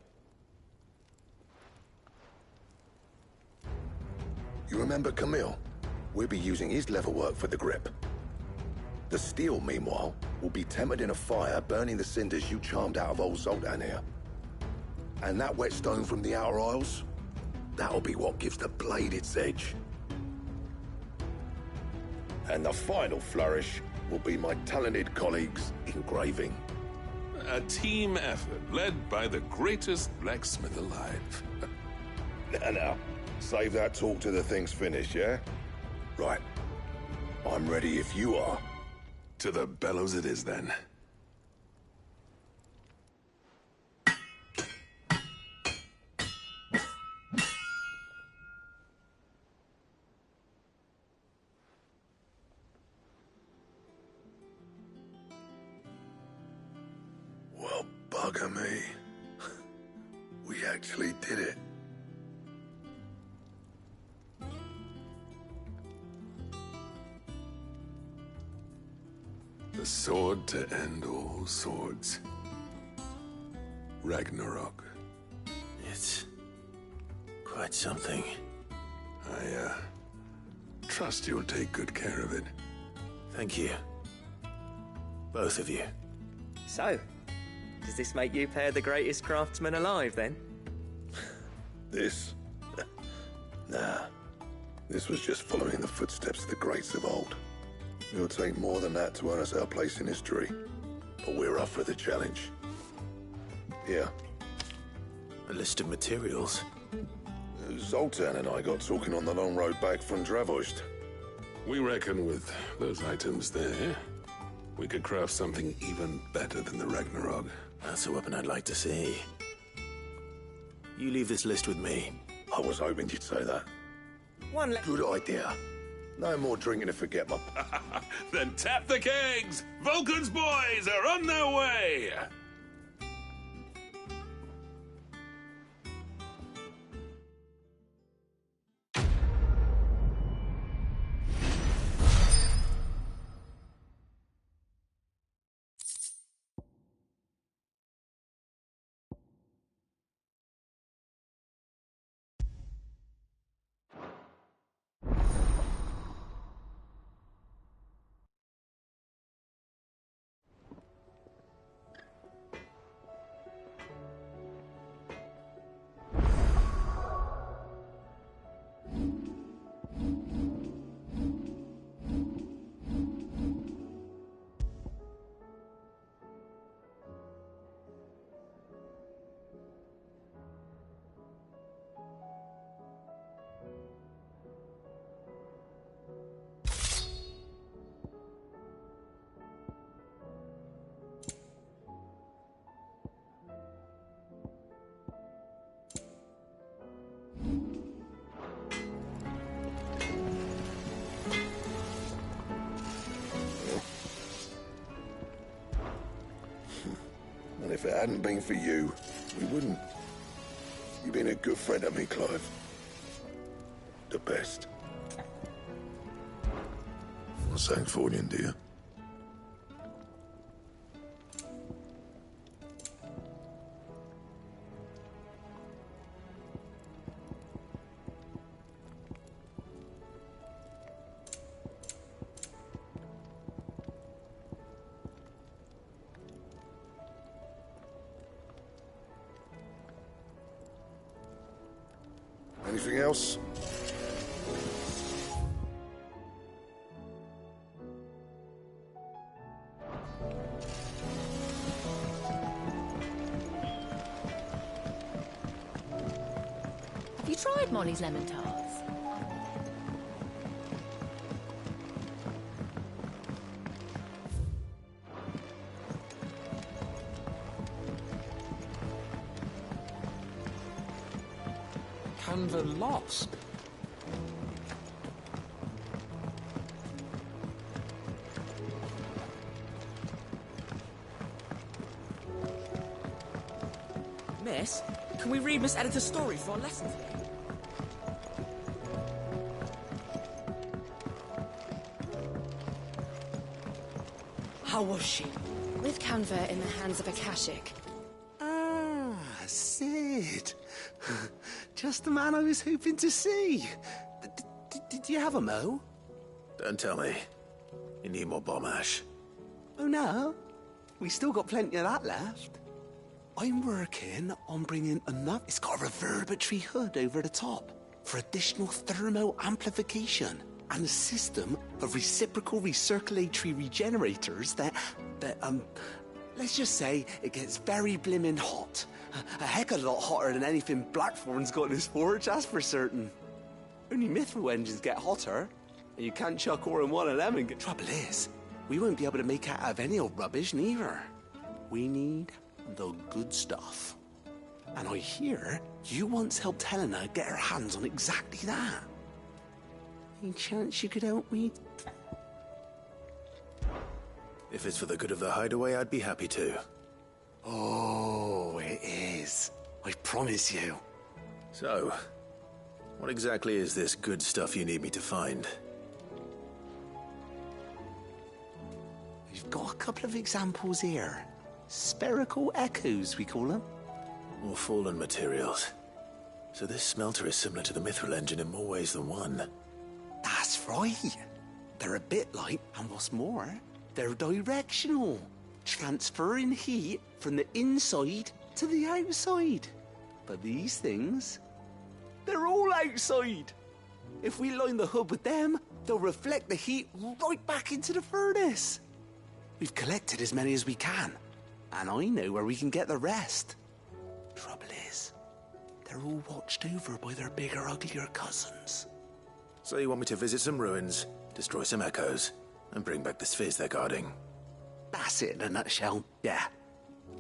Q: You remember Camille? We'll be using his leatherwork for the grip. The steel, meanwhile, will be tempered in a fire, burning the cinders you charmed out of old Zoltan here. And that whetstone from the Outer Isles, that'll be what gives the blade its edge. And the final flourish will be my talented colleagues' engraving.
N: A team effort led by the greatest blacksmith alive.
Q: Now, save that talk till the thing's finished, yeah? Right. I'm ready if you are.
N: To the bellows it is, then.
Q: Well, bugger me. We actually did it.
N: The sword to end all swords. Ragnarok.
D: It's quite something.
N: I, trust you'll take good care of it.
D: Thank you. Both of you.
F: So, does this make you pair the greatest craftsmen alive, then?
Q: This? Nah. This was just following the footsteps of the greats of old. It'll take more than that to earn us our place in history. But we're up for the challenge. Here.
D: A list of materials.
Q: Zoltan and I got talking on the long road back from Dravozd.
N: We reckon with those items there, we could craft something even better than the Ragnarok.
D: That's a weapon I'd like to see. You leave this list with me.
Q: I was hoping you'd say that. Good idea. No more drinking to forget my...
N: Then tap the kegs! Vulcan's boys are on their way!
Q: if it hadn't been for you, we wouldn't. You've been a good friend to me, Clive. The best. Well, thanks for it, dear. Anything else?
I: Have you tried Molly's lemon tarts?
L: Canva lost.
E: Miss, can we read Miss Editor's story for our lesson today? How was she?
W: With Canva in the hands of Akashic.
A: Ah, Sid. Just the man I was hoping to see. Did you have a mo?
D: Don't tell me. You need more bomb ash.
A: Oh no, we still got plenty of that left. I'm working on bringing enough. It's got a reverberatory hood over the top for additional thermo amplification and a system of reciprocal recirculatory regenerators that let's just say it gets very blimmin' hot. A heck of a lot hotter than anything Blackthorn's got in his forge, that's for certain. Only mithril engines get hotter, and you can't chuck ore in one of them and get... Trouble is, we won't be able to make out of any old rubbish neither. We need the good stuff. And I hear you once helped Helena get her hands on exactly that. Any chance you could help me?
D: If it's for the good of the hideaway, I'd be happy to.
A: Oh, it is. I promise you.
D: So, what exactly is this good stuff you need me to find?
A: We've got a couple of examples here. Spherical echoes, we call them.
D: More fallen materials. So this smelter is similar to the mithril engine in more ways than one.
A: That's right. They're a bit like, and what's more, they're directional. Transferring heat from the inside to the outside. But these things, they're all outside. If we line the hood with them, they'll reflect the heat right back into the furnace. We've collected as many as we can, and I know where we can get the rest. Trouble is, they're all watched over by their bigger, uglier cousins.
D: So you want me to visit some ruins, destroy some echoes, and bring back the spheres they're guarding?
A: That's it in a nutshell, yeah.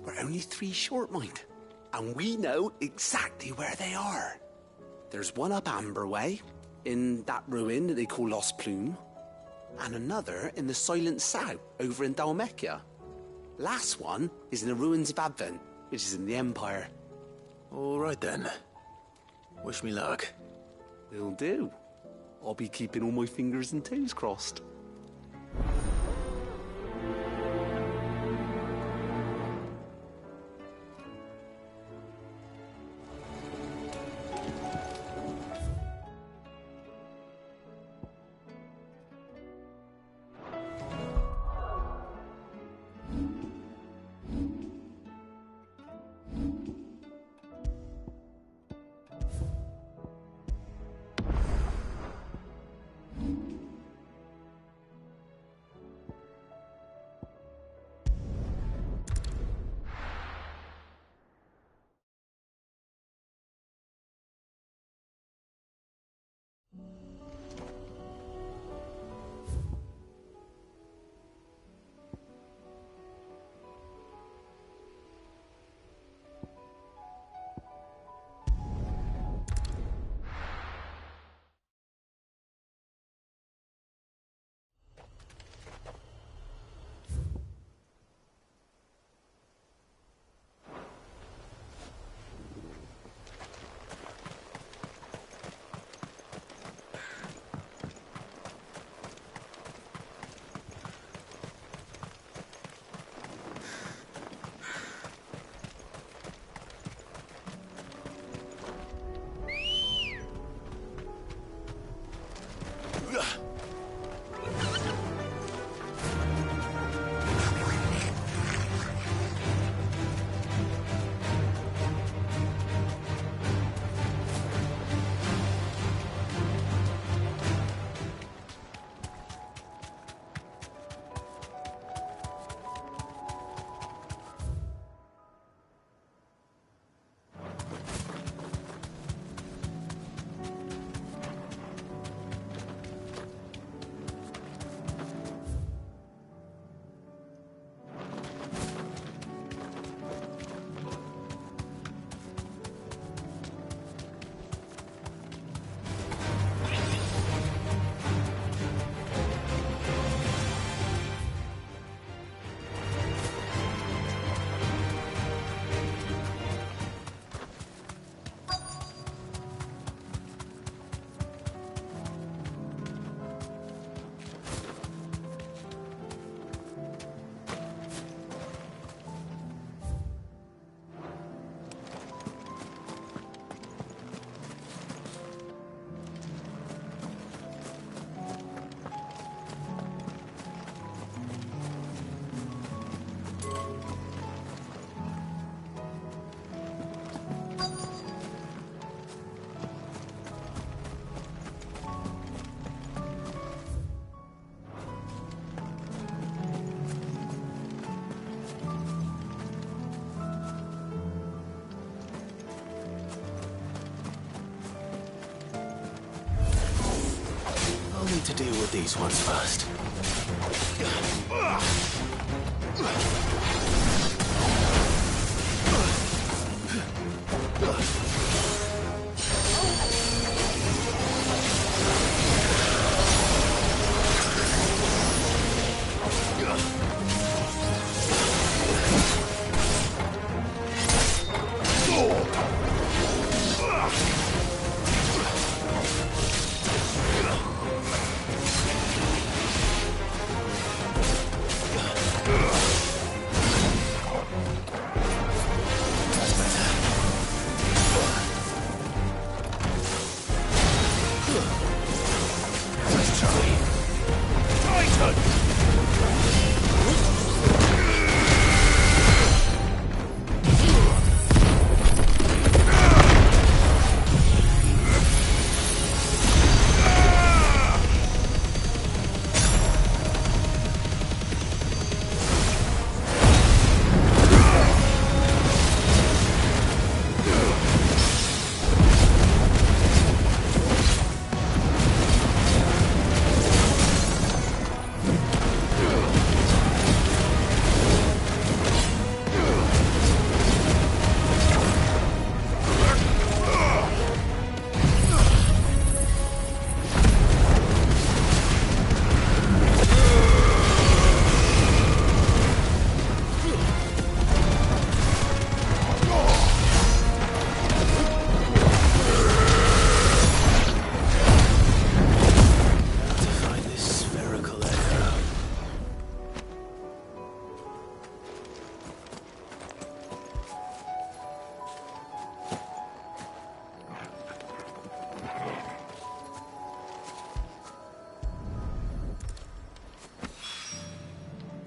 A: We're only 3 short, mind. And we know exactly where they are. There's one up Amber Way, in that ruin that they call Lost Plume. And another in the Silent South, over in Dalmekia. Last one is in the ruins of Advent, which is in the Empire.
D: All right then. Wish me luck.
A: Will do. I'll be keeping all my fingers and toes crossed.
D: with these ones first.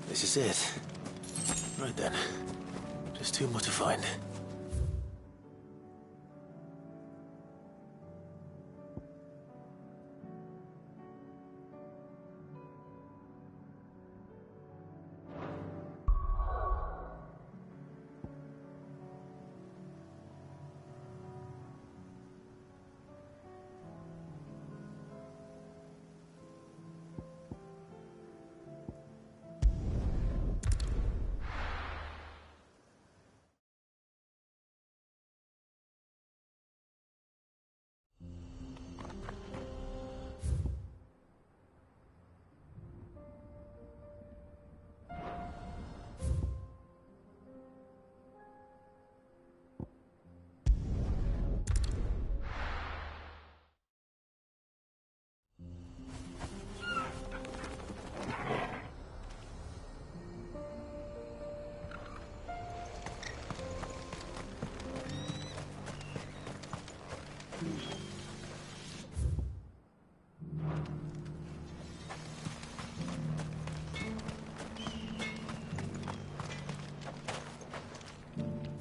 D: This is it. Right then. Just two more to find.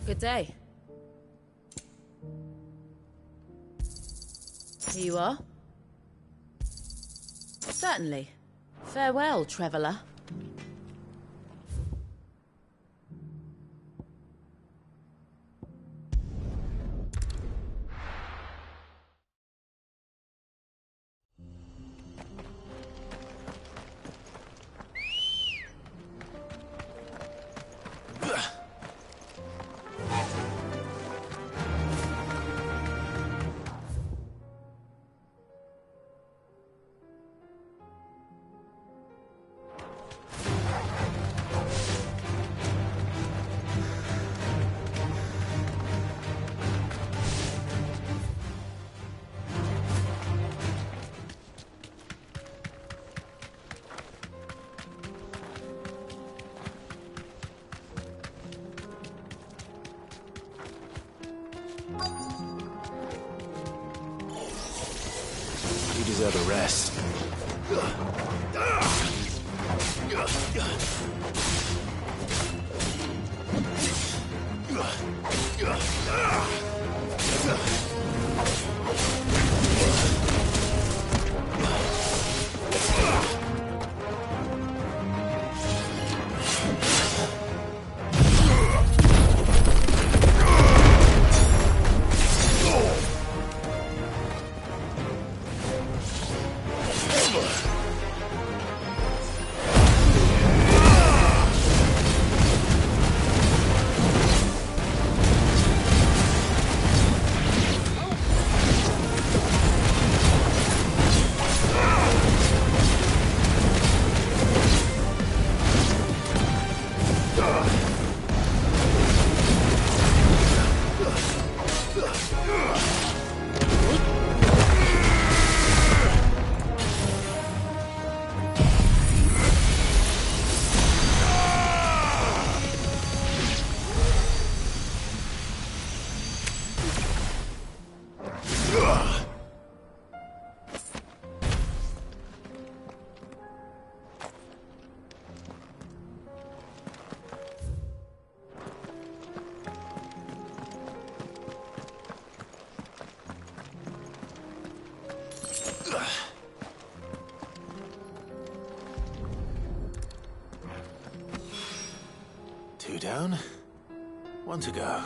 I: Good day. Here you are. Certainly. Farewell, traveller.
D: You deserve a rest. Two down, one to go.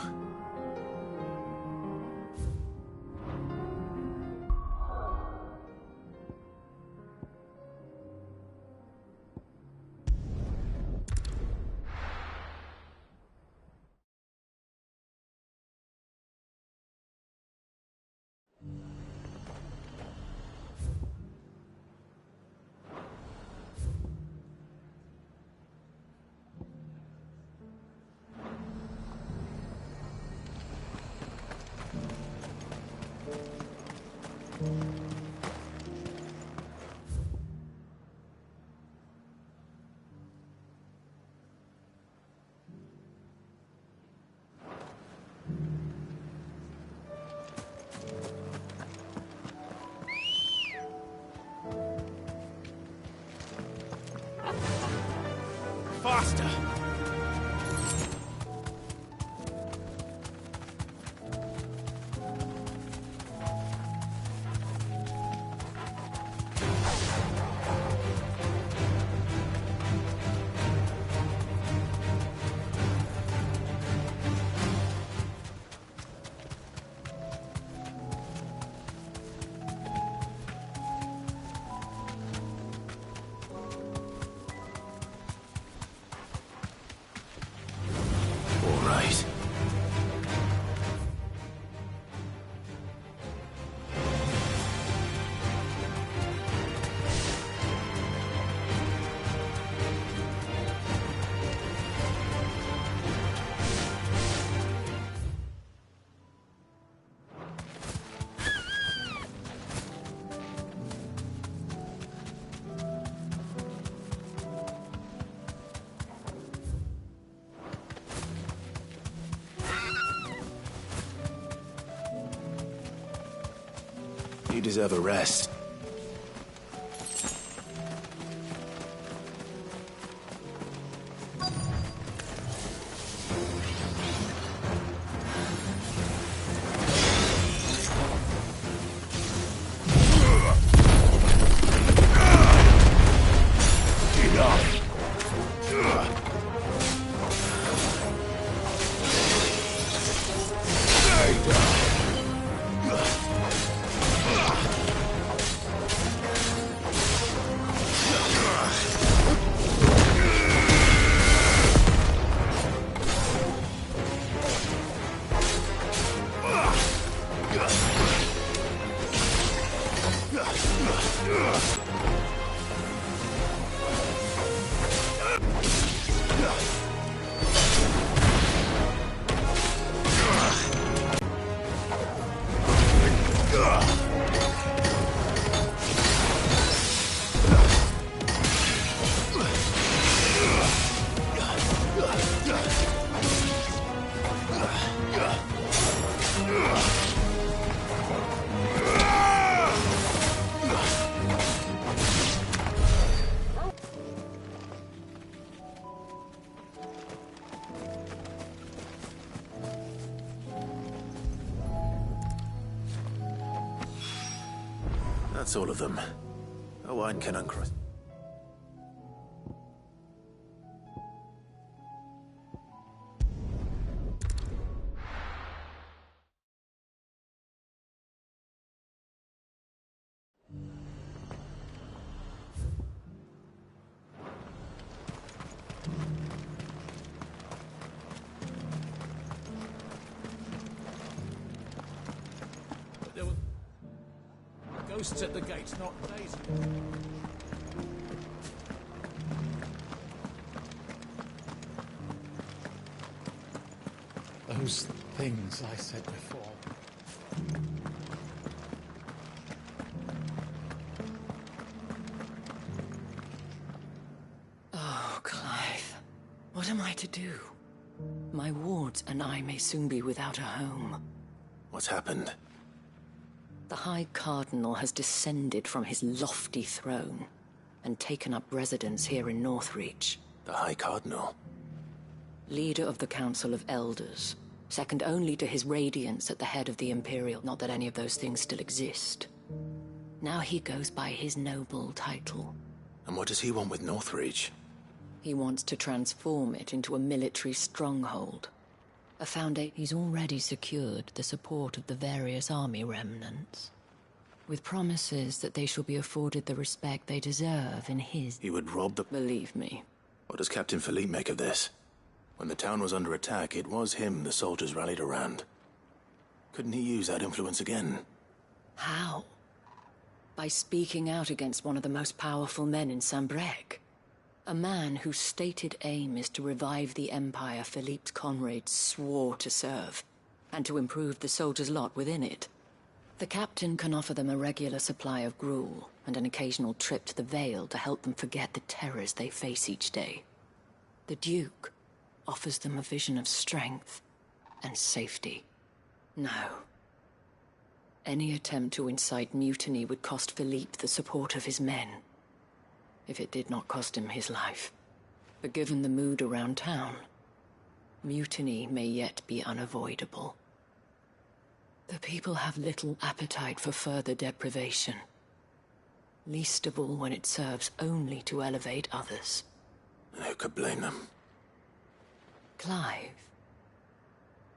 E: Faster!
D: You deserve a rest. That's all of them. A wine can uncross.
O: There were ghosts at the gates, not days. Those things I said before.
W: Oh, Clive. What am I to do? My wards and I may soon be without a home.
D: What's happened?
W: The High Cardinal has descended from his lofty throne and taken up residence here in Northreach.
D: The High Cardinal?
W: Leader of the Council of Elders, second only to his Radiance at the head of the Imperial, not that any of those things still exist. Now he goes by his noble title.
D: And what does he want with Northreach?
W: He wants to transform it into a military stronghold. A foundation. He's already secured the support of the various army remnants, with promises that they shall be afforded the respect they deserve in his...
D: He would rob the...
W: Believe me.
D: What does Captain Philippe make of this? When the town was under attack, it was him the soldiers rallied around. Couldn't he use that influence again?
W: How? By speaking out against one of the most powerful men in Sambrec. A man whose stated aim is to revive the empire Philippe's comrades swore to serve, and to improve the soldiers' lot within it. The captain can offer them a regular supply of gruel, and an occasional trip to the Vale to help them forget the terrors they face each day. The Duke offers them a vision of strength and safety. No. Any attempt to incite mutiny would cost Philippe the support of his men, if it did not cost him his life. But given the mood around town, mutiny may yet be unavoidable. The people have little appetite for further deprivation, least of all when it serves only to elevate others.
D: Who could blame them?
W: Clive,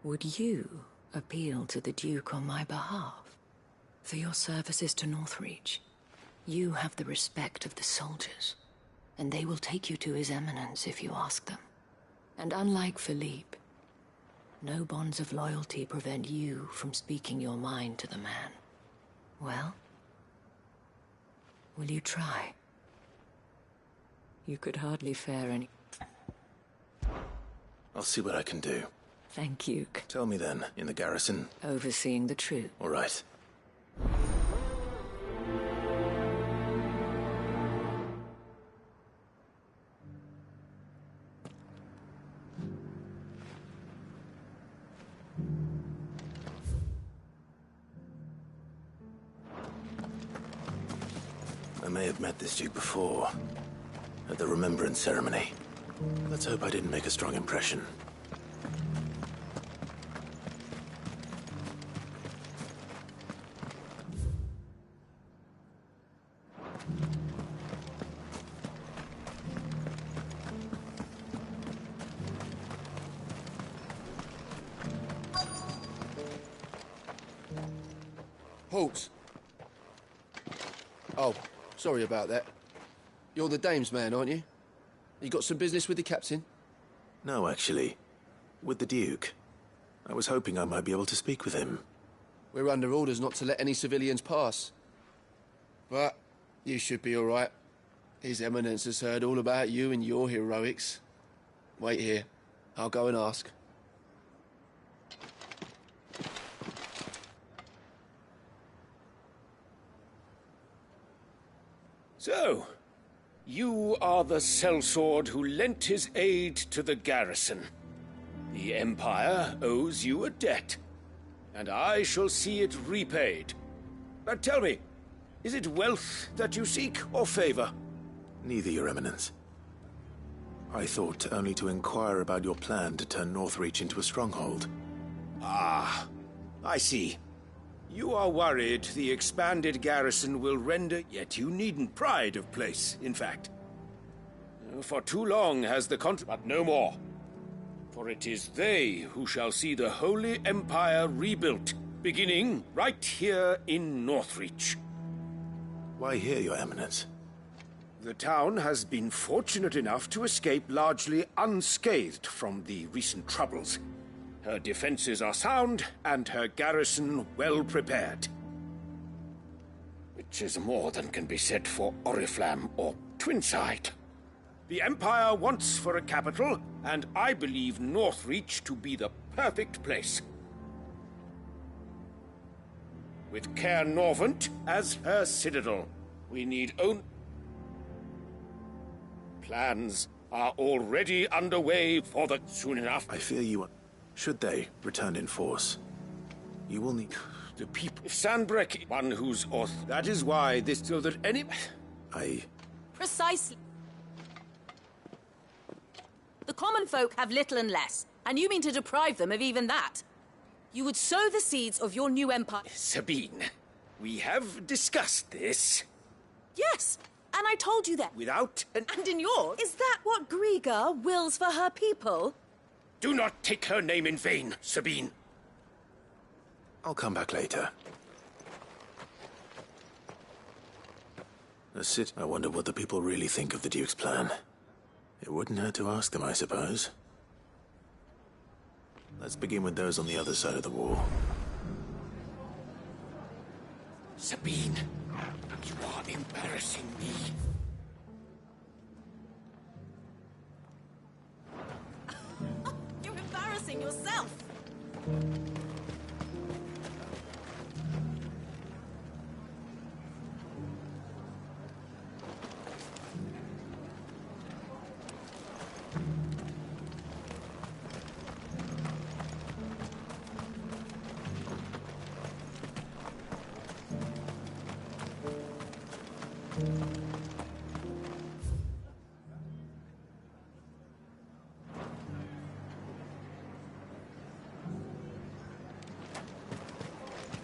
W: would you appeal to the Duke on my behalf? For your services to Northreach, you have the respect of the soldiers, and they will take you to His Eminence if you ask them. And unlike Philippe, no bonds of loyalty prevent you from speaking your mind to the man. Well, will you try? You could hardly fare any...
D: I'll see what I can do.
W: Thank you.
D: Tell me then, in the garrison.
W: Overseeing the troop.
D: All right. I may have met this Duke before, at the Remembrance Ceremony. Let's hope I didn't make a strong impression.
M: Halt! Oh, sorry about that. You're the dame's man, aren't you? You got some business with the captain?
D: No, actually. With the Duke. I was hoping I might be able to speak with him.
M: We're under orders not to let any civilians pass. But you should be all right. His Eminence has heard all about you and your heroics. Wait here. I'll go and ask.
R: So, you are the sellsword who lent his aid to the garrison. The Empire owes you a debt, and I shall see it repaid. But tell me, is it wealth that you seek, or favor?
D: Neither, Your Eminence. I thought only to inquire about your plan to turn Northreach into a stronghold.
R: Ah, I see. You are worried the expanded garrison will render, yet you needn't pride of place, in fact. For too long has the but no more. For it is they who shall see the Holy Empire rebuilt, beginning right here in Northreach.
D: Why here, Your Eminence?
R: The town has been fortunate enough to escape largely unscathed from the recent troubles. Her defenses are sound, and her garrison well prepared. Which is more than can be said for Oriflamme or Twinside. The Empire wants for a capital, and I believe Northreach to be the perfect place. With Caer Norvent as her citadel, we need own... Plans are already underway for the... soon enough.
D: I fear you... Should they return in force, you will need...
R: The people... If Sanbreque, one whose oath... That is why this... So that any...
I: Precisely. The common folk have little and less, and you mean to deprive them of even that? You would sow the seeds of your new empire...
R: Sabine, we have discussed this.
I: Yes, And I told you that.
R: Without an...
I: And in yours? Is that what Griga wills for her people?
R: Do not take her name in vain, Sabine.
D: I'll come back later. I wonder what the people really think of the Duke's plan. It wouldn't hurt to ask them, I suppose. Let's begin with those on the other side of the wall.
R: Sabine, you are embarrassing me.
I: You're embarrassing yourself.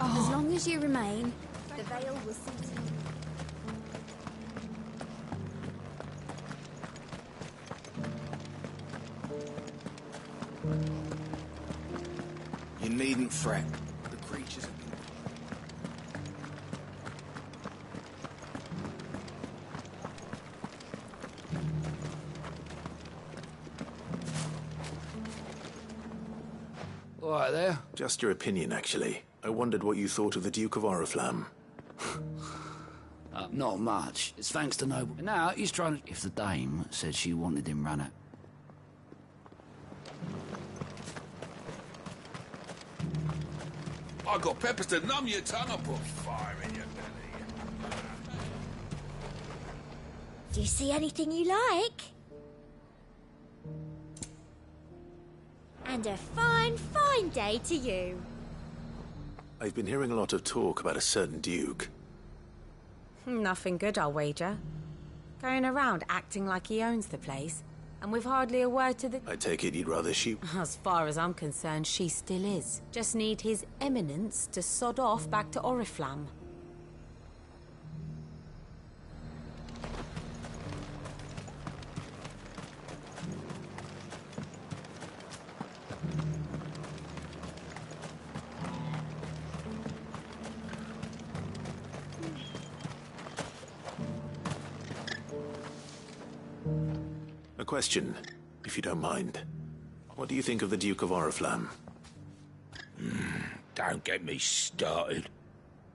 B: As long as you remain, the veil will see to you.
E: You needn't fret. The creatures have been...
G: All right there.
D: Just your opinion, actually. I wondered what you thought of the Duke of Oriflamme.
G: Not much. It's thanks to Noble. And now he's trying to... If the dame said she wanted him run it.
N: I got peppers to numb your tongue. I'll put fire in your belly.
B: Do you see anything you like? And a fine, fine day to you.
D: I've been hearing a lot of talk about a certain Duke.
C: Nothing good, I'll wager. Going around acting like he owns the place, and with hardly a word to the...
D: I take it you'd rather she...
C: As far as I'm concerned, she still is. Just need his eminence to sod off back to Oriflamme.
D: A question, if you don't mind. What do you think of the Duke of Oriflamme?
R: Don't get me started.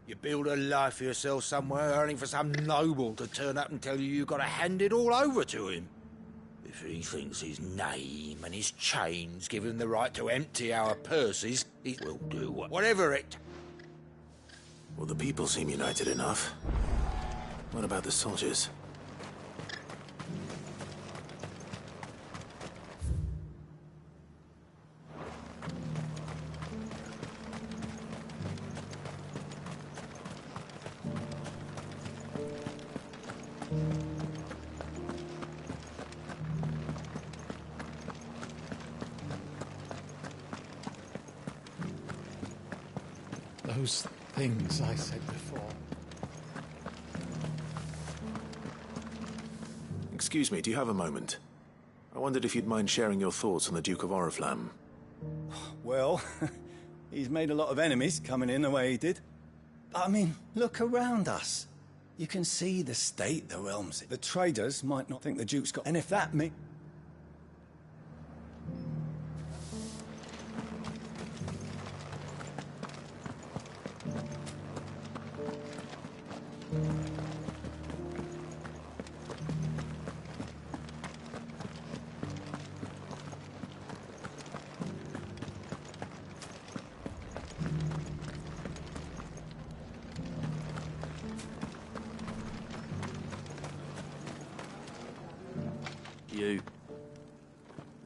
R: You build a life for yourself somewhere, earning for some noble to turn up and tell you got to hand it all over to him. If he thinks his name and his chains give him the right to empty our purses, he will do whatever it...
D: Well, the people seem united enough. What about the soldiers?
P: Those things I said before.
D: Excuse me, do you have a moment? I wondered if you'd mind sharing your thoughts on the Duke of Oriflamme.
E: Well, he's made a lot of enemies coming in the way he did. But I mean, look around us. You can see the state the realm's in. The traders might not think the Duke's got... And if that means...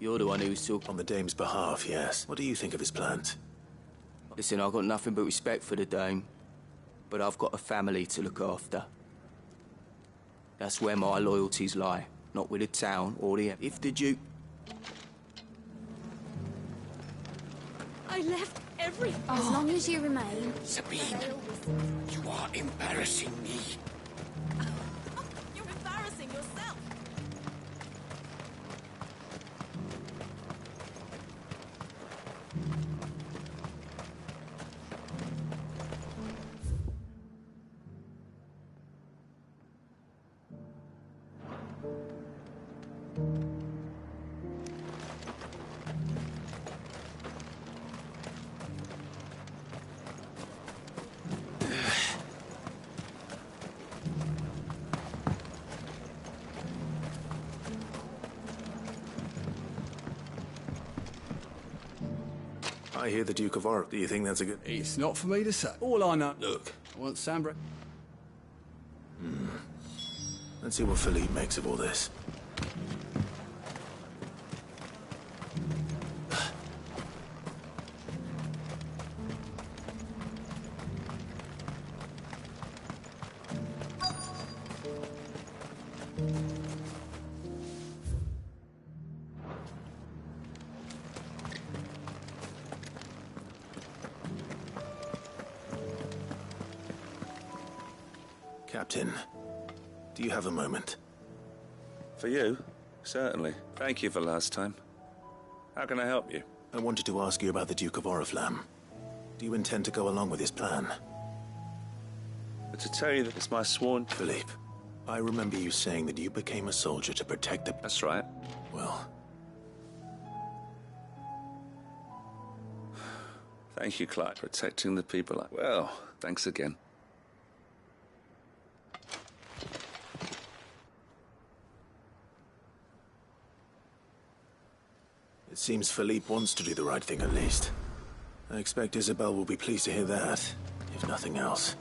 U: You're the one who's talking...
D: On the Dame's behalf, yes. What do you think of his plans?
U: Listen, I've got nothing but respect for the Dame, but I've got a family to look after. That's where my loyalties lie, not with the town or the... If the Duke...
B: I left everything. As long as you remain...
R: Sabine, you are embarrassing me.
D: I hear the Duke of Orc. Do you think that's a good...
O: It's not for me to say. All I know... Look, I want Sambra...
D: Let's see what Philippe makes of all this. Captain, do you have a moment?
L: For you? Certainly. Thank you for last time. How can I help you?
D: I wanted to ask you about the Duke of Oriflamme. Do you intend to go along with his plan?
L: But to tell you that it's my sworn...
D: Philippe, I remember you saying that you became a soldier to protect the...
L: That's right.
D: Well...
L: Thank you, Clyde. Protecting the people. Well, thanks again.
D: It seems Philippe wants to do the right thing at least. I expect Isabel will be pleased to hear that, if nothing else.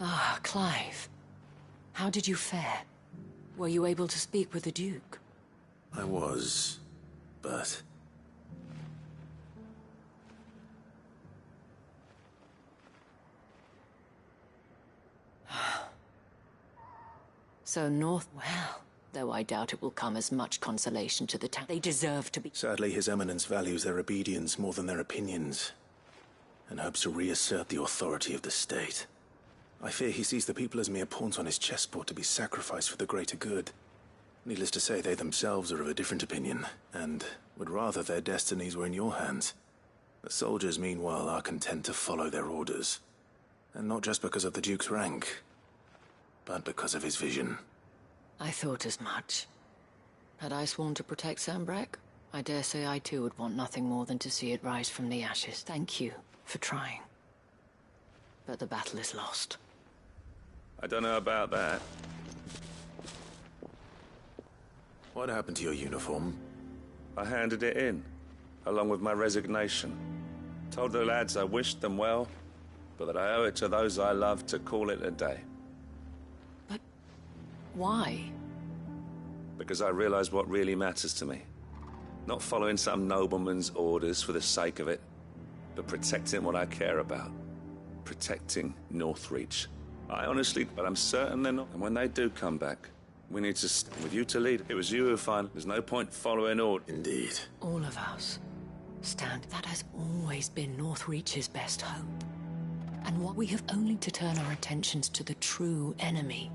W: Ah, Clive. How did you fare? Were you able to speak with the Duke?
D: I was... but...
W: So North... Well, though I doubt it will come as much consolation to the town. They deserve to be...
D: Sadly, His Eminence values their obedience more than their opinions, and hopes to reassert the authority of the state. I fear he sees the people as mere pawns on his chessboard to be sacrificed for the greater good. Needless to say, they themselves are of a different opinion, and would rather their destinies were in your hands. The soldiers, meanwhile, are content to follow their orders. And not just because of the Duke's rank, but because of his vision.
W: I thought as much. Had I sworn to protect Sambrek, I dare say I too would want nothing more than to see it rise from the ashes. Thank you for trying. But the battle is lost.
L: I don't know about that.
D: What happened to your uniform?
L: I handed it in, along with my resignation. Told the lads I wished them well, but that I owe it to those I love to call it a day.
W: But why?
L: Because I realized what really matters to me. Not following some nobleman's orders for the sake of it, but protecting what I care about. Protecting Northreach. I honestly, but I'm certain they're not. And when they do come back, we need to stand with you to lead. It was you who found. There's no point following order.
D: Indeed.
W: All of us stand. That has always been Northreach's best hope. And what we have only to turn our attentions to the true enemy.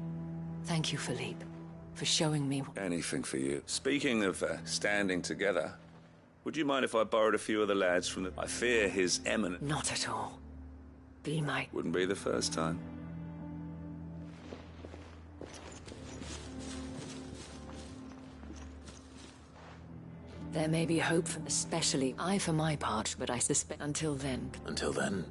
W: Thank you, Philippe, for showing me...
L: Anything for you. Speaking of standing together, would you mind if I borrowed a few of the lads from the... I fear His Eminence...
W: Not at all. Be my...
L: Wouldn't be the first time.
W: There may be hope for... Especially I for my part, but I suspect... Until then...
D: Until then...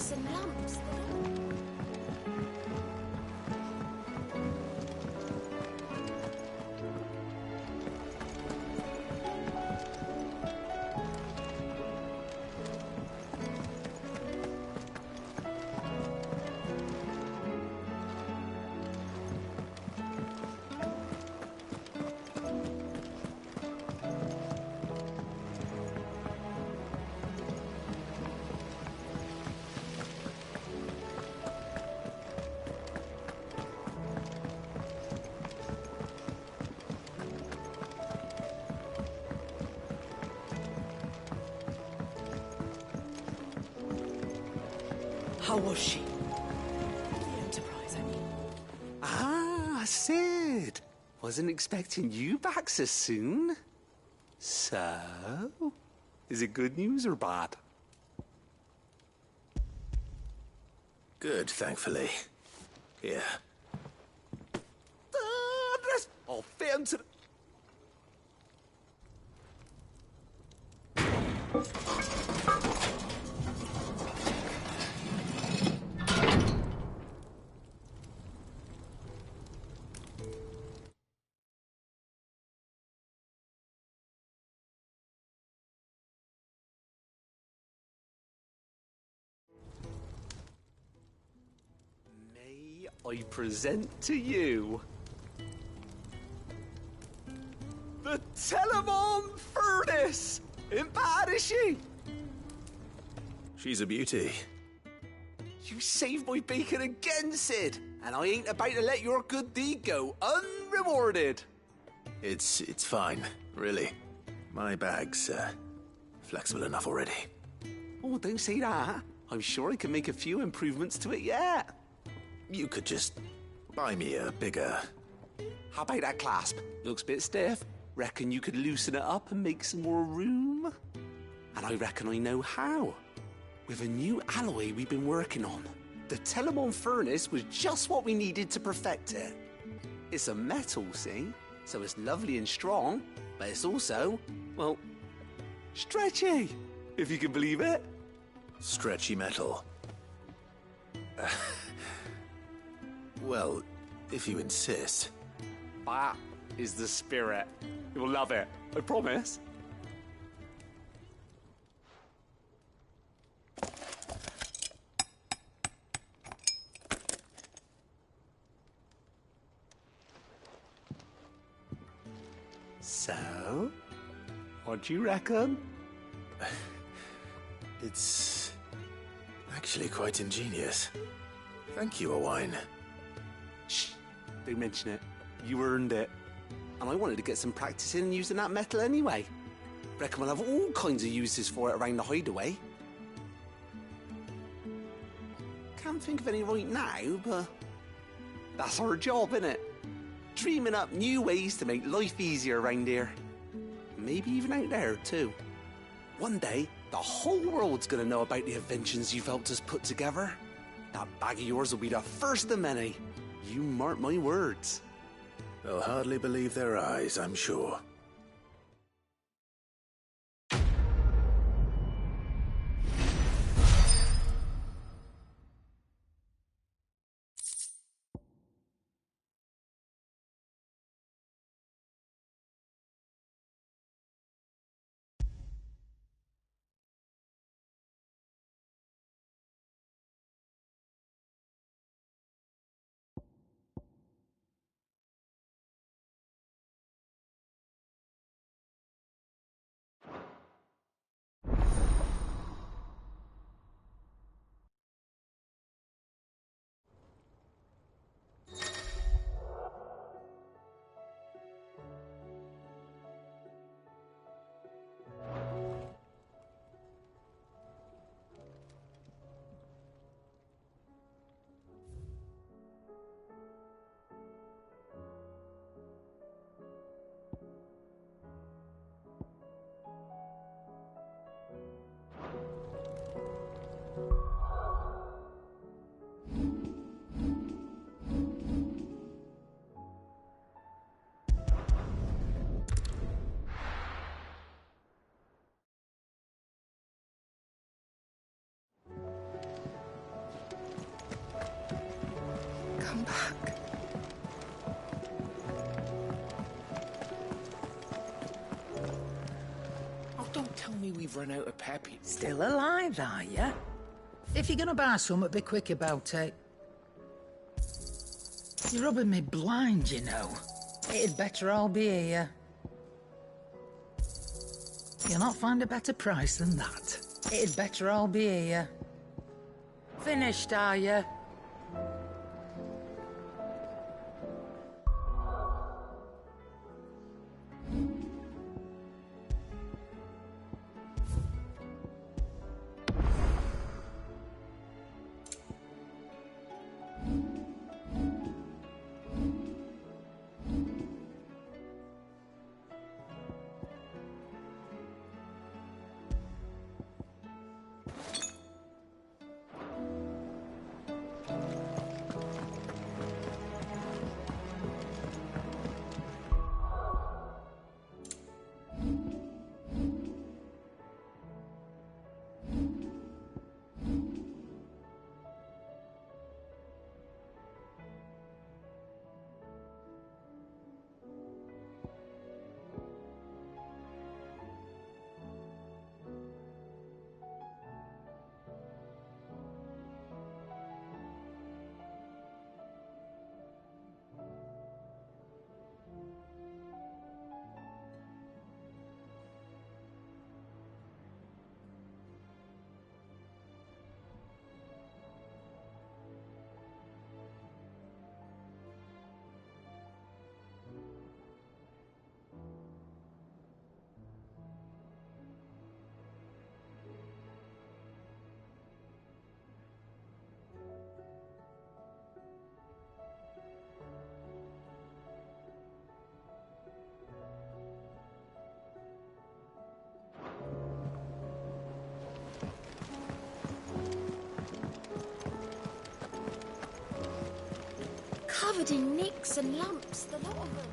B: bumps and lumps.
W: How was she? The Enterprise, I mean.
A: Ah, Sid. Wasn't expecting you back so soon. So, is it good news or bad?
D: Good, thankfully. Here.
A: I'll fit him to the... May I present to you the Telemon Furnace! Ain't bad, is she?
D: She's a beauty.
A: You saved my bacon again, Sid, and I ain't about to let your good deed go unrewarded.
D: It's fine, really. My bag's flexible enough already.
A: Oh, don't say that. I'm sure I can make a few improvements to it yet.
D: You could just buy me a bigger...
A: How about that clasp? Looks a bit stiff. Reckon you could loosen it up and make some more room? And I reckon I know how. With a new alloy we've been working on. The Telemon Furnace was just what we needed to perfect it. It's a metal, see? So it's lovely and strong, but it's also, well, stretchy, if you can believe it.
D: Stretchy metal. Well, if you insist.
A: That is the spirit. You'll love it, I promise. So, what do you reckon?
D: It's actually quite ingenious. Thank you, Owain.
A: Shh, don't mention it. You earned it. And I wanted to get some practice in using that metal anyway. Reckon we'll have all kinds of uses for it around the hideaway. Can't think of any right now, but that's our job, innit? Dreaming up new ways to make life easier around here. Maybe even out there, too. One day, the whole world's gonna know about the inventions you've helped us put together. That bag of yours will be the first of many. You mark my words.
D: They'll hardly believe their eyes, I'm sure.
R: me we've run out of peppy.
H: Still alive, are ya? If you're gonna buy something, be quick about it. You're rubbing me blind, you know. It'd better all be here. You'll not find a better price than that. It'd better all be here. Finished, are ya?
B: Covered in nicks and lumps, the lot of them.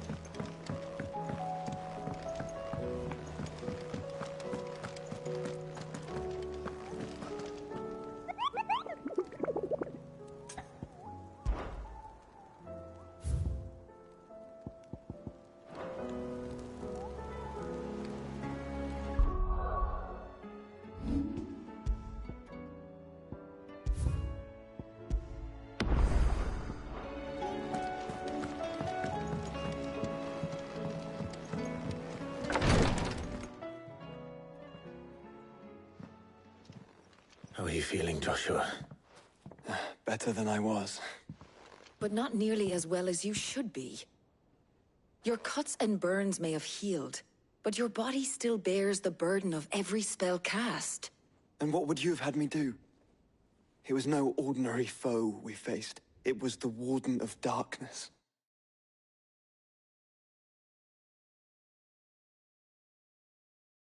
D: How are you feeling, Joshua?
S: Better than I was.
W: But not nearly as well as you should be. Your cuts and burns may have healed, but your body still bears the burden of every spell cast.
S: And what would you have had me do? It was no ordinary foe we faced. It was the Warden of Darkness.